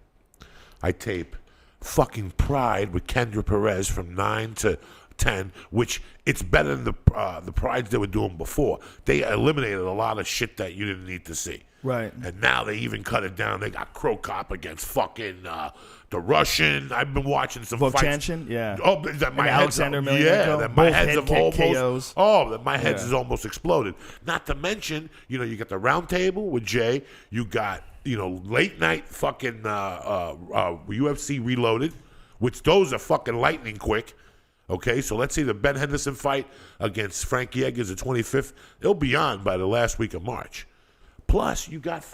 I tape fucking Pride with Kendra Perez from 9 to 10, which it's better than the Prides they were doing before. They eliminated a lot of shit that you didn't need to see.
Right.
And now they even cut it down. They got Krokop against fucking the Russian. I've been watching some fights.
Vovchanchin, yeah.
Oh, that my
And
head's
Alexander
yeah,
Emelianenko,
that my
both
heads
head
have
kick
almost
KOs.
oh, that my heads
Yeah.
has almost exploded. Not to mention, you know, you got the round table with Jay. You got, you know, late night fucking UFC Reloaded, which those are fucking lightning quick. Okay, so let's see the Ben Henderson fight against Frankie Edgar's the 25th. It'll be on by the last week of March. Plus, you got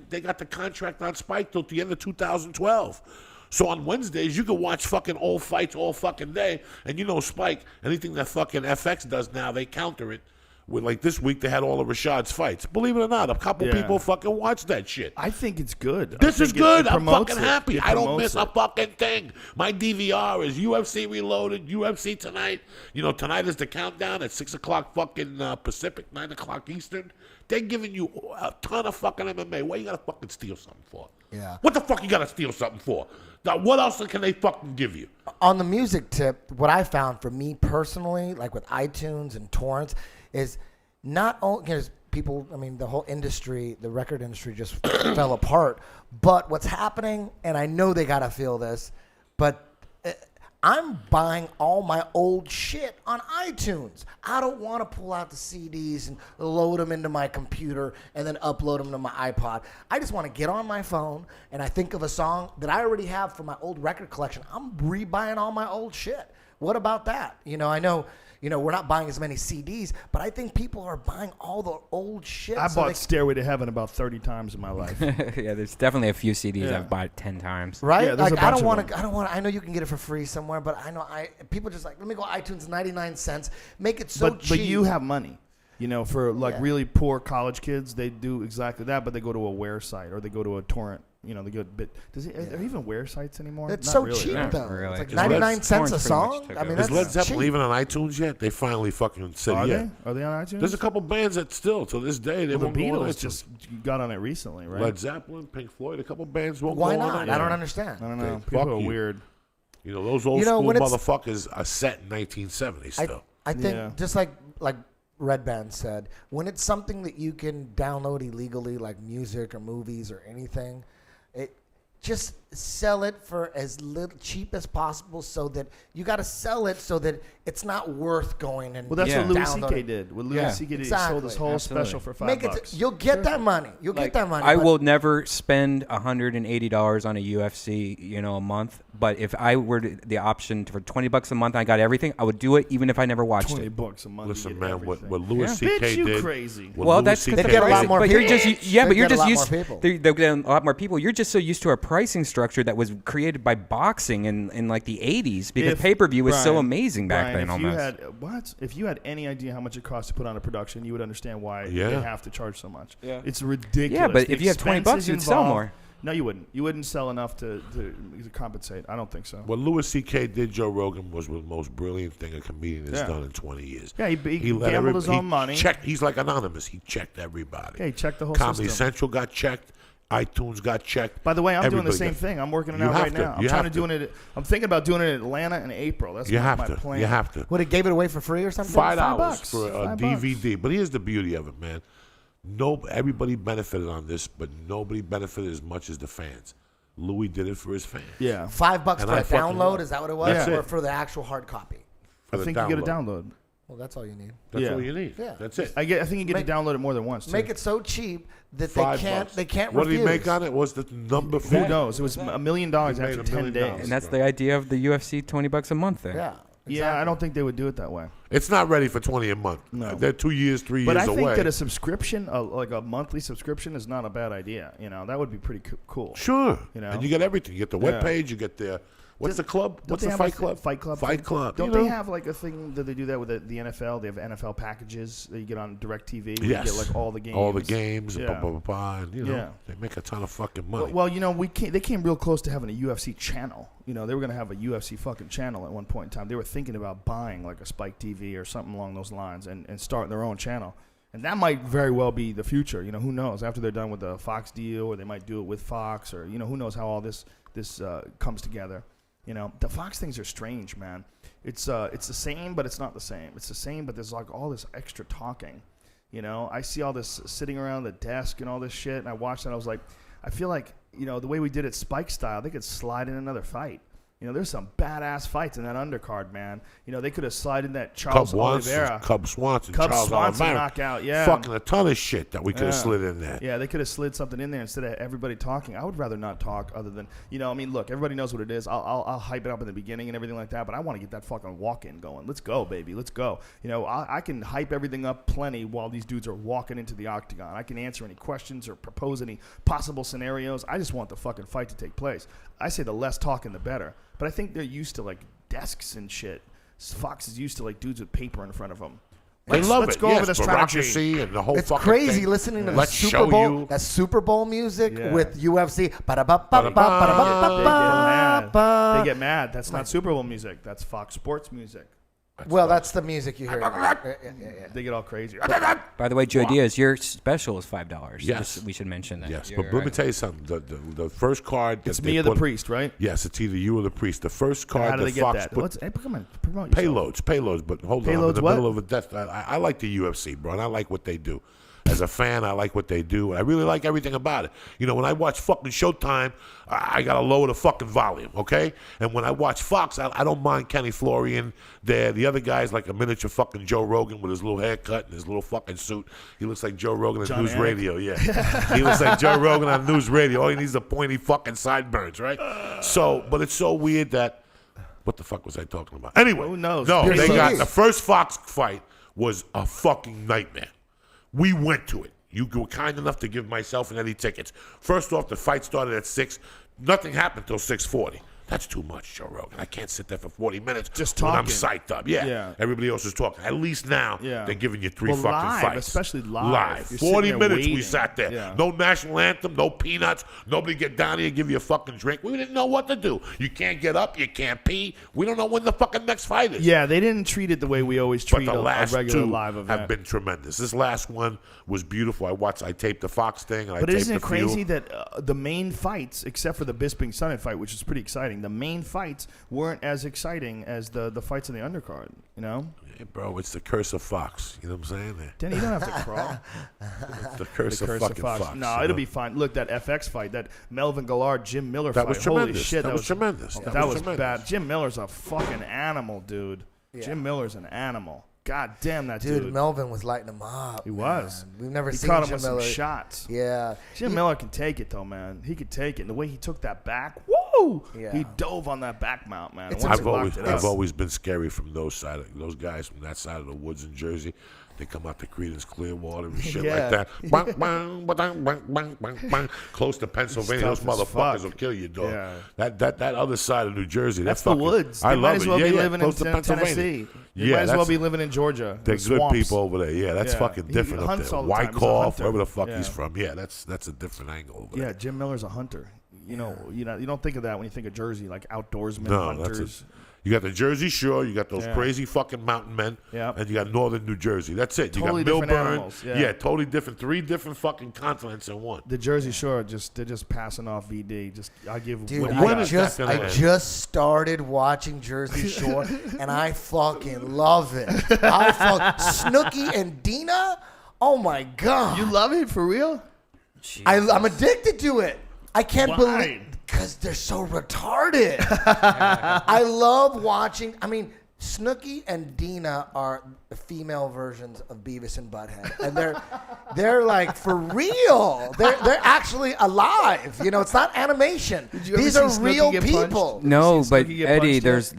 they got the contract on Spike till the end of 2012. So on Wednesdays, you can watch fucking old fights all fucking day. And you know Spike, anything that fucking FX does now, they counter it. With, like this week, they had all of Rashad's fights. Believe it or not, a couple
Yeah.
people fucking watch that shit.
I think it's good.
This
I
is
think
good.
it
I'm
promotes
fucking
it.
happy.
It
I don't
promotes
miss
it.
a fucking thing. My DVR is UFC Reloaded, UFC Tonight. You know, tonight is the countdown at 6 o'clock fucking Pacific, 9 o'clock Eastern. They're giving you a ton of fucking MMA. What you gotta fucking steal something for?
Yeah.
What the fuck you gotta steal something for? Now, what else can they fucking give you?
On the music tip, what I found for me personally, like with iTunes and torrents, is not only because people, I mean, the whole industry, the record industry just fell apart. But what's happening, and I know they gotta feel this, but I'm buying all my old shit on iTunes. I don't want to pull out the CDs and load them into my computer and then upload them to my iPod. I just want to get on my phone and I think of a song that I already have from my old record collection. I'm rebuying all my old shit. What about that? You know, I know, you know, we're not buying as many CDs, but I think people are buying all the old shit.
I
so
bought
they-
Stairway to Heaven about 30 times in my life.
Yeah, there's definitely a few CDs
Yeah.
I've bought 10 times.
Right?
Yeah, there's
Like
a
I
bunch
don't
of
want
them.
to. I don't want. I know you can get it for free somewhere, but I know people just like let me go iTunes 99 cents, make it so cheap.
But you have money. You know, for like
Yeah.
really poor college kids, they do exactly that, but they go to a Ware site or they go to a torrent. You know, they go. But are there even Ware sites anymore?
It's
Not
so
really,
cheap
right?
though.
really.
It's like
Is
99
Led-
cents a
Torrents pretty much
song.
took
I mean,
over.
Is
that's
Led Zeppelin
cheap.
even on iTunes yet? They finally fucking said
Are
yeah.
they? Are they on iTunes?
There's a couple bands that still, to this day, they
Well,
won't
the
go on
Beatles
iTunes.
just got on it recently, right?
Led Zeppelin, Pink Floyd, a couple bands won't
Why
go on
not?
it.
I don't understand.
I don't know.
Fuck
People are
you.
weird.
You know, those old
You know,
school
when it's-
motherfuckers are set in 1970 still.
I think
Yeah.
just like Red Band said, when it's something that you can download illegally, like music or movies or anything, it just sell it for as little cheap as possible, so that you got to sell it so that it's not worth going and
Well, that's
Yeah.
what Louis
download
C.K.
it.
did. What Louis
Yeah.
C.K. did, he
Exactly.
sold his whole
Absolutely.
special for $5.
Make it. You'll get that money. You'll get that money.
I
but-
will never spend $180 on a UFC, a month. But if I were the option for $20 a month, I got everything. I would do it even if I never watched it.
$20 a month.
Listen,
you get
man, what
everything.
Louis
Yeah.
C.K.
Bitch, you
did.
crazy.
what
Well,
Louis
that's
C.K.
They get a lot
did-
more
but you're
people.
just but
They
you're
get a
just
lot
used.
more people.
They're getting a lot more people. You're just so used to a pricing structure that was created by boxing in like the '80s because
If-
pay-per-view was so
Brian,
amazing back
Brian,
then.
if you
Almost.
had if you had any idea how much it costs to put on a production, you would understand why
Yeah.
they have to charge so much.
Yeah.
It's ridiculous.
Yeah, but
The
if you have $20,
expenses
you'd sell
involved-
more.
No, you wouldn't. You wouldn't sell enough to compensate. I don't think so.
What Louis C.K. did, Joe Rogan, was the most brilliant thing a comedian has
Yeah.
done in 20 years.
Yeah, he
let
gambled his own money.
He's like anonymous. He checked everybody.
Yeah, he checked the whole
Comedy
system.
Central got checked. iTunes got checked.
By the way, I'm doing the
Everybody
same
got-
thing. I'm working it
You
out
have
right
to.
now. I'm
You
trying to
have
do it. I'm thinking about doing it in Atlanta in April. That's
You
my
have to.
plan.
You have to.
What, it gave it away for free or something?
$5 for a
$5.
DVD. But here's the beauty of it, man. Everybody benefited on this, but nobody benefited as much as the fans. Louis did it for his fans.
Yeah.
$5
And
for
I
a
fucking
download?
love
is that what it was?
That's
Or
it.
for the actual hard copy?
For
I
the
think you get a download.
Well, that's all you need.
That's
Yeah.
all you need.
Yeah.
That's it.
I think you get
Make-
to download it more than once. Too.
Make it so cheap that
$5.
they can't
What
refuse.
did he make on it? Was the number
Who
50?
knows? It was $1 million
He
after
made $1
10
million.
days.
And that's the idea of the UFC $20 a month thing.
Yeah.
Yeah, I don't think they would do it that way.
It's not ready for 20 a month.
No.
They're 2 years, 3
But
years
I think
away.
that a subscription, like a monthly subscription, is not a bad idea. That would be pretty cool.
Sure.
You know?
And you get everything. You get the
Yeah.
webpage. You get the what's the club?
Don't
What's
they
the
have
Fight
a
Club?
Fight Club.
Fight
thing?
Club.
Don't
you
they
know?
have like a thing that they do that with the NFL? They have NFL packages that you get on DirecTV. Where
Yes.
You get like all the games.
All the games.
Yeah.
Blah, blah, blah, blah, and
Yeah.
they make a ton of fucking money.
Well, they came real close to having a UFC channel. They were going to have a UFC fucking channel at one point in time. They were thinking about buying like a Spike TV or something along those lines and starting their own channel. And that might very well be the future. Who knows? After they're done with the Fox deal, or they might do it with Fox, or who knows how all this comes together. The Fox things are strange, man. It's the same, but it's not the same. It's the same, but there's like all this extra talking. I see all this sitting around the desk and all this shit, and I watched that. I was like, I feel like, the way we did it Spike style, they could slide in another fight. There's some badass fights in that undercard, man. They could have slid in that Charles Oliveira.
Cub Swanson,
Cub
Charles
Swanson
Oliveira.
knockout, yeah.
Fucking a ton of shit that we could have
Yeah.
slid in there.
Yeah, they could have slid something in there instead of everybody talking. I would rather not talk other than, look, everybody knows what it is. I'll hype it up in the beginning and everything like that, but I want to get that fucking walk-in going. Let's go, baby. Let's go. I can hype everything up plenty while these dudes are walking into the octagon. I can answer any questions or propose any possible scenarios. I just want the fucking fight to take place. I say the less talking, the better. But I think they're used to, like, desks and shit. Fox is used to, like, dudes with paper in front of them.
They love
let's
it.
go
yes,
over the strategy.
bureaucracy and the whole
It's
fucking
crazy
thing.
listening to the
Let's
Super
show
Bowl,
you.
that Super Bowl music
Yeah.
with UFC.
They get mad. They get mad. That's not Super Bowl music. That's Fox Sports music.
Well, that's the music you hear.
They get all crazy.
By the way, Joe Diaz, your special is $5.
Yes.
We should mention that.
Yes,
Your,
but let me tell you something. The first card.
It's
that
me
they
or the
put-
priest, right?
Yes, it's either you or the priest. The first card
How do
that
they get
Fox
that?
put.
Come on, promote yourself.
Payloads, but hold on. I'm in
Payloads
the
what?
middle of a death. I like the UFC, bro, and I like what they do. As a fan, I like what they do. I really like everything about it. When I watch fucking Showtime, I gotta lower the fucking volume, okay? And when I watch Fox, I don't mind Kenny Florian there. The other guy's like a miniature fucking Joe Rogan with his little haircut and his little fucking suit. He looks like Joe Rogan on
John
News
Anik.
Radio, yeah. He looks like Joe Rogan on News Radio. All he needs is a pointy fucking sideburns, right? But it's so weird that. What the fuck was I talking about? Anyway,
Who knows?
No,
Your
they got
CDs.
the first Fox fight was a fucking nightmare. We went to it. You were kind enough to give myself and Eddie tickets. First off, the fight started at 6. Nothing happened till 6:40. That's too much, Joe Rogan. I can't sit there for 40 minutes
Just
when I'm
talking.
psyched up. Yeah. Everybody else is talking. At least now
Yeah.
they're giving you 3
Well,
fucking
live,
fights.
especially live. You're
40
sitting there
minutes we
waiting.
sat there.
Yeah.
No national anthem, no peanuts. Nobody get down here and give you a fucking drink. We didn't know what to do. You can't get up. You can't pee. We don't know when the fucking next fight is.
Yeah, they didn't treat it the way we always
But
treat
the
a
last
regular
2
live event.
have been tremendous. This last one was beautiful. I taped the Fox thing. And I
But
taped
isn't it
the Feud.
crazy that the main fights, except for the Bisping Summit fight, which was pretty exciting, the main fights weren't as exciting as the fights in the undercard,
Yeah, bro, it's the curse of Fox. You know what I'm saying?
Denny, you don't have to crawl.
The curse of fucking Fox.
No,
you
it'll
know?
be fine. Look, that FX fight, that Melvin Gillard, Jim Miller
That
fight.
was
Holy
tremendous.
shit,
That was tremendous.
That was
tremendous.
bad. Jim Miller's a fucking animal, dude.
Yeah.
Jim Miller's an animal. God damn that
Dude,
dude.
Melvin was lighting him up.
He was.
Man. We've never
He
seen
caught him
Jim
with
Miller.
some shots.
Yeah.
Jim Miller can take it though, man. He could take it. And the way he took that back, woo!
Yeah.
He dove on that back mount, man.
It's
Once he
I've
locked
always
it up.
been scary from those guys from that side of the woods in Jersey. They come out to Creedence Clearwater and shit
Yeah.
like that. Bang, bang, ba-dang, bang, bang, bang, bang. Close to Pennsylvania, those
Tough as
motherfuckers
fuck.
will kill you, dog.
Yeah.
That other side of New Jersey,
That's
that
the
fucking,
woods.
I
They
love
might as well
it.
be
Yeah,
living
close
in
to Pennsylvania.
Tennessee. They
Yeah,
might as well
that's-
be living in Georgia.
They're
the
good
swamps.
people over there. Yeah, that's
Yeah.
fucking
He
different up
hunts
there.
all the time. He's a
Wyckoff,
hunter.
wherever the fuck
Yeah.
he's from. Yeah, that's a different angle over
Yeah,
there.
Jim Miller's a hunter. You know, you don't think of that when you think of Jersey, like outdoorsmen,
No, that's
hunters.
You got the Jersey Shore, you got those
Yeah.
crazy fucking mountain men,
Yeah.
and you got northern New Jersey. That's it. You
Totally
got
different
Milburn.
animals, yeah.
Totally different. 3 different fucking continents in one.
The Jersey Shore, they're just passing off VD. I give
Dude,
what
when
I
is
just
that gonna end?
started watching Jersey Shore, and I fucking love it. Snooki and Dina. Oh my god,
You love it for real?
I'm addicted to it. I can't
Why?
believe because they're so retarded. I love watching. I mean, Snooki and Dina are the female versions of Beavis and Butthead, and they're like for real. They're actually alive. You know, it's not animation.
Did you ever
These
see
are
Snooki
real
get punched?
people.
No,
seen
but
Snooki get
Eddie,
punched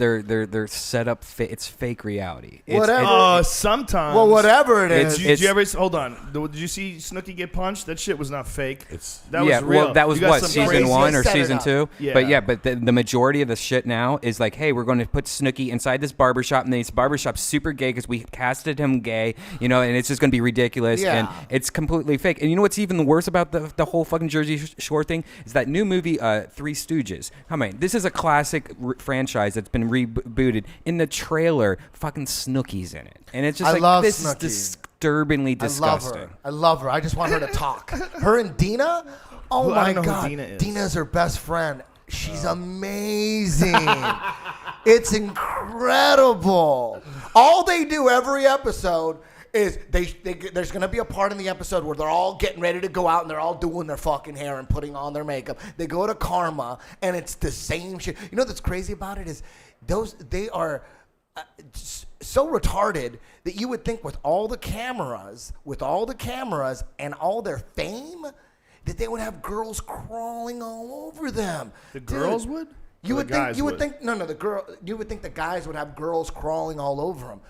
they're set up. It's fake reality. It's,
Whatever.
Sometimes.
Well, whatever it is.
Did you ever hold on? Did you see Snooki get punched? That shit was not fake. That
yeah,
was real.
well, that was
You got
what,
some
season
crazy-
1 or
set it
season
up.
2?
Yeah.
But the majority of the shit now is like, hey, we're going to put Snooki inside this barbershop, and then this barbershop's super gay because we casted him gay, you know, and it's just going to be ridiculous,
Yeah.
and it's completely fake. And you know what's even worse about the whole fucking Jersey Shore thing is that new movie, Three Stooges. I mean, this is a classic franchise that's been rebooted. In the trailer, fucking Snooki's in it, and it's just
I
like
love
this
Snooki.
is disturbingly disgusting.
I love her. I just want her to talk. Her and Dina. Oh
Who- I
my
don't know who
god,
Dina is.
Dina's her best friend. She's amazing. It's incredible. All they do every episode is there's going to be a part in the episode where they're all getting ready to go out and they're all doing their fucking hair and putting on their makeup. They go to Karma and it's the same shit. You know what's crazy about it is they are so retarded that you would think with all the cameras and all their fame that they would have girls crawling all over them.
The
Dude,
girls would?
You
Or
would
the
think
guys
you would
would?
think no the girl you would think the guys would have girls crawling all over them.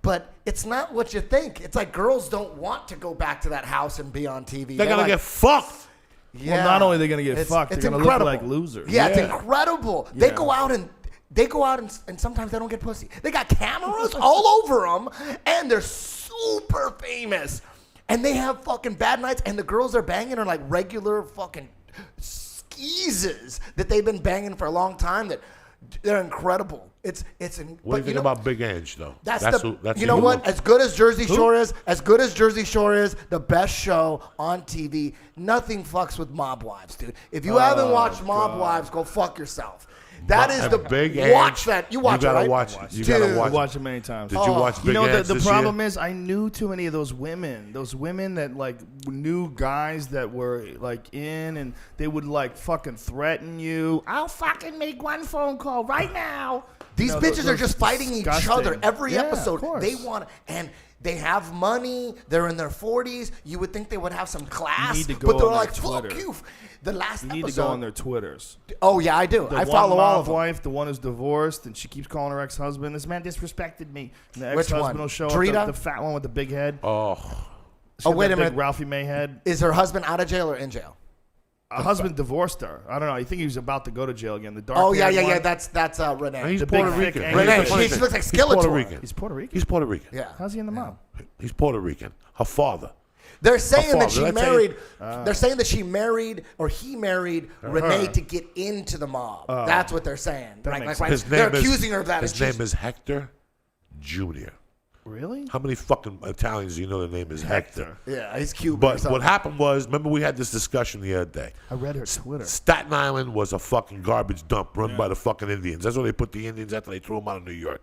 But it's not what you think. It's like girls don't want to go back to that house and be on TV.
They're gonna
like,
get fucked.
yeah.
Well, not only are they gonna get fucked,
it's
they're gonna
incredible.
look like losers.
Yeah, it's
Yeah.
incredible.
Yeah.
They go out and sometimes they don't get pussy. They got cameras all over them, and they're super famous. And they have fucking bad nights, and the girls they're banging are like regular fucking skeezes that they've been banging for a long time. That they're incredible.
What do you think about Big Ange, though?
That's
who
you know what? As good as Jersey Shore is, the best show on TV. Nothing fucks with Mob Wives, dude. If you haven't watched Mob Wives, go fuck yourself. That is the
Big
watch
Ange,
that you watch.
You gotta
it, right?
watch it. You
Dude.
gotta
I
watch.
watched it many times.
Did you watch Big
You know,
Ange
the
this
problem
year?
is I knew too many of those women. Those women that like knew guys that were like in, and they would like fucking threaten you. I'll fucking make one phone call right now.
These
No,
bitches
those
are just fighting each
disgusting.
other every
Yeah, of
episode.
course.
They want and they have money. They're in their 40s. You would think they would have some class,
need to go
but they're
on their
like, "Fuck
Twitter.
you." The last
You need
episode.
to go on their Twitters.
Oh yeah, I do.
The
I
one
follow all
mob
of them.
wife, the one who's divorced, and she keeps calling her ex-husband. This man disrespected me. And the
Which
ex-husband
one?
will show
Drita?
up, the fat one with the big head.
Oh,
She
Oh,
got
wait
that
a
big
minute.
Ralphie May head.
Is her husband out of jail or in jail?
Her husband divorced her. I don't know. I think he was about to go to jail again. The dark.
Oh yeah. That's Renee.
he's
The
Puerto
big, thick
Rican.
angry
Renee.
Funny
She looks like
He's Puerto
Skeletor.
Rican.
He's Puerto Rican.
He's Puerto Rican.
Yeah.
How's he in the mob?
He's Puerto Rican. Her father.
They're saying
father,
that she
did I tell you?
married. They're saying that she married or he married Renee to get into the mob. That's what they're saying.
makes
They're accusing her of that.
His
and she's-
name is Hector Jr.
Really?
How many fucking Italians do you know the name is Hector?
Yeah, he's Cuban. or
But
something.
what happened was, remember we had this discussion the other day.
I read her Twitter.
Staten Island was a fucking garbage dump run by the fucking Indians. That's where they put the Indians after they threw them out of New York.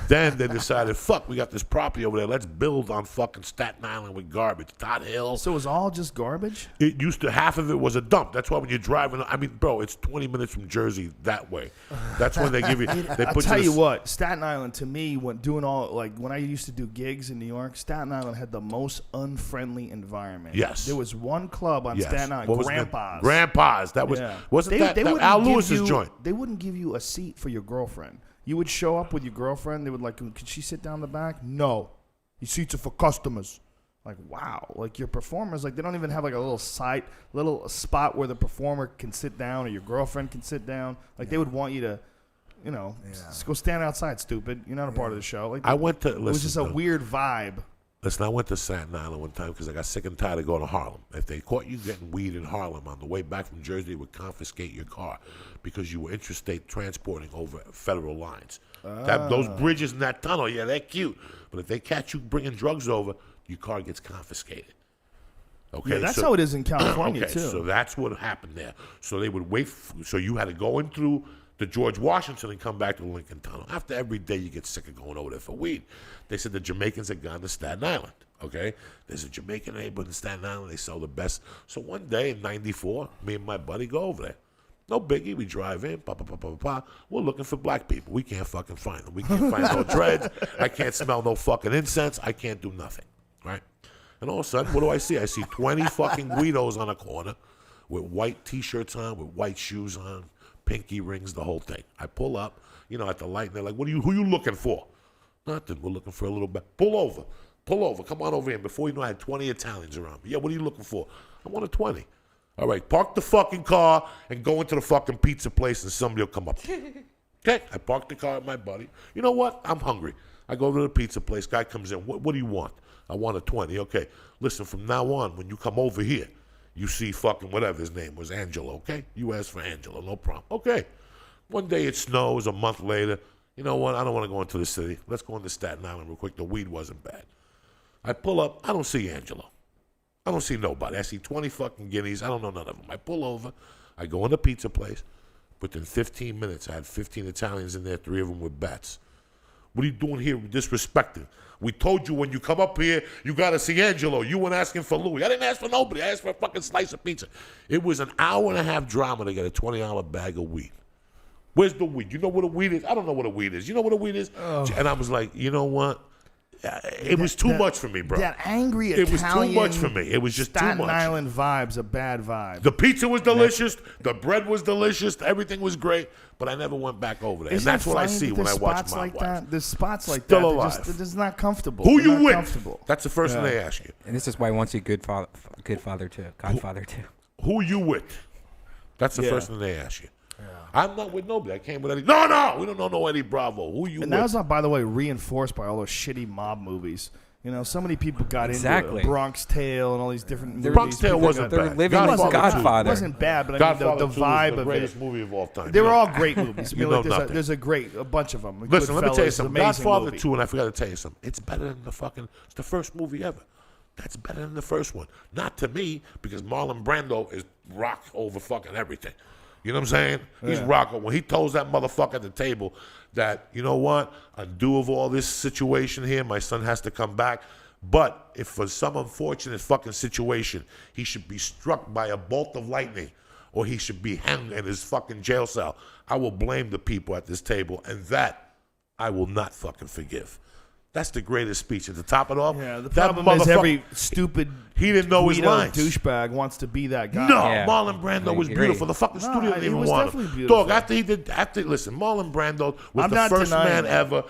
Then they decided, fuck, we got this property over there. Let's build on fucking Staten Island with garbage. Todd Hill.
So it was all just garbage?
It used to, half of it was a dump. That's why when you're driving, I mean, bro, it's 20 minutes from Jersey that way. That's when they give you, they
I'll
put
tell
you
you
to-
what, Staten Island to me, when doing all when I used to do gigs in New York, Staten Island had the most unfriendly environment.
Yes.
There was one club on
Yes.
Staten Island,
What was the name?
Grandpa's.
Grandpa's. That was,
Yeah.
wasn't that
wouldn't
Al
give
Lewis's
you-
joint?
They wouldn't give you a seat for your girlfriend. You would show up with your girlfriend. They would like, could she sit down the back? No. These seats are for customers. Like, wow. Like, your performers, like, they don't even have, like, a little spot where the performer can sit down or your girlfriend can sit down. Like, they would want you to, just go stand outside, stupid. You're not a part of the show. Like,
I went to,
it was just a
listen,
weird vibe.
Listen, I went to Staten Island one time because I got sick and tired of going to Harlem. If they caught you getting weed in Harlem on the way back from Jersey, they would confiscate your car because you were interstate transporting over federal lines. Those bridges and that tunnel, yeah, they're cute. But if they catch you bringing drugs over, your car gets confiscated. Okay,
Yeah, that's how it is in California,
okay,
too.
so that's what happened there. So they would wait. So you had to go in through the George Washington and come back to the Lincoln Tunnel. After every day, you get sick of going over there for weed. They said the Jamaicans had gone to Staten Island. Okay, there's a Jamaican neighborhood in Staten Island. They sell the best. So one day in '94, me and my buddy go over there. No biggie. We drive in. We're looking for black people. We can't fucking find them. We can't find no dreads. I can't smell no fucking incense. I can't do nothing. Right? And all of a sudden, what do I see? I see 20 fucking Guidos on a corner with white T-shirts on, with white shoes on, pinky rings, the whole thing. I pull up, at the light, and they're like, who you looking for? Nothing. We're looking for a little bit. Pull over. Come on over here. Before you know, I had 20 Italians around me. Yeah, what are you looking for? I want a 20. All right, park the fucking car and go into the fucking pizza place and somebody will come up. Okay, I parked the car with my buddy. You know what? I'm hungry. I go to the pizza place. Guy comes in. What do you want? I want a 20. Okay, listen, from now on, when you come over here, you see fucking whatever his name was, Angelo, okay? You ask for Angelo, no problem. Okay. One day it snows, a month later. You know what? I don't want to go into the city. Let's go into Staten Island real quick. The weed wasn't bad. I pull up. I don't see Angelo. I don't see nobody. I see 20 fucking guineas. I don't know none of them. I pull over. I go in the pizza place. Within 15 minutes, I had 15 Italians in there, 3 of them with bats. What are you doing here disrespecting? We told you when you come up here, you got to see Angelo. You weren't asking for Louis. I didn't ask for nobody. I asked for a fucking slice of pizza. It was an hour and a half drama to get a $20 bag of weed. Where's the weed? You know what a weed is? I don't know what a weed is. You know what a weed is? Oh. And I was like, you know what? It was too much for me, bro.
That angry Italian.
It was too much for me. It was just
Staten
too much.
Island vibe's a bad vibe.
The pizza was delicious. The bread was delicious. Everything was great. But I never went back over there.
Isn't
and that's
it
what I
funny
see
that
when I
there's
watch
spots
my
like
wife.
that. There's spots like
Still
that.
alive.
They're just not comfortable.
Who
They're
you
not
with?
comfortable.
That's the first thing they ask you.
And this is why I want you good father too, godfather too.
Who you with? That's the first thing they ask you. I'm not with nobody. I came with Eddie. No, we don't know no Eddie Bravo. Who you
And
with?
that was, by the way, reinforced by all those shitty mob movies. So many people got
Exactly.
into Bronx Tale and all these different movies.
Bronx Tale
People
wasn't
got-
bad.
They're living with
Godfather
Godfather.
It wasn't bad, but I
Godfather
mean, the
2 is
vibe
the
of
greatest
it.
movie of all time.
They were
You know?
all great movies. I mean,
You know
like
nothing.
there's a bunch of them.
Listen, let me tell you
Goodfellas,
something.
amazing
Godfather
movie.
2, and I forgot to tell you something. It's better than it's the first movie ever. That's better than the first one. Not to me, because Marlon Brando is rock over fucking everything. You know what I'm saying? He's rock. When he tells that motherfucker at the table that, you know what, undue of all this situation here, my son has to come back. But if for some unfortunate fucking situation, he should be struck by a bolt of lightning or he should be hanged in his fucking jail cell, I will blame the people at this table, and that I will not fucking forgive. That's the greatest speech. And to top it off,
Yeah, the
that
problem is
motherfucker-
every stupid
he didn't know his
Guido
lines.
douchebag wants to be that guy.
No,
Yeah.
Marlon Brando
I
was
agree.
beautiful. The fucking
No,
studio
he
didn't even
was
want
definitely
him.
beautiful.
Dog, listen, Marlon Brando was
I'm
the
not
first
denying
man
that.
ever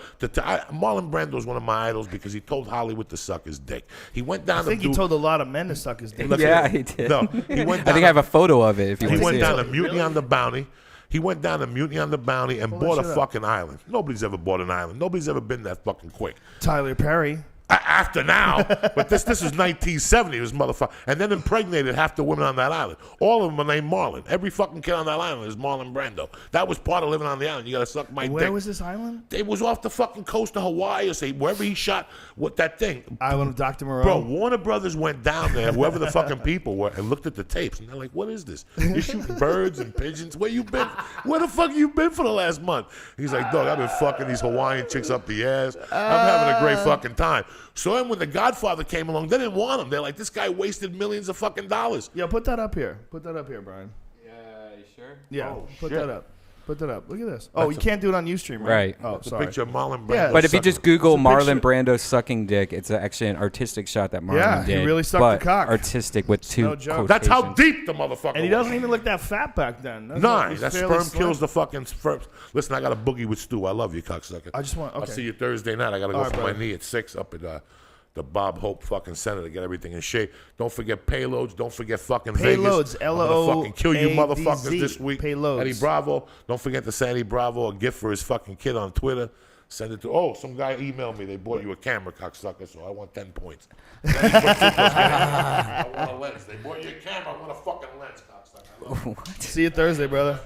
Marlon Brando is one of my idols because he told Hollywood to suck his dick. He went down
I think
to
he told a lot of men to suck his dick.
Yeah, he did.
No, he went
I
down
think I have a photo of it. If you
he
want to
went
see
down
it.
to Mutiny on the Bounty. He went down to Mutiny on the Bounty and bought a
shit up.
fucking island. Nobody's ever bought an island. Nobody's ever been that fucking quick.
Tyler Perry.
After now, but this is 1970, this motherfucker. And then impregnated half the women on that island. All of them are named Marlon. Every fucking kid on that island is Marlon Brando. That was part of living on the island. You gotta suck my dick.
Where was this island?
It was off the fucking coast of Hawaii or say wherever he shot what that thing.
Island of Dr. Moreau.
Bro, Warner Brothers went down there, whoever the fucking people were, and looked at the tapes. And they're like, what is this? You're shooting birds and pigeons? Where you been? Where the fuck you been for the last month? He's like, dog, I've been fucking these Hawaiian chicks up the ass. I'm having a great fucking time. So then when The Godfather came along, they didn't want him. They're like, this guy wasted millions of fucking dollars.
Yo, put that up here. Put that up here, Brian.
Yeah, you sure?
Yeah,
Oh,
put
shit.
that up. Put that up. Look at this. Oh, you can't do it on Ustream, right?
Right.
Oh,
The
sorry.
picture of Marlon Brando.
Yeah,
But if you just Google
It's a
Marlon
picture.
Brando sucking dick, it's actually an artistic shot that Marlon
Yeah, he
did.
really sucked
but
the cock.
Artistic with two
no joke.
That's how
quotations.
deep the motherfucker
And he
was.
doesn't even look that fat back then.
Nah,
He's
that
fairly
sperm
slim.
kills the fucking sperm. Listen, I got a boogie with Stu. I love you, cocksucker.
I just want.
I'll
Okay.
see you Thursday night. I got to go
All right,
for
brother.
my knee at 6 up at the Bob Hope fucking center to get everything in shape. Don't forget Payloads. Don't forget fucking
Payloads,
Vegas. I'm gonna fucking kill you
L-O-A-D-Z,
motherfuckers this week.
Payloads.
Eddie Bravo. Don't forget to send Eddie Bravo a gift for his fucking kid on Twitter. Send it to. Oh, some guy emailed me. They bought you a camera, cocksucker. So I want 10 points. I want a lens. They bought you a camera. I want a fucking lens, cocksucker.
See you Thursday, brother.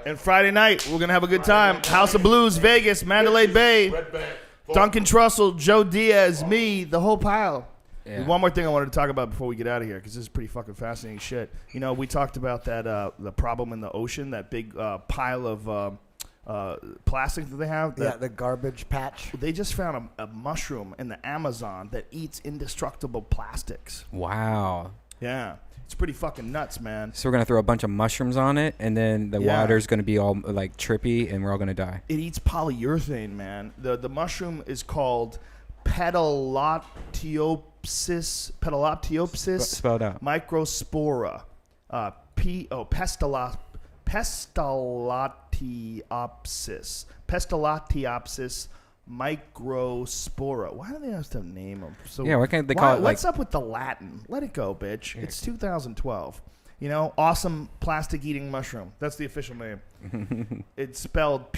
And Friday night, we're gonna have a good time. House of Blues, Vegas, Mandalay Bay,
Red Band.
Duncan Trussell, Joe Diaz, me, the whole pile.
Yeah.
One more thing I wanted to talk about before we get out of here, because this is pretty fucking fascinating shit. You know, we talked about that the problem in the ocean, that big pile of plastic that they have.
Yeah, the garbage patch.
They just found a mushroom in the Amazon that eats indestructible plastics.
Wow.
Yeah, it's pretty fucking nuts, man.
So we're gonna throw a bunch of mushrooms on it, and then the
Yeah.
water's gonna be all like trippy, and we're all gonna die.
It eats polyurethane, man. The mushroom is called Pedaloptiopsis
Spelled out.
microspora. Pestalottiopsis microspora. Why do they have to name them? So
Yeah, why can't they call it,
What's
like-
up with the Latin? Let it go, bitch. It's 2012. You know, awesome plastic eating mushroom. That's the official name. It's spelled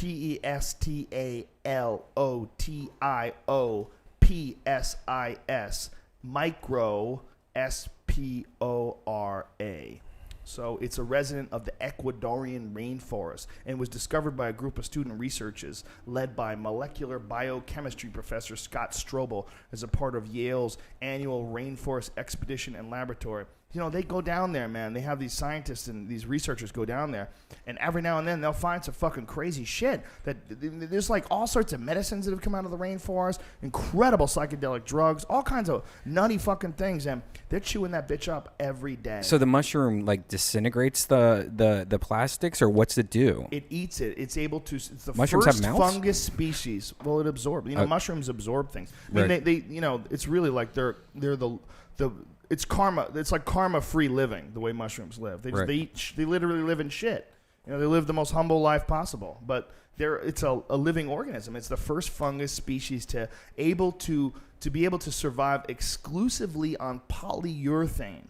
PestalotioPsis micro Spora. So it's a resident of the Ecuadorian rainforest and was discovered by a group of student researchers led by molecular biochemistry professor Scott Strobel as a part of Yale's annual rainforest expedition and laboratory. You know, they go down there, man. They have these scientists and these researchers go down there, and every now and then they'll find some fucking crazy shit. That there's like all sorts of medicines that have come out of the rainforest, incredible psychedelic drugs, all kinds of nutty fucking things, and they're chewing that bitch up every day.
So the mushroom like disintegrates the plastics, or what's it do?
It eats it. It's able to. It's the
Mushrooms have
first
mouths?
fungus species. Well, it absorbs. You know, mushrooms absorb things. I mean,
Right.
they you know, it's really like they're the it's karma. It's like karma-free living. The way mushrooms live. They just,
Right.
they eat. They literally live in shit. You know, they live the most humble life possible. But it's a living organism. It's the first fungus species to be able to survive exclusively on polyurethane.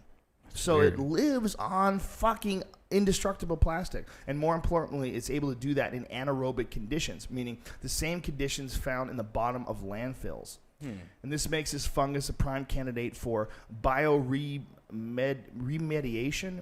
So it lives on fucking indestructible plastic. And more importantly, it's able to do that in anaerobic conditions, meaning the same conditions found in the bottom of landfills. And this makes this fungus a prime candidate for bioremediation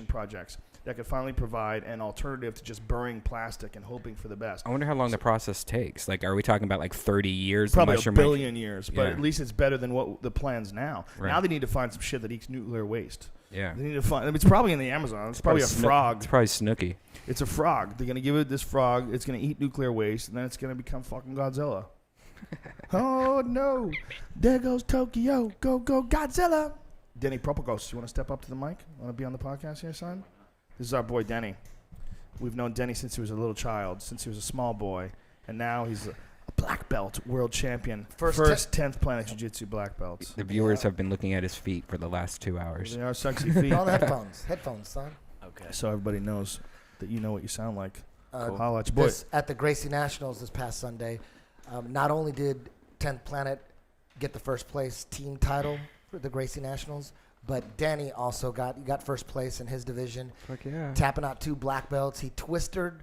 projects that could finally provide an alternative to just burying plastic and hoping for the best.
I wonder how long the process takes. Like, are we talking about like 30 years?
Probably
the
a
mushroom
billion years, but
Yeah.
at least it's better than what the plan's now.
Right.
Now they need to find some shit that eats nuclear waste.
Yeah.
They need to find. I mean, it's probably in the Amazon. It's probably a frog.
It's probably Snooki.
It's a frog. They're gonna give it this frog. It's gonna eat nuclear waste, and then it's gonna become fucking Godzilla. Oh no! There goes Tokyo. Go Godzilla! Denny Prokopos, you want to step up to the mic? Want to be on the podcast here, son? This is our boy Denny. We've known Denny since he was a little child, since he was a small boy, and now he's a black belt world champion. First 10th Planet Jiu-Jitsu black belts.
The viewers have been looking at his feet for the last 2 hours.
They are sexy feet.
On the headphones, son.
So everybody knows that you know what you sound like.
Cool.
Holla at your boy.
At the Gracie Nationals this past Sunday, not only did 10th Planet get the first place team title for the Gracie Nationals, but Denny also got first place in his division.
Fuck yeah.
Tapping out 2 black belts. He twisted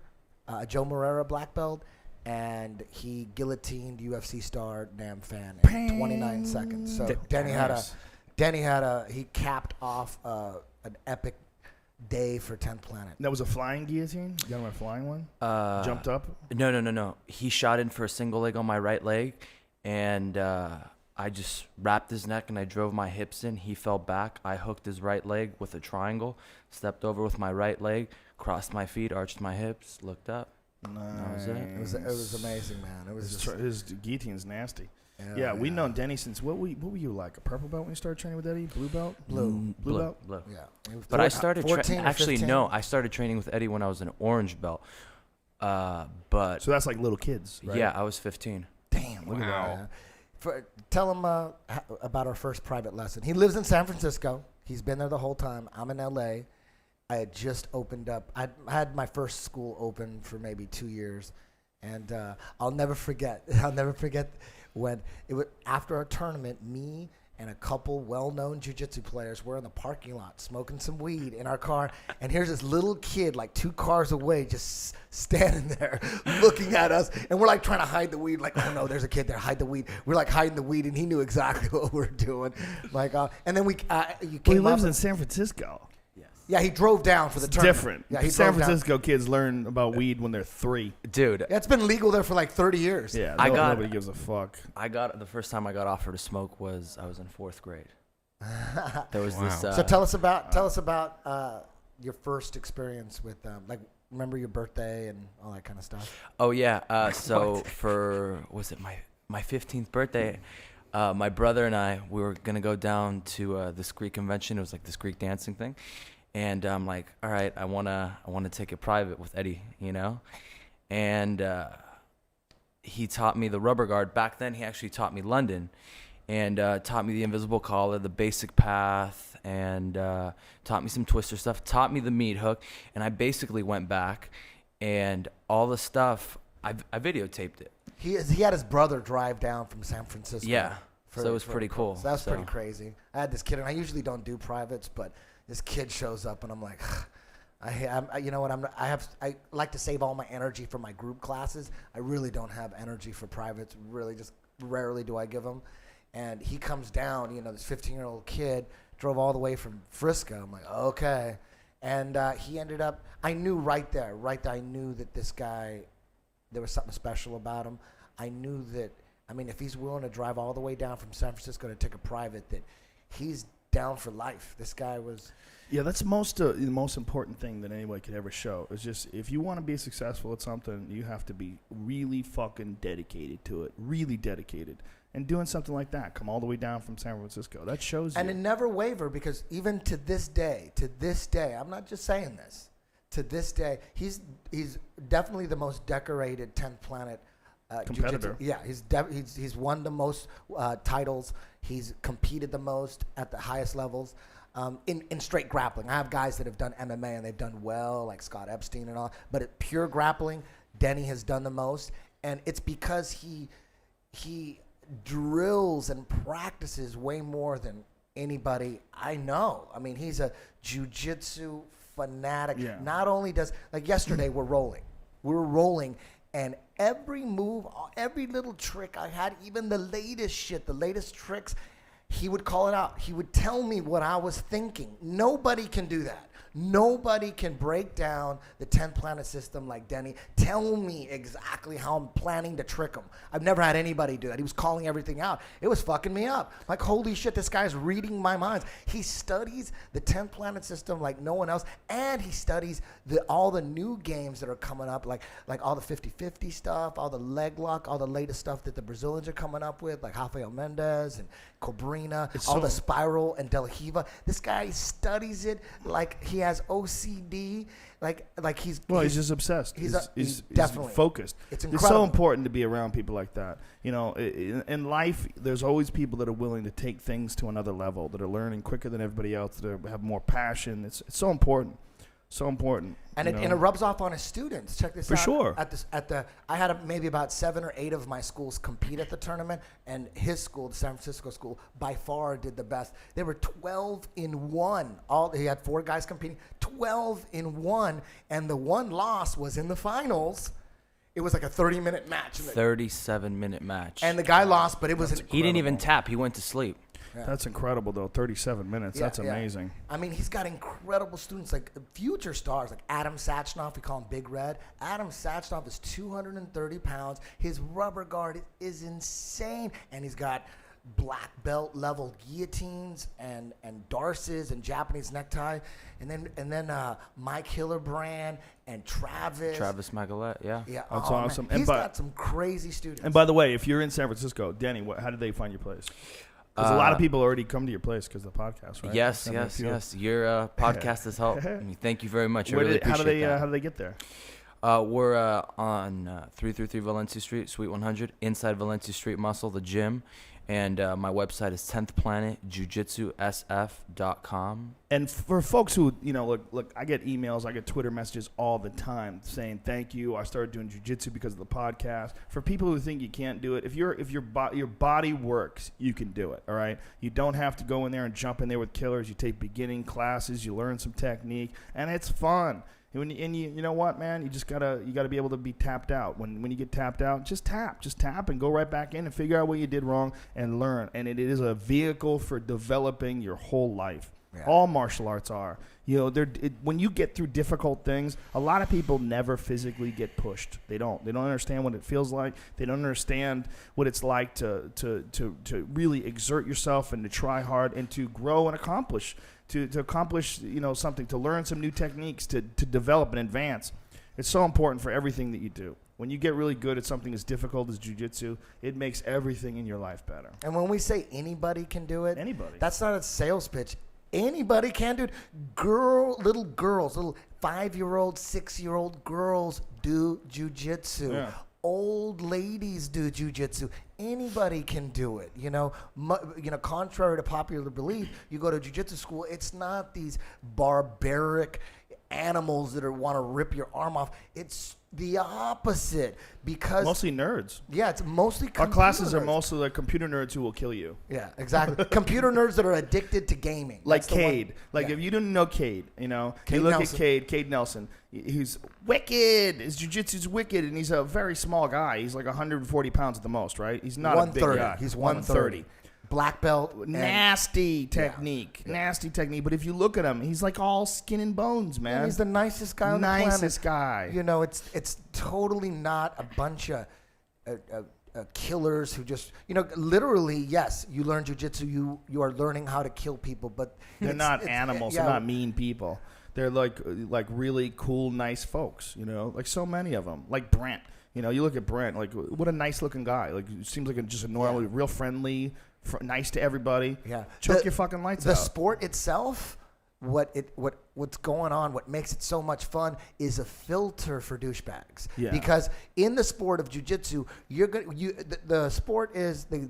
Joe Moreira black belt and he guillotined UFC star Nam Fan in 29 seconds. So he capped off an epic day for 10th Planet.
That was a flying guillotine? You got him a flying one? Jumped up?
No. He shot in for a single leg on my right leg, and I just wrapped his neck and I drove my hips in. He fell back. I hooked his right leg with a triangle, stepped over with my right leg, crossed my feet, arched my hips, looked up.
Nice.
That was it.
It was amazing, man. It was
His guillotine's nasty. Yeah, we've known Denny since, what were you like, a purple belt when you started training with Eddie? Blue belt?
Blue
belt?
Blue.
Yeah.
But I started
14 or
actually
15?
no, I started training with Eddie when I was an orange belt. But
So that's like little kids, right?
yeah, I was 15.
Damn, look
Wow.
at that. Tell him about our first private lesson. He lives in San Francisco. He's been there the whole time. I'm in LA. I had just opened up. I had my first school open for maybe 2 years. And I'll never forget when it was after a tournament, me and a couple well-known jiu-jitsu players were in the parking lot smoking some weed in our car, and here's this little kid like 2 cars away just standing there looking at us, and we're like trying to hide the weed, like, oh no, there's a kid there, hide the weed. We're like hiding the weed, and he knew exactly what we were doing. Like, and then you came
He lives
up
in San Francisco.
yeah, he drove down for the
It's
tournament.
different.
Yeah, he
San
drove down.
Francisco kids learn about weed when they're 3.
Dude,
Yeah, it's been legal there for like 30 years.
Yeah, nobody gives a fuck.
the first time I got offered to smoke I was in 4th grade. There was this.
So tell us about your first experience with like, remember your birthday and all that kind of stuff.
Oh yeah. So for my 15th birthday, my brother and we were gonna go down to this Greek convention. It was like this Greek dancing thing, and I'm like, all right, I wanna take it private with Eddie, you know, and he taught me the rubber guard. Back then, he actually taught me London, and taught me the invisible collar, the basic path, and taught me some twister stuff. Taught me the meat hook, and I basically went back, and all the stuff I videotaped it.
He had his brother drive down from San Francisco.
Yeah. So it was pretty cool.
So that's
So-
pretty crazy. I had this kid, and I usually don't do privates, but this kid shows up, and I'm like, you know what? I like to save all my energy for my group classes. I really don't have energy for privates. Really, just rarely do I give them. And he comes down. You know, this 15-year-old kid drove all the way from Frisco. I'm like, okay. And he ended up. I knew right there. I knew that this guy, there was something special about him. I knew that. I mean, if he's willing to drive all the way down from San Francisco to take a private, that he's down for life. This guy was.
Yeah, that's the most important thing that anybody could ever show. Is just, if you want to be successful at something, you have to be really fucking dedicated to it. Really dedicated. And doing something like that, come all the way down from San Francisco. That shows
And
you.
it never wavered, because even to this day, I'm not just saying this. To this day, he's definitely the most decorated 10th Planet
Competitor.
jiu-jitsu. Yeah, he's won the most titles. He's competed the most at the highest levels in straight grappling. I have guys that have done MMA and they've done well, like Scott Epstein and all. But at pure grappling, Denny has done the most, and it's because he drills and practices way more than anybody I know. I mean, he's a jiu-jitsu fanatic.
Yeah.
Not only does, like yesterday, we were rolling, and every move, every little trick I had, even the latest shit, the latest tricks, he would call it out. He would tell me what I was thinking. Nobody can do that. Nobody can break down the 10th Planet system like Denny. Tell me exactly how I'm planning to trick him. I've never had anybody do that. He was calling everything out. It was fucking me up. Like, holy shit, this guy's reading my minds. He studies the 10th Planet system like no one else, and he studies all the new games that are coming up, like all the 50-50 stuff, all the leg lock, all the latest stuff that the Brazilians are coming up with, like Rafael Mendes and Cobrina, the spiral and De La Riva. This guy studies it like he has OCD, like he's
just obsessed. He's
definitely
focused.
It's
so
incredible.
important to be around people like that. You know, in life, there's always people that are willing to take things to another level, that are learning quicker than everybody else, that have more passion. It's so important. So important.
And it rubs off on his students. Check this out.
For sure.
I had maybe about 7 or 8 of my schools compete at the tournament, and his school, the San Francisco school, by far did the best. They were 12-1. He had 4 guys competing, 12-1, and the one loss was in the finals. It was like a 30-minute match.
37-minute match.
And the guy lost, but it was
he didn't even tap. He went to sleep.
Yeah.
That's incredible, though. 37 minutes. That's amazing.
I mean, he's got incredible students, like future stars, like Adam Sachnoff. We call him Big Red. Adam Sachnoff is 230 pounds. His rubber guard is insane. And he's got black belt level guillotines and darces and Japanese necktie. And then Mike Hillerbrand and Travis
Magalette, yeah.
Yeah,
That's awesome.
Man.
And
He's got some crazy students.
And by the way, if you're in San Francisco, Denny, how did they find your place? Because a lot of people already come to your place because of the podcast, right?
Yes. Your podcast has helped. Thank you very much. I really appreciate that.
How do they get there?
We're on 333 Valencia Street, Suite 100, inside Valencia Street Muscle, the gym. And my website is 10th Planet JujitsuSF.com.
And for folks who, look, I get emails, I get Twitter messages all the time saying thank you. I started doing jiu-jitsu because of the podcast. For people who think you can't do it, if your body works, you can do it. All right, you don't have to go in there and jump in there with killers. You take beginning classes, you learn some technique, and it's fun. And you know what, man? You gotta be able to be tapped out. When you get tapped out, just tap and go right back in and figure out what you did wrong and learn. And it is a vehicle for developing your whole life. Yeah. All martial arts are. When you get through difficult things, a lot of people never physically get pushed. They don't understand what it feels like. They don't understand what it's like to really exert yourself and to try hard and to grow and accomplish. To accomplish, something, to learn some new techniques, to develop and advance. It's so important for everything that you do. When you get really good at something as difficult as jiu-jitsu, it makes everything in your life better.
And when we say anybody can do it,
anybody.
That's not a sales pitch. Anybody can do it. Little girls, little 5-year-old, 6-year-old girls do jiu-jitsu. Yeah. Old ladies do jiu-jitsu. Anybody can do it. Contrary to popular belief, you go to jiu-jitsu school, it's not these barbaric animals that want to rip your arm off. It's the opposite, because
mostly nerds.
Yeah, it's mostly
our classes are mostly like computer nerds who will kill you.
Yeah, exactly. Computer nerds that are addicted to gaming.
Like Cade. If you didn't know Cade, you look Nelson. At Cade Nelson. He's wicked. His jiu-jitsu's wicked, and he's a very small guy. He's like 140 pounds at the most, right? He's not a big guy.
He's 130. Black belt.
Nasty technique. Yeah. Nasty technique. But if you look at him, he's like all skin and bones, man.
And he's the nicest guy on the planet.
Nicest guy.
It's totally not a bunch of killers who just, literally, yes, you learn jiu-jitsu, you are learning how to kill people, but
they're not animals. They're not mean people. They're like really cool, nice folks, like so many of them. Like Brent. You look at Brent, like what a nice looking guy. Like seems like just a normal, real friendly, nice to everybody.
Yeah.
Choke your fucking lights out.
The sport itself, what's going on, what makes it so much fun is a filter for douchebags. Yeah. Because in the sport of jiu-jitsu, the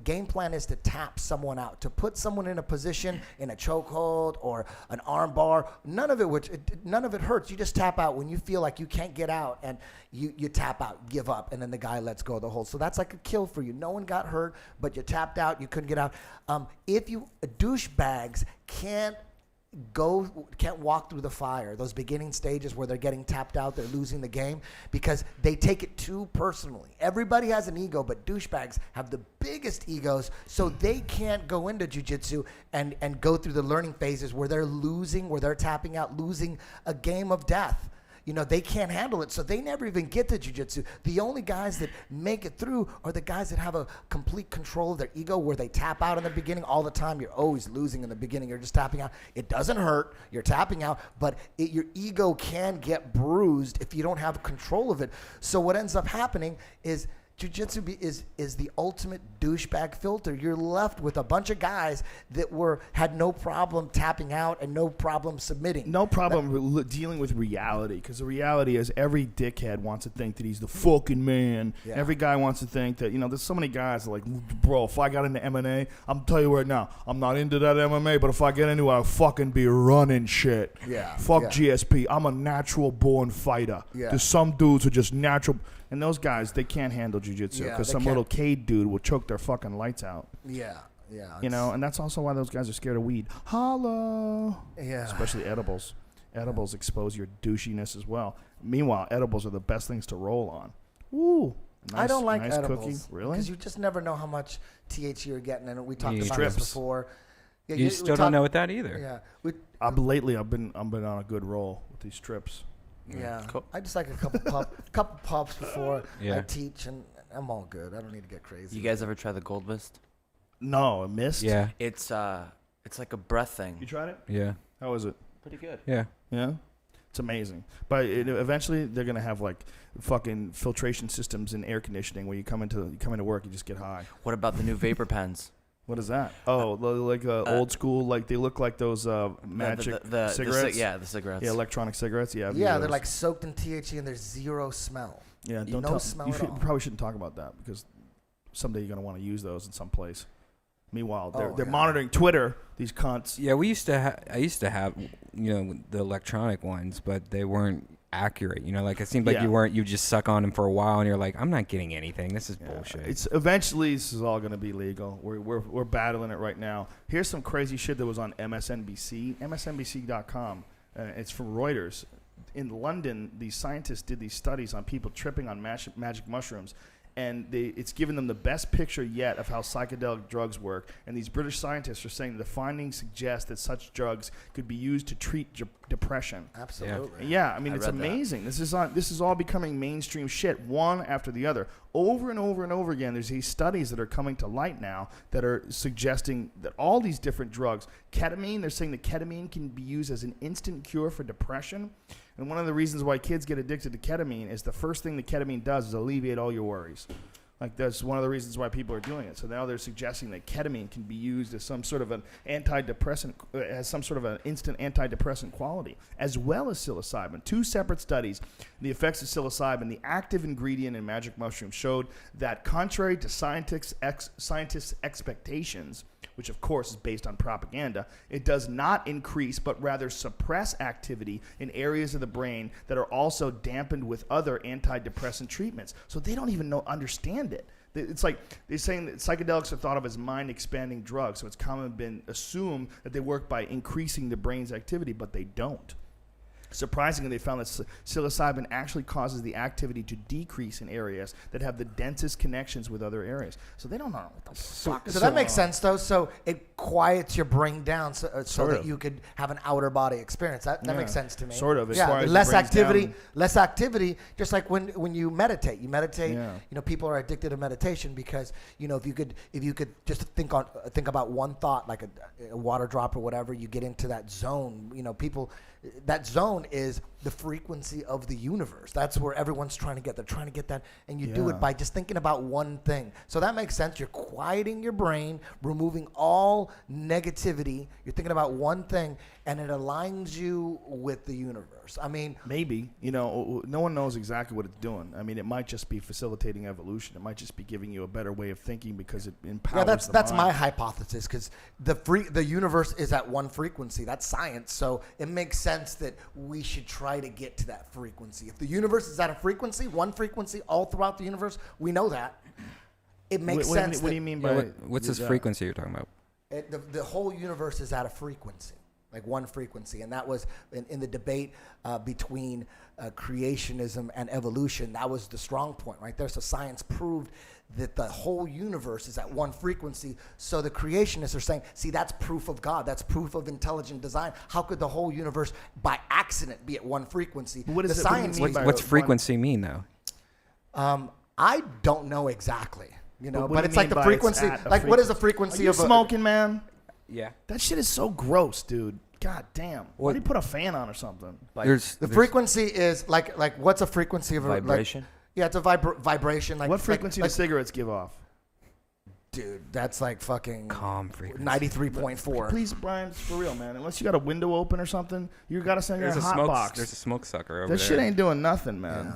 game plan is to tap someone out, to put someone in a position in a chokehold or an arm bar. None of it hurts. You just tap out when you feel like you can't get out, and you tap out, give up, and then the guy lets go of the hold. So that's like a kill for you. No one got hurt, but you tapped out, you couldn't get out. Douchebags can't walk through the fire, those beginning stages where they're getting tapped out, they're losing the game, because they take it too personally. Everybody has an ego, but douchebags have the biggest egos, so they can't go into jiu-jitsu and go through the learning phases where they're losing, where they're tapping out, losing a game of death. They can't handle it, so they never even get to jiu-jitsu. The only guys that make it through are the guys that have a complete control of their ego, where they tap out in the beginning all the time. You're always losing in the beginning. You're just tapping out. It doesn't hurt. You're tapping out, but your ego can get bruised if you don't have control of it. So what ends up happening is jiu-jitsu is the ultimate douchebag filter. You're left with a bunch of guys that had no problem tapping out and no problem submitting.
No problem dealing with reality, because the reality is every dickhead wants to think that he's the fucking man. Yeah. Every guy wants to think that, there's so many guys that are like, bro, if I got into MMA, I'm telling you right now, I'm not into that MMA, but if I get into it, I'll fucking be running shit.
Yeah.
Fuck GSP. I'm a natural born fighter. Yeah. There's some dudes who are just natural. And those guys, they can't handle jiu-jitsu because some little Cade dude will choke their fucking lights out.
Yeah.
And that's also why those guys are scared of weed. Holla.
Yeah.
Especially edibles. Edibles expose your douchiness as well. Meanwhile, edibles are the best things to roll on. Ooh.
I don't like
nice
edibles.
cookie. Really?
Because you just never know how much THC you're getting, and we talked
Yeah.
about
Strips.
this before. Yeah,
You
we
still
talked-
don't know what that either.
Yeah,
Lately, I've been on a good roll with these trips.
yeah.
Cool.
I just like a couple puffs before I
Yeah.
teach, and I'm all good. I don't need to get crazy.
You guys ever try the Gold Mist?
No, a mist.
Yeah.
It's like a breath thing.
You tried it?
Yeah.
How is it?
Pretty good.
Yeah.
Yeah. It's amazing. But eventually, they're gonna have like fucking filtration systems and air conditioning where you come into work, you just get high.
What about the new vapor pens?
What is that? Oh, like old school, like they look like those magic
the
cigarettes.
the cigarettes.
Yeah, electronic cigarettes. Yeah. I've
Yeah,
used
they're
those.
like soaked in THC, and there's zero smell.
Yeah,
you
don't
no
tell.
smell
You
at all.
probably shouldn't talk about that because someday you're gonna want to use those in some place. Meanwhile, they're
yeah.
monitoring Twitter. These cunts.
Yeah, I used to have, the electronic ones, but they weren't accurate. Like it seemed like
Yeah.
you just suck on them for a while, and you're like, I'm not getting anything. This is bullshit.
It's eventually this is all going to be legal. We're battling it right now. Here's some crazy shit that was on MSNBC, MSNBC.com. It's from Reuters. In London, these scientists did these studies on people tripping on magic mushrooms, and it's given them the best picture yet of how psychedelic drugs work. And these British scientists are saying that the findings suggest that such drugs could be used to treat depression.
Absolutely.
Yeah, I mean, it's
read that.
amazing. This is all becoming mainstream shit, one after the other. Over and over and over again, there's these studies that are coming to light now that are suggesting that all these different drugs, ketamine, they're saying that ketamine can be used as an instant cure for depression. And one of the reasons why kids get addicted to ketamine is the first thing that ketamine does is alleviate all your worries. Like, that's one of the reasons why people are doing it. So now they're suggesting that ketamine can be used as some sort of an antidepressant, has some sort of an instant antidepressant quality, as well as psilocybin. Two separate studies, the effects of psilocybin, the active ingredient in magic mushrooms, showed that contrary to scientists' expectations, which of course is based on propaganda, it does not increase but rather suppress activity in areas of the brain that are also dampened with other antidepressant treatments. So they don't even understand it. It's like they're saying that psychedelics are thought of as mind-expanding drugs, so it's commonly been assumed that they work by increasing the brain's activity, but they don't. Surprisingly, they found that psilocybin actually causes the activity to decrease in areas that have the densest connections with other areas. So they don't know what the fuck is
So that
going
makes
on.
sense, though. So it quiets your brain down so
Sort
that
of.
you could have an outer body experience. That
Yeah.
makes sense to me.
Sort of. It
Yeah,
quiets your
less
brains
activity.
down.
Less activity. Just like when you meditate. You meditate.
Yeah.
People are addicted to meditation because if you could just think about one thought, like a water drop or whatever, you get into that zone. That zone is the frequency of the universe. That's where everyone's trying to get. They're trying to get that, and you do
Yeah.
it by just thinking about one thing. So that makes sense. You're quieting your brain, removing all negativity. You're thinking about one thing, and it aligns you with the universe. I mean,
Maybe. No one knows exactly what it's doing. I mean, it might just be facilitating evolution. It might just be giving you a better way of thinking because it empowers
that's
the
my
mind.
hypothesis, because the universe is at one frequency. That's science. So it makes sense that we should try to get to that frequency. If the universe is at a frequency, one frequency all throughout the universe, we know that. It makes sense.
What do you mean
Yeah,
by
what's this
that?
frequency you're talking about?
The whole universe is at a frequency, like one frequency, and that was in the debate between creationism and evolution. That was the strong point right there. So science proved that the whole universe is at one frequency. So the creationists are saying, see, that's proof of God. That's proof of intelligent design. How could the whole universe by accident be at one frequency?
What is
the
it- what do you
science
mean by
What's
one-
frequency mean though?
I don't know exactly,
But what
but
do
it's
you
like
mean
the
by it's
frequency.
at a
Like, what is the
Are
frequency
you
of
smoking, man?
Yeah.
That shit is so gross, dude. God damn. Why do you put a fan on or something?
The frequency is like what's a frequency of a
Vibration?
Yeah, it's a vibration. Like
What frequency
like,
do cigarettes give off?
dude, that's like fucking
Calm frequency.
93.4.
Please, Brian, for real, man. Unless you got a window open or something, you got to send your hot box.
There's a smoke sucker over
That
there.
shit ain't doing nothing, man.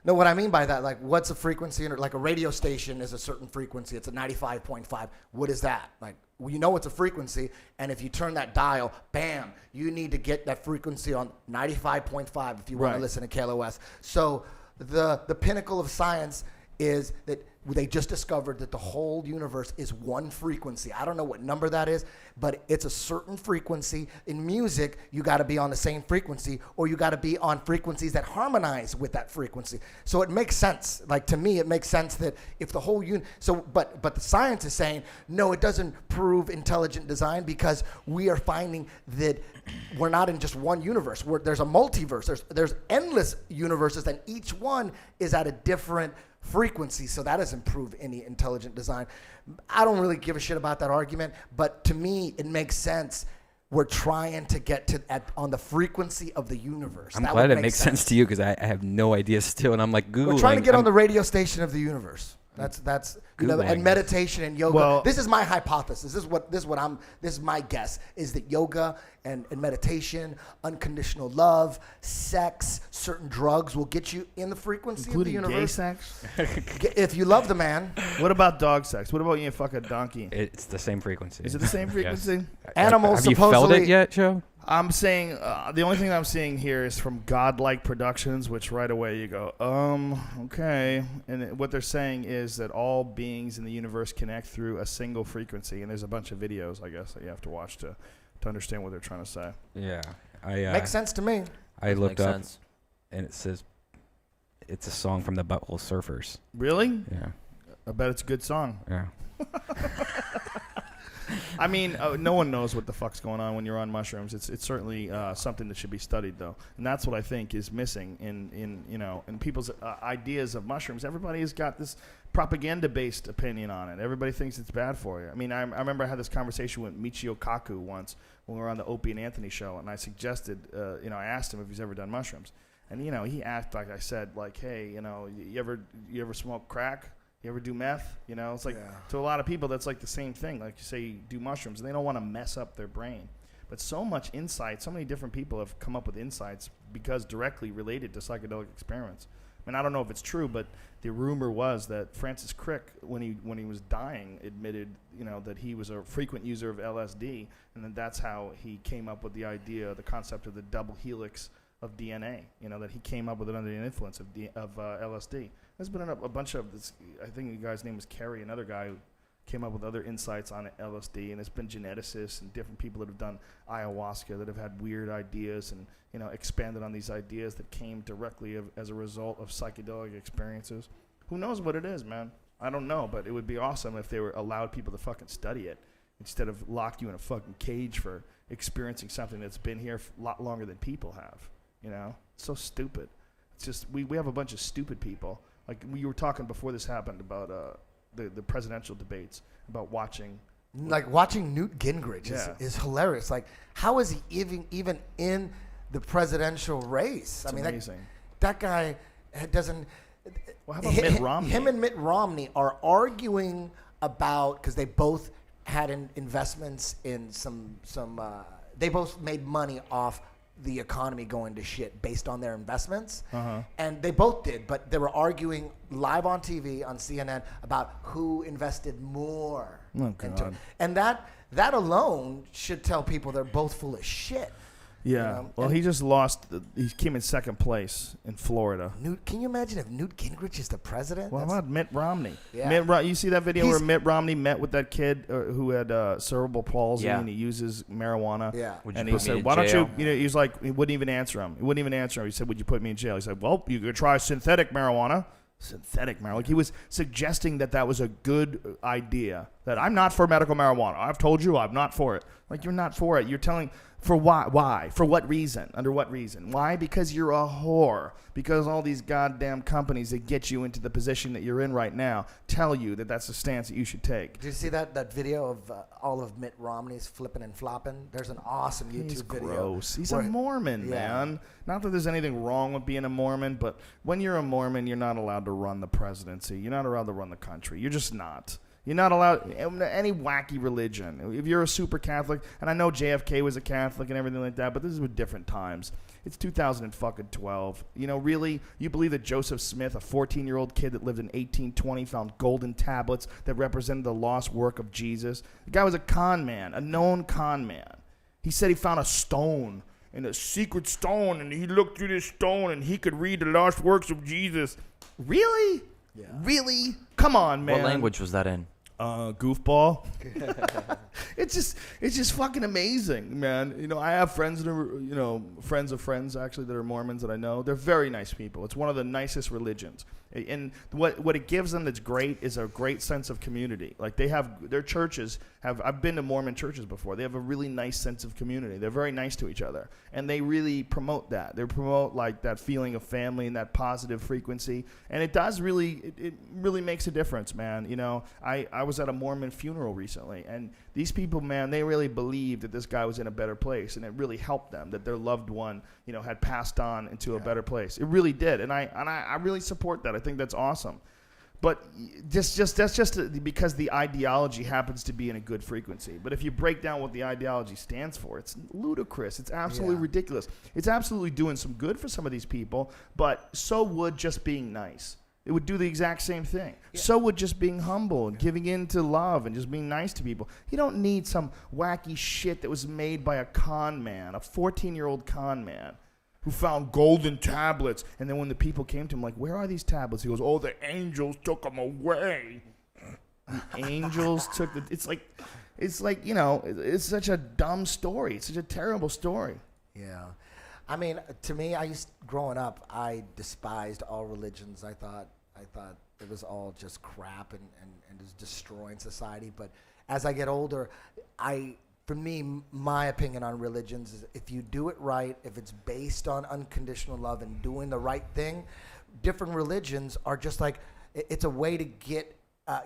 No, what I mean by that, like, what's a frequency? Like a radio station is a certain frequency. It's a 95.5. What is that? Like, well, you know it's a frequency, and if you turn that dial, bam, you need to get that frequency on 95.5 if you want to
Right.
listen to KLOS. So the pinnacle of science is that they just discovered that the whole universe is one frequency. I don't know what number that is, but it's a certain frequency. In music, you got to be on the same frequency, or you got to be on frequencies that harmonize with that frequency. So it makes sense. Like, to me, it makes sense that if the whole but the science is saying, no, it doesn't prove intelligent design, because we are finding that we're not in just one universe. There's a multiverse. There's endless universes, and each one is at a different frequency. So that doesn't prove any intelligent design. I don't really give a shit about that argument, but to me, it makes sense. We're trying to get on the frequency of the universe.
I'm glad it makes sense to you, because I have no idea still, and I'm like Googling.
We're trying to get on the radio station of the universe. That's and meditation and yoga.
Well,
this is my hypothesis. This is my guess, is that yoga and meditation, unconditional love, sex, certain drugs will get you in the frequency
including
of the universe.
Gay sex?
If you love the man.
What about dog sex? What about you fuck a donkey?
It's the same frequency.
Is it the same frequency?
Yes.
Animals
have you felt
supposedly.
it yet, Joe?
I'm saying the only thing I'm seeing here is from Godlike Productions, which right away you go, okay. And what they're saying is that all beings in the universe connect through a single frequency, and there's a bunch of videos, I guess, that you have to watch to understand what they're trying to say.
Yeah,
Makes sense to me.
I looked up,
sense.
and it says it's a song from the Butthole Surfers.
Really?
Yeah,
I bet it's a good song.
yeah.
I mean, no one knows what the fuck's going on when you're on mushrooms. It's certainly something that should be studied, though, and that's what I think is missing in people's ideas of mushrooms. Everybody has got this propaganda-based opinion on it. Everybody thinks it's bad for you. I mean, I remember I had this conversation with Michio Kaku once when we were on the Opie and Anthony show, and I suggested, I asked him if he's ever done mushrooms, and he asked, like I said, like, hey, you ever smoke crack? You ever do meth? It's like, to a lot of people, that's like the same thing. Like, you say you do mushrooms, and they don't want to mess up their brain. But so much insight, so many different people have come up with insights because directly related to psychedelic experiments. I mean, I don't know if it's true, but the rumor was that Francis Crick, when he was dying, admitted, that he was a frequent user of LSD, and then that's how he came up with the idea, the concept of the double helix of DNA. That he came up with it under the influence of LSD. There's been a bunch of this. I think the guy's name was Kerry, another guy who came up with other insights on LSD, and it's been geneticists and different people that have done ayahuasca that have had weird ideas and expanded on these ideas that came directly as a result of psychedelic experiences. Who knows what it is, man? I don't know, but it would be awesome if they were allowed people to fucking study it instead of lock you in a fucking cage for experiencing something that's been here a lot longer than people have. It's so stupid. It's just we have a bunch of stupid people. Like, we were talking before this happened about the presidential debates, about watching.
Like, watching Newt Gingrich is hilarious. Like, how is he even in the presidential race?
It's amazing.
That guy doesn't.
Well, how about Mitt Romney?
Him and Mitt Romney are arguing about, because they both had investments in some. They both made money off the economy going to shit based on their investments. And they both did, but they were arguing live on TV on CNN about who invested more into it. And that alone should tell people they're both full of shit.
Yeah. Well, he just lost. He came in second place in Florida.
Can you imagine if Newt Gingrich is the president?
Well, how about Mitt Romney?
Yeah.
You see that video where Mitt Romney met with that kid who had cerebral palsy and he uses marijuana?
Yeah.
And he said, "Why don't you?" He was like, he wouldn't even answer him. He said, "Would you put me in jail?" He said, "Well, you could try synthetic marijuana." Synthetic marijuana. Like, he was suggesting that was a good idea. That I'm not for medical marijuana. I've told you I'm not for it. Like, you're not for it. You're telling. For why? Why? For what reason? Under what reason? Why? Because you're a whore. Because all these goddamn companies that get you into the position that you're in right now tell you that that's the stance that you should take.
Did you see that video of all of Mitt Romney's flipping and flopping? There's an awesome YouTube video.
Gross. He's a Mormon, man. Not that there's anything wrong with being a Mormon, but when you're a Mormon, you're not allowed to run the presidency. You're not allowed to run the country. You're just not. You're not allowed any wacky religion. If you're a super Catholic, and I know JFK was a Catholic and everything like that, but this is with different times. It's 2012. Really? You believe that Joseph Smith, a 14-year-old kid that lived in 1820, found golden tablets that represented the lost work of Jesus? The guy was a con man, a known con man. He said he found a stone, and a secret stone, and he looked through this stone, and he could read the lost works of Jesus. Really? Really? Come on, man.
What language was that in?
Goofball. It's just fucking amazing, man. You know, I have friends that are, you know, friends of friends actually that are Mormons that I know. They're very nice people. It's one of the nicest religions. And what it gives them that's great is a great sense of community. Like their churches I've been to Mormon churches before. They have a really nice sense of community. They're very nice to each other. And they really promote that. They promote like that feeling of family and that positive frequency. And it does really, it really makes a difference, man. You know, I was at a Mormon funeral recently, and these people, man, they really believed that this guy was in a better place, and it really helped them that their loved one, you know, had passed on into a better place. It really did. And I really support that. I think that's awesome. But that's just because the ideology happens to be in a good frequency. But if you break down what the ideology stands for, it's ludicrous. It's absolutely ridiculous. It's absolutely doing some good for some of these people, but so would just being nice. It would do the exact same thing. Yeah. So would just being humble and giving in to love and just being nice to people. You don't need some wacky shit that was made by a con man, a 14-year-old con man, who found golden tablets. And then when the people came to him, like, where are these tablets? He goes, oh, the angels took them away. The angels took the... It's like, you know, it's such a dumb story. It's such a terrible story.
Yeah. I mean, to me, growing up, I despised all religions. I thought it was all just crap and just destroying society. But as I get older, for me, my opinion on religions is if you do it right, if it's based on unconditional love and doing the right thing, different religions are just like, it's a way to get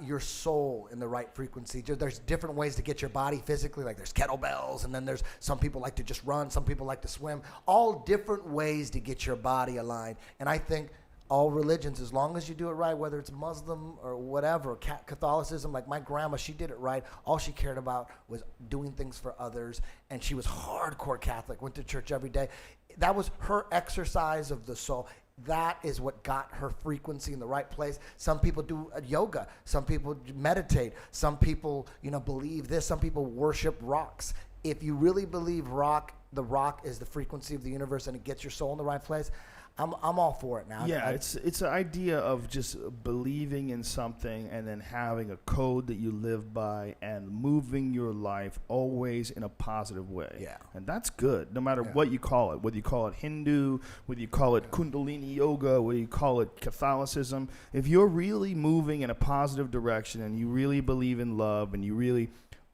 your soul in the right frequency. There's different ways to get your body physically, like there's kettlebells, and then there's some people like to just run, some people like to swim, all different ways to get your body aligned. And I think all religions, as long as you do it right, whether it's Muslim or whatever, Catholicism, like my grandma, she did it right. All she cared about was doing things for others, and she was hardcore Catholic, went to church every day. That was her exercise of the soul. That is what got her frequency in the right place. Some people do yoga. Some people meditate. Some people, believe this. Some people worship rocks. If you really believe the rock is the frequency of the universe and it gets your soul in the right place, I'm all for it now.
Yeah, it's an idea of just believing in something and then having a code that you live by and moving your life always in a positive way.
Yeah.
And that's good, no matter what you call it, whether you call it Hindu, whether you call it Kundalini Yoga, whether you call it Catholicism. If you're really moving in a positive direction and you really believe in love and you really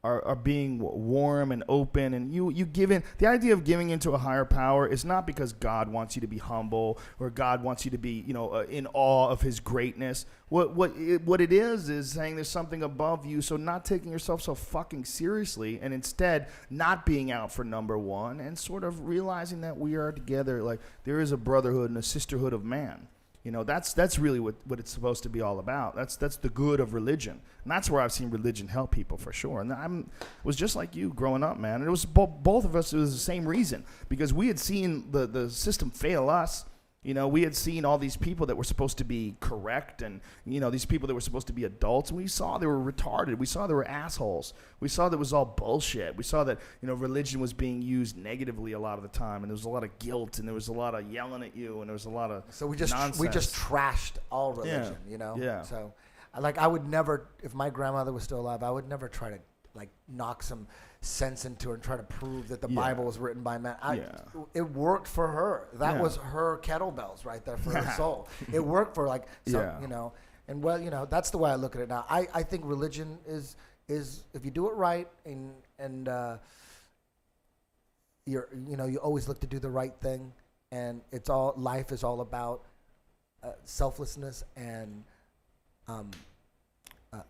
are being warm and open, and you give in. The idea of giving into a higher power is not because God wants you to be humble or God wants you to be in awe of his greatness. What it is saying there's something above you, so not taking yourself so fucking seriously and instead not being out for number one and sort of realizing that we are together, like there is a brotherhood and a sisterhood of man. That's really what it's supposed to be all about. That's the good of religion. And that's where I've seen religion help people for sure. And I was just like you growing up, man. And it was both of us, it was the same reason. Because we had seen the system fail us. We had seen all these people that were supposed to be correct and, these people that were supposed to be adults. And we saw they were retarded. We saw they were assholes. We saw that it was all bullshit. We saw that, religion was being used negatively a lot of the time. And there was a lot of guilt and there was a lot of yelling at you and there was a lot of
we just trashed all religion,
Yeah.
So, I would never, if my grandmother was still alive, I would never try to, knock some sense into her and try to prove that the Bible was written by man. It worked for her. That was her kettlebells right there for her soul. It worked for and that's the way I look at it now. I think religion is if you do it right and you always look to do the right thing, and life is all about selflessness and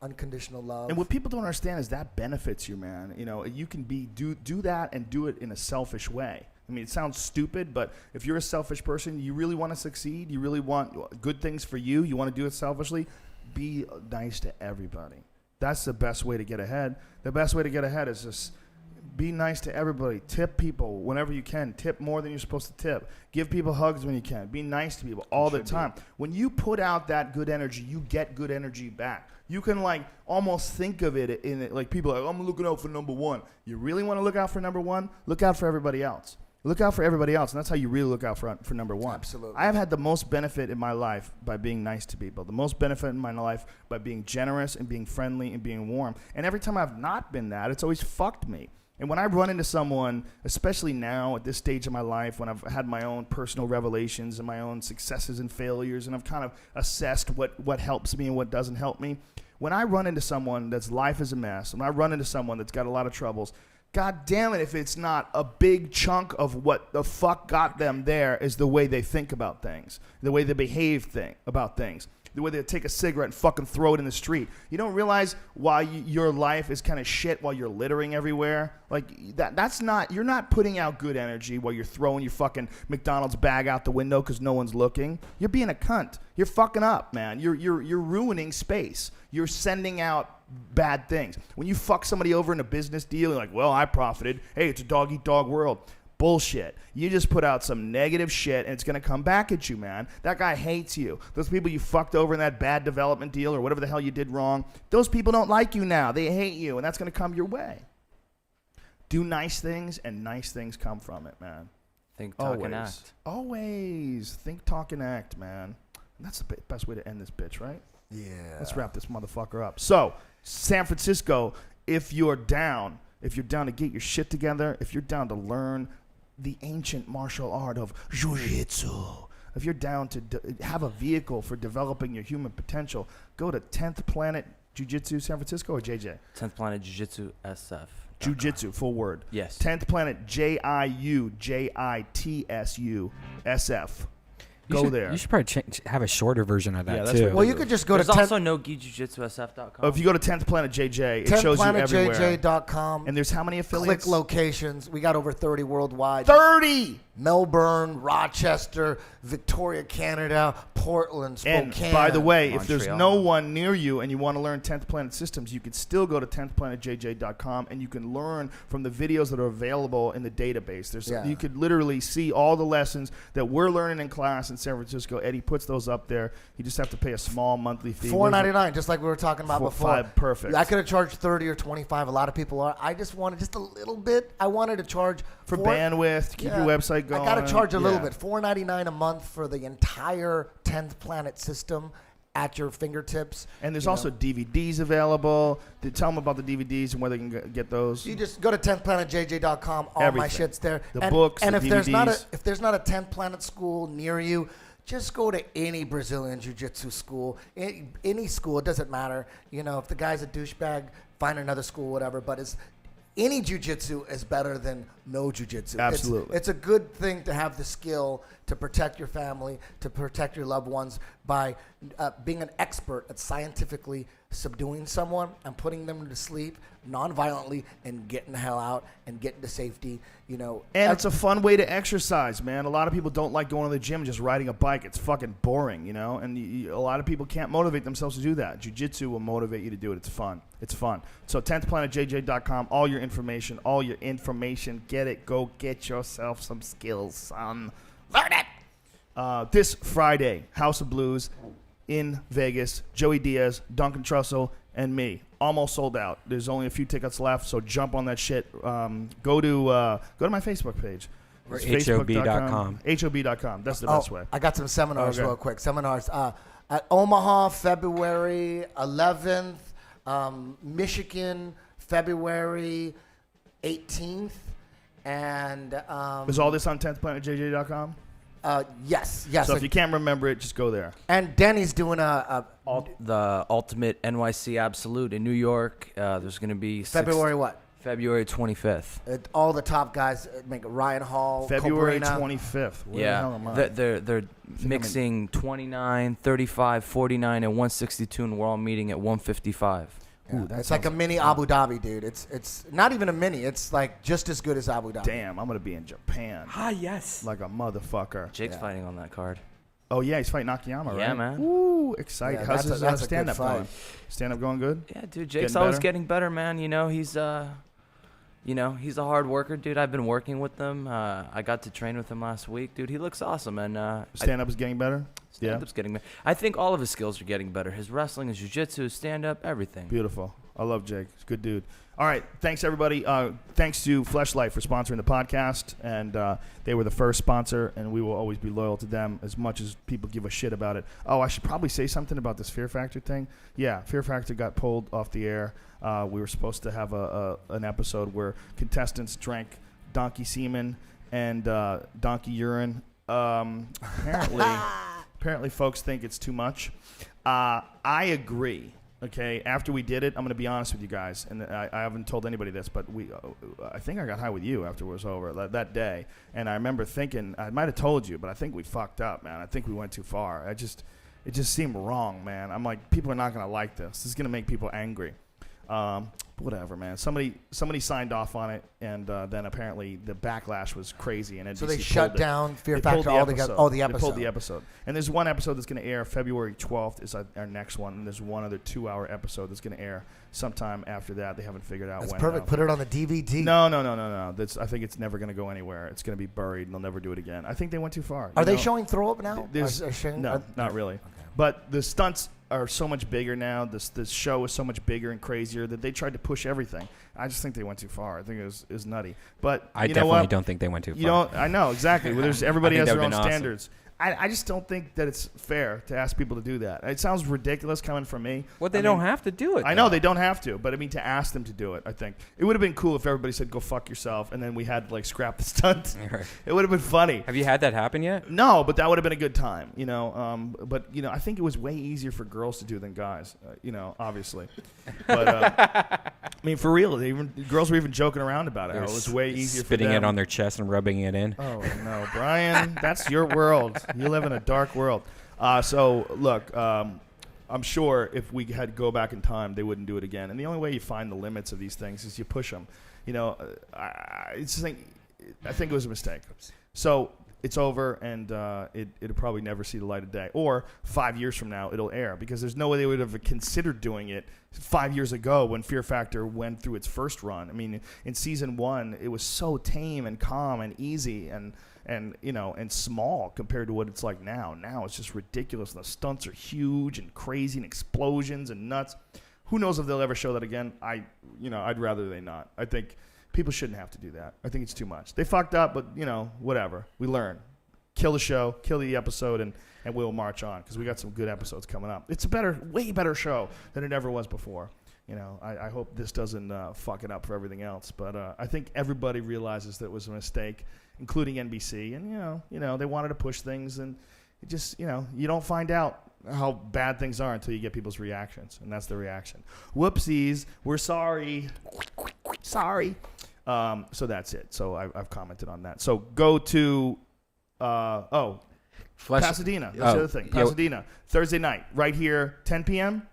unconditional love.
And what people don't understand is that benefits you, man. You can do that and do it in a selfish way. I mean, it sounds stupid, but if you're a selfish person, you really want to succeed, you really want good things for you, you want to do it selfishly, be nice to everybody. That's the best way to get ahead. The best way to get ahead is just be nice to everybody. Tip people whenever you can. Tip more than you're supposed to tip. Give people hugs when you can. Be nice to people all the time. When you put out that good energy, you get good energy back. You can almost think of it in like people are like, I'm looking out for number one. You really want to look out for number one? Look out for everybody else. Look out for everybody else, and that's how you really look out for number one.
Absolutely.
I have had the most benefit in my life by being nice to people. The most benefit in my life by being generous and being friendly and being warm. And every time I've not been that, it's always fucked me. And when I run into someone, especially now at this stage of my life, when I've had my own personal revelations and my own successes and failures, and I've kind of assessed what helps me and what doesn't help me, when I run into someone that's life is a mess, when I run into someone that's got a lot of troubles, God damn it, if it's not a big chunk of what the fuck got them there is the way they think about things, the way they behave about things, the way they take a cigarette and fucking throw it in the street. You don't realize why your life is kind of shit while you're littering everywhere? Like, that's not, you're not putting out good energy while you're throwing your fucking McDonald's bag out the window because no one's looking. You're being a cunt. You're fucking up, man. You're ruining space. You're sending out bad things. When you fuck somebody over in a business deal, you're like, well, I profited. Hey, it's a dog-eat-dog world. Bullshit. You just put out some negative shit, and it's going to come back at you, man. That guy hates you. Those people you fucked over in that bad development deal or whatever the hell you did wrong, those people don't like you now. They hate you, and that's going to come your way. Do nice things, and nice things come from it, man.
Think, talk, and act.
Always. Think, talk, and act, man. And that's the best way to end this bitch, right?
Yeah.
Let's wrap this motherfucker up. So, San Francisco, if you're down to get your shit together, if you're down to learn the ancient martial art of jiu-jitsu, if you're down to have a vehicle for developing your human potential, go to 10th Planet Jiu-Jitsu San Francisco or JJ?
10th Planet Jiu-Jitsu SF.
Jiu-Jitsu, full word.
Yes.
10th Planet JIUJITSU SF. Go there.
You should probably have a shorter version of that,
Yeah, that's
too.
what
Well, you could just go
There's
to 10th,
also no-gi-jiu-jitsu-sf.com.
Oh, if you go to 10th Planet JJ, it shows you everywhere.
10thplanetjj.com.
And there's how many affiliates?
Click locations. We got over 30 worldwide.
30!
Melbourne, Rochester, Victoria, Canada, Portland, Spokane.
And by the way, if there's
Montreal.
no one near you and you want to learn 10th Planet systems, you can still go to 10thplanetjj.com and you can learn from the videos that are available in the database. You could literally see all the lessons that we're learning in class in San Francisco. Eddie puts those up there. You just have to pay a small monthly fee.
$4.99, just like we were talking about before.
$5, perfect.
I could have charged 30 or 25. A lot of people are. I just wanted just a little bit. I wanted to charge
for bandwidth, to keep your website going.
I got to charge a little
Yeah.
bit. $4.99 a month for the entire 10th Planet system at your fingertips.
And there's also DVDs available. Tell them about the DVDs and where they can get those.
You just go to 10thplanetjj.com. All my
Everything.
shit's there.
The books,
and
the
if there's not
DVDs.
if there's not a 10th Planet school near you, just go to any Brazilian jiu-jitsu school, any school. It doesn't matter. You know, if the guy's a douchebag, find another school, whatever. But any jiu-jitsu is better than no jiu-jitsu.
Absolutely.
It's a good thing to have the skill to protect your family, to protect your loved ones by being an expert at scientifically subduing someone and putting them to sleep non-violently and getting the hell out and getting to safety. You know,
And it's a fun way to exercise, man. A lot of people don't like going to the gym and just riding a bike. It's fucking boring, you know? And a lot of people can't motivate themselves to do that. Jiu-jitsu will motivate you to do it. It's fun. It's fun. So 10thplanetjj.com, all your information. Get it. Go get yourself some skills, son. Learn it! This Friday, House of Blues in Vegas. Joey Diaz, Duncan Trussell, and me. Almost sold out. There's only a few tickets left, so jump on that shit. Go to my Facebook page.
Or
It's
HOB.com.
HOB.com. That's the best way.
I got some seminars
Okay.
real quick. Seminars at Omaha, February 11th. Michigan, February 18th. And
Is all this on 10thplanetjj.com?
yes.
So if you can't remember it, just go there.
And Denny's doing the
Ultimate NYC Absolute in New York. There's going to be
February what?
February 25th.
All the top guys make Ryan Hall,
February
Cobrina.
25th. Where the hell am I?
They're mixing 29, 35, 49, and 162, and we're all meeting at 155.
Yeah, it's like a mini Abu Dhabi, dude. It's not even a mini. It's like just as good as Abu Dhabi.
Damn, I'm going to be in Japan.
Yes.
Like a motherfucker.
Jake's fighting on that card.
Oh, yeah, he's fighting Akiyama, right?
Yeah, man.
Woo, excited.
Yeah,
How's
that's
his
a good
stand-up
fight.
going? Stand-up going good?
Yeah, dude. Jake's
Getting
always
better?
getting better, man. You know, he's a hard worker, dude. I've been working with him. I got to train with him last week, dude. He looks awesome, and
Stand-up is getting better?
stand-up's getting better. I think all of his skills are getting better. His wrestling, his jiu-jitsu, his stand-up, everything.
Beautiful. I love Jake. He's a good dude. All right. Thanks, everybody. Thanks to Fleshlight for sponsoring the podcast. And they were the first sponsor, and we will always be loyal to them as much as people give a shit about it. Oh, I should probably say something about this Fear Factor thing. Yeah, Fear Factor got pulled off the air. We were supposed to have an episode where contestants drank donkey semen and donkey urine. Apparently folks think it's too much. I agree. Okay, after we did it, I'm going to be honest with you guys, and I haven't told anybody this, but I think I got high with you after it was over that day, and I remember thinking, I might have told you, but I think we fucked up, man. I think we went too far. It just seemed wrong, man. I'm like, people are not going to like this. This is going to make people angry. Whatever, man. Somebody signed off on it, and then apparently the backlash was crazy. And NBC
so they shut down Fear Factor altogether.
The episode. They pulled the episode. And there's one episode that's going to air February 12th is our next one, and there's one other 2-hour episode that's going to air sometime after that. They haven't figured out when.
That's perfect. Put it on the DVD.
No. I think it's never going to go anywhere. It's going to be buried, and they'll never do it again. I think they went too far.
Are they showing throw up now?
No, not really. Okay. But the stunts are so much bigger now. This show is so much bigger and crazier that they tried to push everything. I just think they went too far. I think it was nutty. But
I definitely don't think they went too far.
I know exactly. Well, everybody has their own
awesome.
standards. I just don't think that it's fair to ask people to do that. It sounds ridiculous coming from me.
Well, they don't have to do it.
I know they don't have to, but I mean to ask them to do it. I think it would have been cool if everybody said "Go fuck yourself," and then we had to like scrap the stunt.
Right.
It would have been funny.
Have you had that happen yet?
No, but that would have been a good time. But I think it was way easier for girls to do than guys. Obviously. But I mean, for real, girls were even joking around about it. It was way easier for them.
Spitting it on their chest and rubbing it in.
Oh no, Brian, that's your world. You live in a dark world. So look, I'm sure if we had to go back in time, they wouldn't do it again. And the only way you find the limits of these things is you push them. I think it was a mistake. So it's over, and it'll probably never see the light of day. Or 5 years from now, it'll air, because there's no way they would have considered doing it 5 years ago when Fear Factor went through its first run. I mean, in season 1, it was so tame and calm and easy and small compared to what it's like now. Now it's just ridiculous. The stunts are huge and crazy and explosions and nuts. Who knows if they'll ever show that again? I'd rather they not. I think people shouldn't have to do that. I think it's too much. They fucked up, but whatever. We learn. Kill the show, kill the episode, and we'll march on, because we got some good episodes coming up. It's a way better show than it ever was before. I hope this doesn't fuck it up for everything else. But I think everybody realizes that it was a mistake, including NBC. And, they wanted to push things. And it just, you don't find out how bad things are until you get people's reactions. And that's the reaction. Whoopsies. We're sorry. Sorry. So that's it. So I've commented on that. So go to, Pasadena. That's the other thing. Pasadena. Thursday night. Right here, 10 p.m.?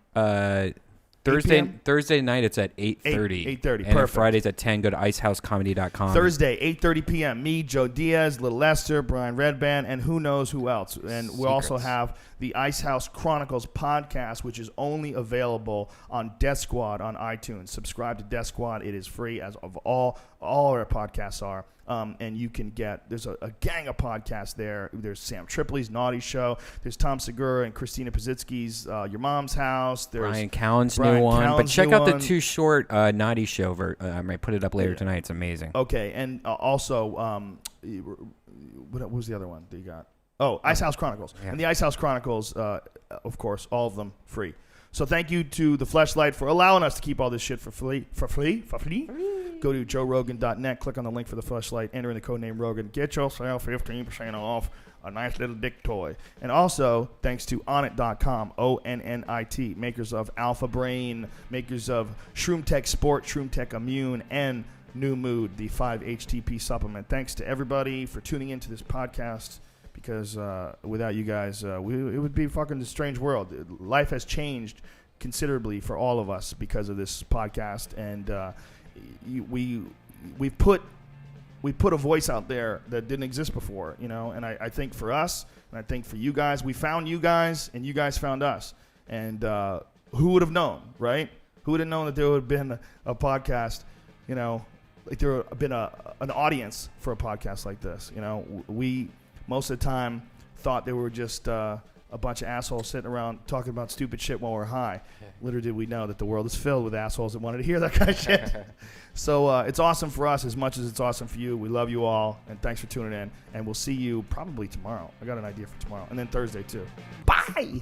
Thursday night it's at 8:30.
8:30.
And Fridays at 10. Go to icehousecomedy.com.
Thursday, 8:30 p.m. Me, Joe Diaz, Little Esther, Brian Redband, and who knows who else. And we also have the Ice House Chronicles podcast, which is only available on Death Squad on iTunes. Subscribe to Death Squad. It is free, as of all our podcasts are. And you can there's a gang of podcasts there. There's Sam Tripoli's Naughty Show. There's Tom Segura and Christina Pazitsky's Your Mom's House. There's
Brian Cowan's new one. But check out the Too Short Naughty Show. I might put it up later tonight. It's amazing.
Okay, and also, what was the other one that you got? Oh, Ice House Chronicles. Yeah. And the Ice House Chronicles, of course, all of them free. So thank you to the Fleshlight for allowing us to keep all this shit for free. Go to joerogan.net, click on the link for the Fleshlight, enter in the code name Rogan, get yourself 15% off a nice little dick toy. And also, thanks to Onnit.com, ONNIT, makers of Alpha Brain, makers of Shroom Tech Sport, Shroom Tech Immune, and New Mood, the 5-HTP supplement. Thanks to everybody for tuning into this podcast, because without you guys, it would be a fucking strange world. Life has changed considerably for all of us because of this podcast, and we put a voice out there that didn't exist before, and I think for us, and I think for you guys, we found you guys, and you guys found us. And who would have known, right? Who would have known that there would have been a podcast, like there would have been an audience for a podcast like this? We most of the time thought they were just a a bunch of assholes sitting around talking about stupid shit while we're high. Little did we know that the world is filled with assholes that wanted to hear that kind of shit. So it's awesome for us as much as it's awesome for you. We love you all, and thanks for tuning in. And we'll see you probably tomorrow. I got an idea for tomorrow, and then Thursday too. Bye.